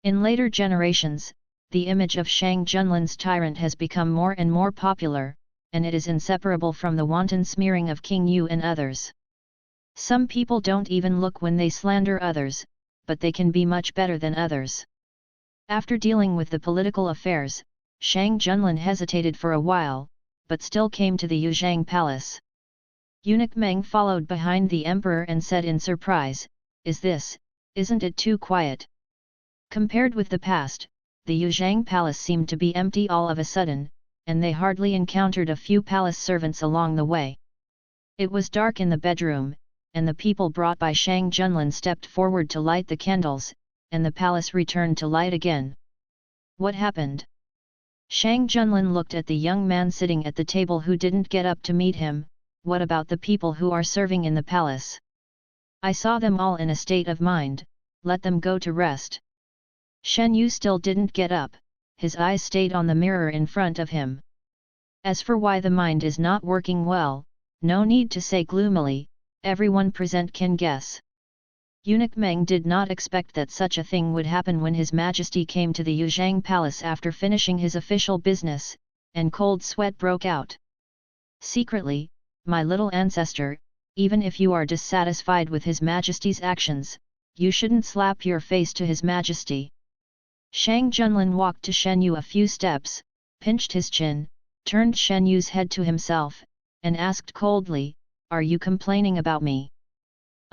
In later generations, the image of Shang Junlin's tyrant has become more and more popular, and it is inseparable from the wanton smearing of King Yu and others. Some people don't even look when they slander others, but they can be much better than others. After dealing with the political affairs, Shang Junlin hesitated for a while, but still came to the Yuzhang Palace. Eunuch Meng followed behind the emperor and said in surprise, Isn't it too quiet? Compared with the past, the Yuzhang Palace seemed to be empty all of a sudden, and they hardly encountered a few palace servants along the way. It was dark in the bedroom, and the people brought by Shang Junlin stepped forward to light the candles, and the palace returned to light again. What happened? Shang Junlin looked at the young man sitting at the table who didn't get up to meet him. What about the people who are serving in the palace? I saw them all in a state of mind, let them go to rest. Shen Yu still didn't get up, his eyes stayed on the mirror in front of him. As for why the mind is not working well, no need to say gloomily, everyone present can guess. Eunuch Meng did not expect that such a thing would happen when His Majesty came to the Yuzhang Palace after finishing his official business, and cold sweat broke out. Secretly, my little ancestor, even if you are dissatisfied with His Majesty's actions, you shouldn't slap your face to His Majesty. Shang Junlin walked to Shen Yu a few steps, pinched his chin, turned Shen Yu's head to himself, and asked coldly, Are you complaining about me?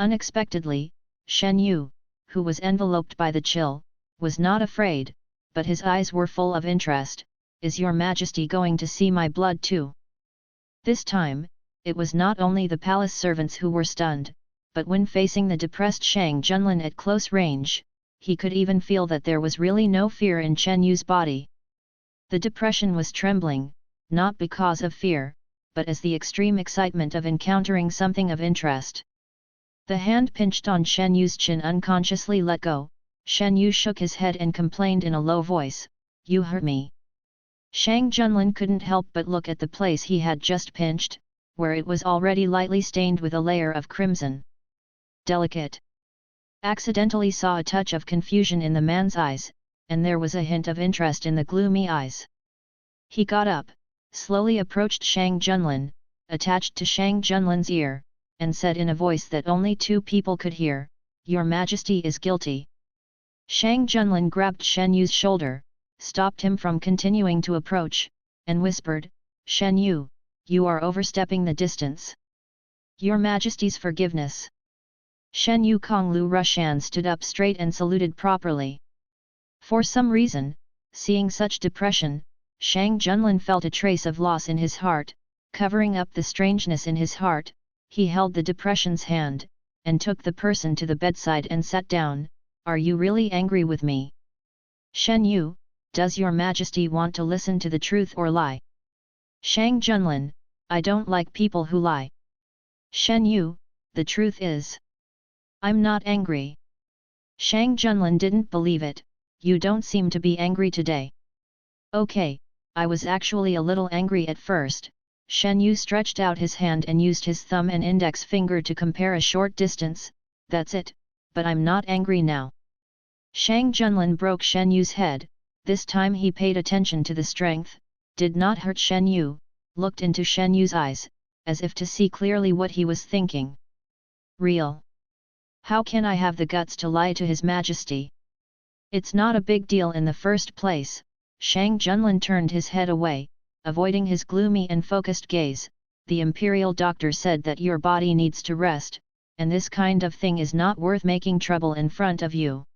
Unexpectedly, Shen Yu, who was enveloped by the chill, was not afraid, but his eyes were full of interest. Is Your Majesty going to see my blood too? This time, it was not only the palace servants who were stunned, but when facing the depressed Shang Junlin at close range, he could even feel that there was really no fear in Shen Yu's body. The depression was trembling, not because of fear, but as the extreme excitement of encountering something of interest. The hand pinched on Shen Yu's chin unconsciously let go. Shen Yu shook his head and complained in a low voice, You hurt me. Shang Junlin couldn't help but look at the place he had just pinched, where it was already lightly stained with a layer of crimson. Delicate. Accidentally saw a touch of confusion in the man's eyes, and there was a hint of interest in the gloomy eyes. He got up, slowly approached Shang Junlin, attached to Shang Junlin's ear, and said in a voice that only two people could hear, Your Majesty is guilty. Shang Junlin grabbed Shen Yu's shoulder, stopped him from continuing to approach, and whispered, Shen Yu, you are overstepping the distance. Your Majesty's forgiveness. Shen Yu Konglu Rushan stood up straight and saluted properly. For some reason, seeing such depression, Shang Junlin felt a trace of loss in his heart. Covering up the strangeness in his heart, he held the depression's hand, and took the person to the bedside and sat down. Are you really angry with me? Shen Yu, does Your Majesty want to listen to the truth or lie? Shang Junlin, I don't like people who lie. Shen Yu, the truth is, I'm not angry. Shang Junlin didn't believe it. You don't seem to be angry today. Okay, I was actually a little angry at first. Shen Yu stretched out his hand and used his thumb and index finger to compare a short distance. That's it, but I'm not angry now. Shang Junlin broke Shen Yu's head. This time he paid attention to the strength, did not hurt Shen Yu, looked into Shen Yu's eyes, as if to see clearly what he was thinking. Real. How can I have the guts to lie to His Majesty? It's not a big deal in the first place. Shang Junlin turned his head away, avoiding his gloomy and focused gaze. The imperial doctor said that your body needs to rest, and this kind of thing is not worth making trouble in front of you.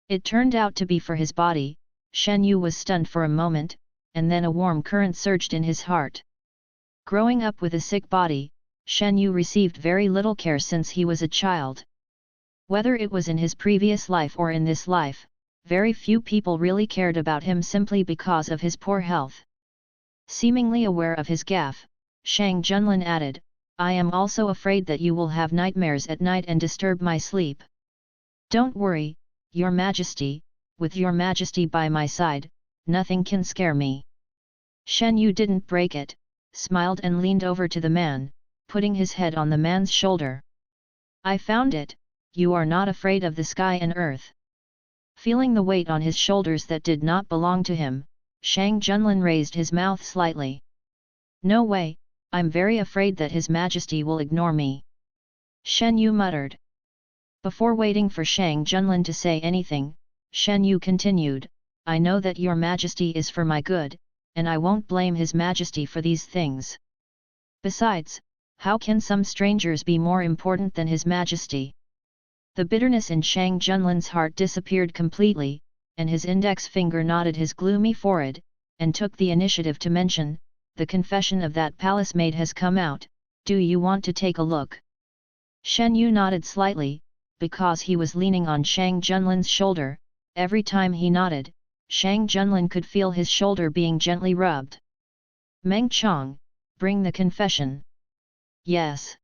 It turned out to be for his body. Shen Yu was stunned for a moment, and then a warm current surged in his heart. Growing up with a sick body, Shen Yu received very little care since he was a child. Whether it was in his previous life or in this life, very few people really cared about him simply because of his poor health. Seemingly aware of his gaffe, Shang Junlin added, I am also afraid that you will have nightmares at night and disturb my sleep. Don't worry, Your Majesty, with Your Majesty by my side, nothing can scare me. Shen Yu didn't break it, smiled and leaned over to the man, putting his head on the man's shoulder. I found it, you are not afraid of the sky and earth. Feeling the weight on his shoulders that did not belong to him, Shang Junlin raised his mouth slightly. No way, I'm very afraid that His Majesty will ignore me. Shen Yu muttered. Before waiting for Shang Junlin to say anything, Shen Yu continued, I know that Your Majesty is for my good, and I won't blame His Majesty for these things. Besides, how can some strangers be more important than His Majesty? The bitterness in Shang Junlin's heart disappeared completely, and his index finger nodded his gloomy forehead, and took the initiative to mention, the confession of that palace maid has come out, do you want to take a look? Shen Yu nodded slightly, because he was leaning on Shang Junlin's shoulder. Every time he nodded, Shang Junlin could feel his shoulder being gently rubbed. Meng Chong, bring the confession. Yes.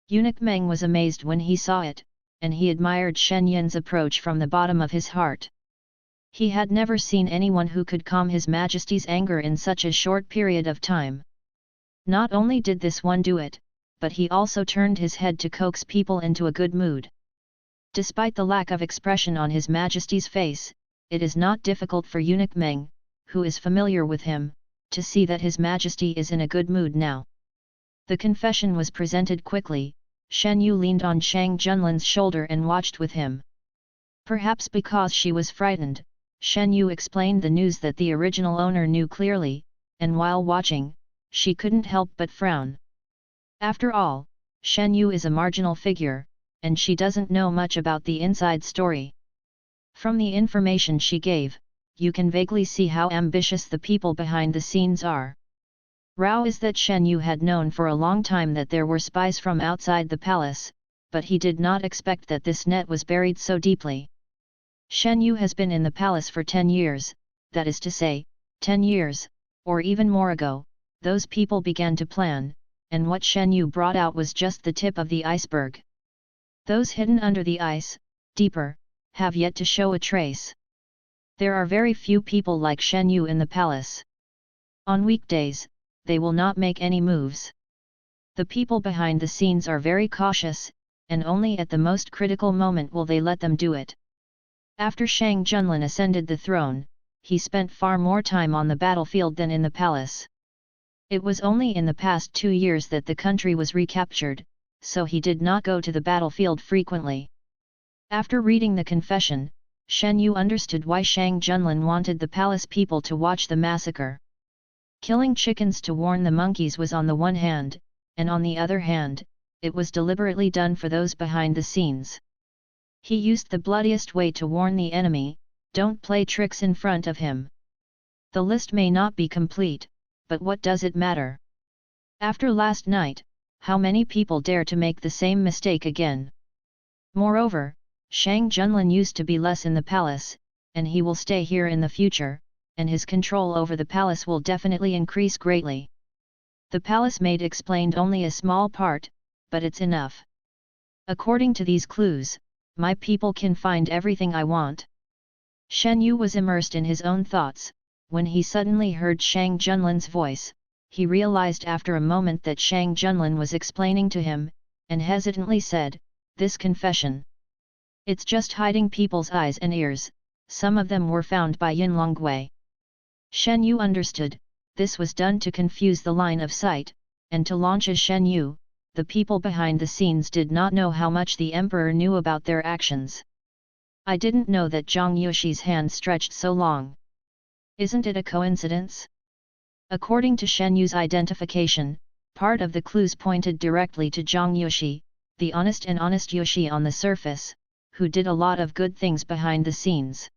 Eunuch Meng was amazed when he saw it, and he admired Shen Yun's approach from the bottom of his heart. He had never seen anyone who could calm His Majesty's anger in such a short period of time. Not only did this one do it, but he also turned his head to coax people into a good mood. Despite the lack of expression on His Majesty's face, it is not difficult for Eunuch Meng, who is familiar with him, to see that His Majesty is in a good mood now. The confession was presented quickly. Shen Yu leaned on Shang Junlin's shoulder and watched with him. Perhaps because she was frightened, Shen Yu explained the news that the original owner knew clearly, and while watching, she couldn't help but frown. After all, Shen Yu is a marginal figure, and she doesn't know much about the inside story. From the information she gave, you can vaguely see how ambitious the people behind the scenes are. Rao is that Shen Yu had known for a long time that there were spies from outside the palace, but he did not expect that this net was buried so deeply. Shen Yu has been in the palace for 10 years, that is to say, 10 years, or even more ago, those people began to plan, and what Shen Yu brought out was just the tip of the iceberg. Those hidden under the ice, deeper, have yet to show a trace. There are very few people like Shen Yu in the palace. On weekdays, they will not make any moves. The people behind the scenes are very cautious, and only at the most critical moment will they let them do it. After Shang Junlin ascended the throne, he spent far more time on the battlefield than in the palace. It was only in the past 2 years that the country was recaptured, so he did not go to the battlefield frequently. After reading the confession, Shen Yu understood why Shang Junlin wanted the palace people to watch the massacre. Killing chickens to warn the monkeys was on the one hand, and on the other hand, it was deliberately done for those behind the scenes. He used the bloodiest way to warn the enemy, don't play tricks in front of him. The list may not be complete, but what does it matter? After last night, how many people dare to make the same mistake again? Moreover, Shang Junlin used to be less in the palace, and he will stay here in the future, and his control over the palace will definitely increase greatly. The palace maid explained only a small part, but it's enough. According to these clues, my people can find everything I want. Shen Yu was immersed in his own thoughts. When he suddenly heard Shang Junlin's voice, he realized after a moment that Shang Junlin was explaining to him, and hesitantly said, "This confession. It's just hiding people's eyes and ears, some of them were found by Yinlongwei." Shen Yu understood, this was done to confuse the line of sight, and to launch as Shen Yu. The people behind the scenes did not know how much the emperor knew about their actions. "I didn't know that Zhang Yushi's hand stretched so long. Isn't it a coincidence?" According to Shen Yu's identification, part of the clues pointed directly to Zhang Yushi, the honest Yushi on the surface, who did a lot of good things behind the scenes.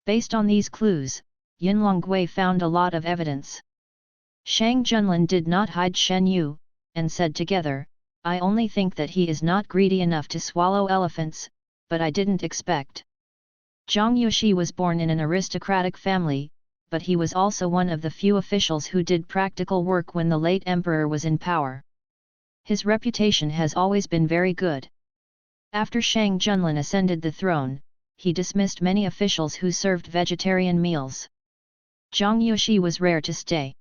Based on these clues, Yinlongwei found a lot of evidence. Shang Junlin did not hide Shen Yu, and said together, "I only think that he is not greedy enough to swallow elephants, but I didn't expect." Zhang Yushi was born in an aristocratic family, but he was also one of the few officials who did practical work when the late emperor was in power. His reputation has always been very good. After Shang Junlin ascended the throne, he dismissed many officials who served vegetarian meals. Zhang Yushi was rare to stay.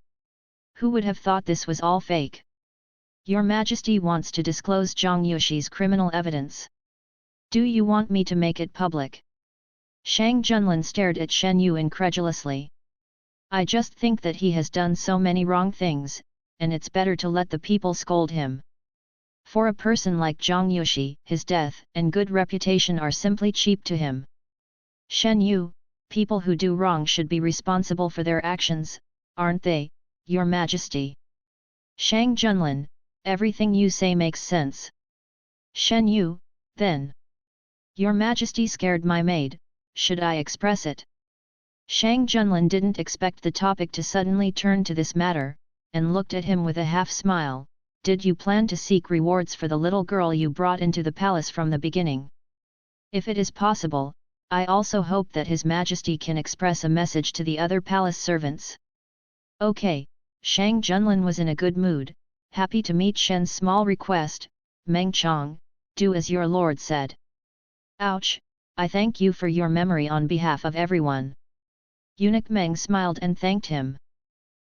Who would have thought this was all fake? Your Majesty wants to disclose Zhang Yushi's criminal evidence. Do you want me to make it public? Shang Junlin stared at Shen Yu incredulously. "I just think that he has done so many wrong things, and it's better to let the people scold him. For a person like Zhang Yushi, his death and good reputation are simply cheap to him. Shen Yu, people who do wrong should be responsible for their actions, aren't they, Your Majesty?" Shang Junlin, everything you say makes sense. Shen Yu, then. Your Majesty scared my maid, should I express it? Shang Junlin didn't expect the topic to suddenly turn to this matter, and looked at him with a half-smile. "Did you plan to seek rewards for the little girl you brought into the palace from the beginning? If it is possible, I also hope that His Majesty can express a message to the other palace servants." Okay, Shang Junlin was in a good mood, happy to meet Shen's small request. "Meng Chong, do as your lord said." "Ouch, I thank you for your memory on behalf of everyone." Eunuch Meng smiled and thanked him.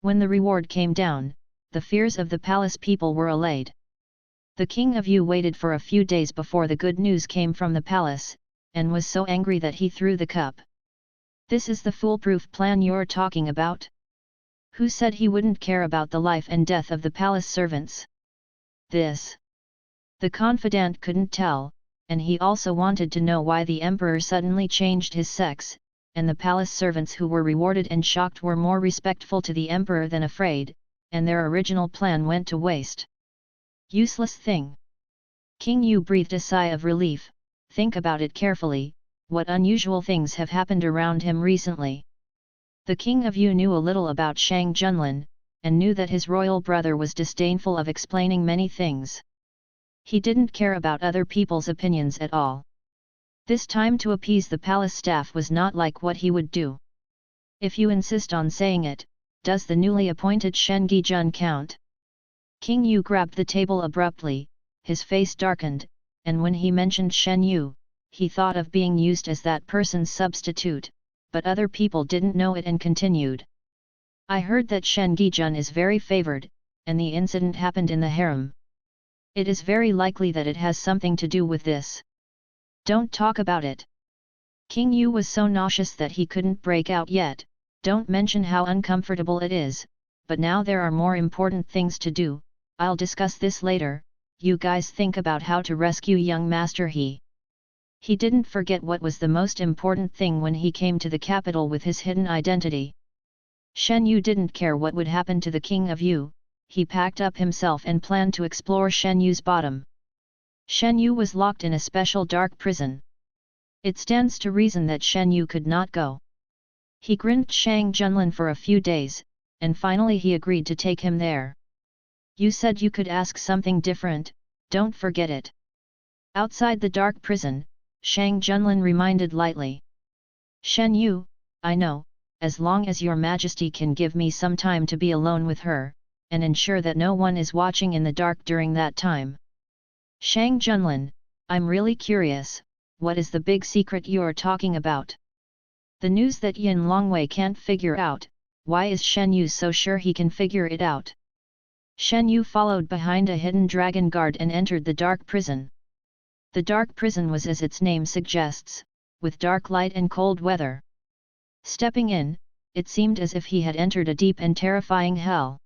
When the reward came down, the fears of the palace people were allayed. The King of Yu waited for a few days before the good news came from the palace, and was so angry that he threw the cup. "This is the foolproof plan you're talking about? Who said he wouldn't care about the life and death of the palace servants? This." The confidant couldn't tell, and he also wanted to know why the emperor suddenly changed his sex, and the palace servants who were rewarded and shocked were more respectful to the emperor than afraid, and their original plan went to waste. Useless thing. King Yu breathed a sigh of relief. Think about it carefully, what unusual things have happened around him recently. The King of Yu knew a little about Shang Junlin, and knew that his royal brother was disdainful of explaining many things. He didn't care about other people's opinions at all. This time to appease the palace staff was not like what he would do. "If you insist on saying it, does the newly appointed Shen Gijun count?" King Yu grabbed the table abruptly, his face darkened, and when he mentioned Shen Yu, he thought of being used as that person's substitute, but other people didn't know it and continued. "I heard that Shen Gijun is very favored, and the incident happened in the harem. It is very likely that it has something to do with this. Don't talk about it." King Yu was so nauseous that he couldn't break out yet. "Don't mention how uncomfortable it is, but now there are more important things to do. I'll discuss this later. You guys think about how to rescue young Master He." He didn't forget what was the most important thing when he came to the capital with his hidden identity. Shen Yu didn't care what would happen to the King of Yu. He packed up himself and planned to explore Shen Yu's bottom. Shen Yu was locked in a special dark prison. It stands to reason that Shen Yu could not go. He grinned Shang Junlin for a few days, and finally he agreed to take him there. "You said you could ask something different, don't forget it." Outside the dark prison, Shang Junlin reminded lightly. "Shen Yu, I know, as long as your Majesty can give me some time to be alone with her, and ensure that no one is watching in the dark during that time." "Shang Junlin, I'm really curious, what is the big secret you're talking about? The news that Yin Longwei can't figure out, why is Shen Yu so sure he can figure it out? Shen Yu followed behind a hidden dragon guard and entered the dark prison. The dark prison was as its name suggests, with dark light and cold weather. Stepping in, it seemed as if he had entered a deep and terrifying hell.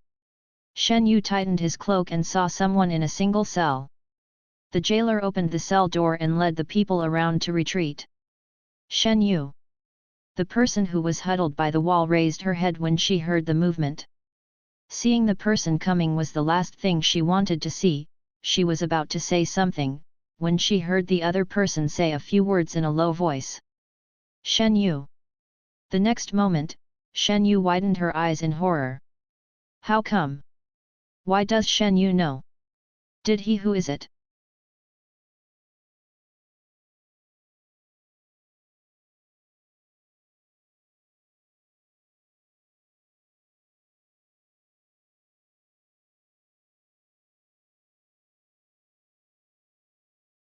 Shen Yu tightened his cloak and saw someone in a single cell. The jailer opened the cell door and led the people around to retreat. Shen Yu. The person who was huddled by the wall raised her head when she heard the movement. Seeing the person coming was the last thing she wanted to see. She was about to say something, when she heard the other person say a few words in a low voice. Shen Yu. The next moment, Shen Yu widened her eyes in horror. How come? Why does Shen Yu know? Did he? Who is it?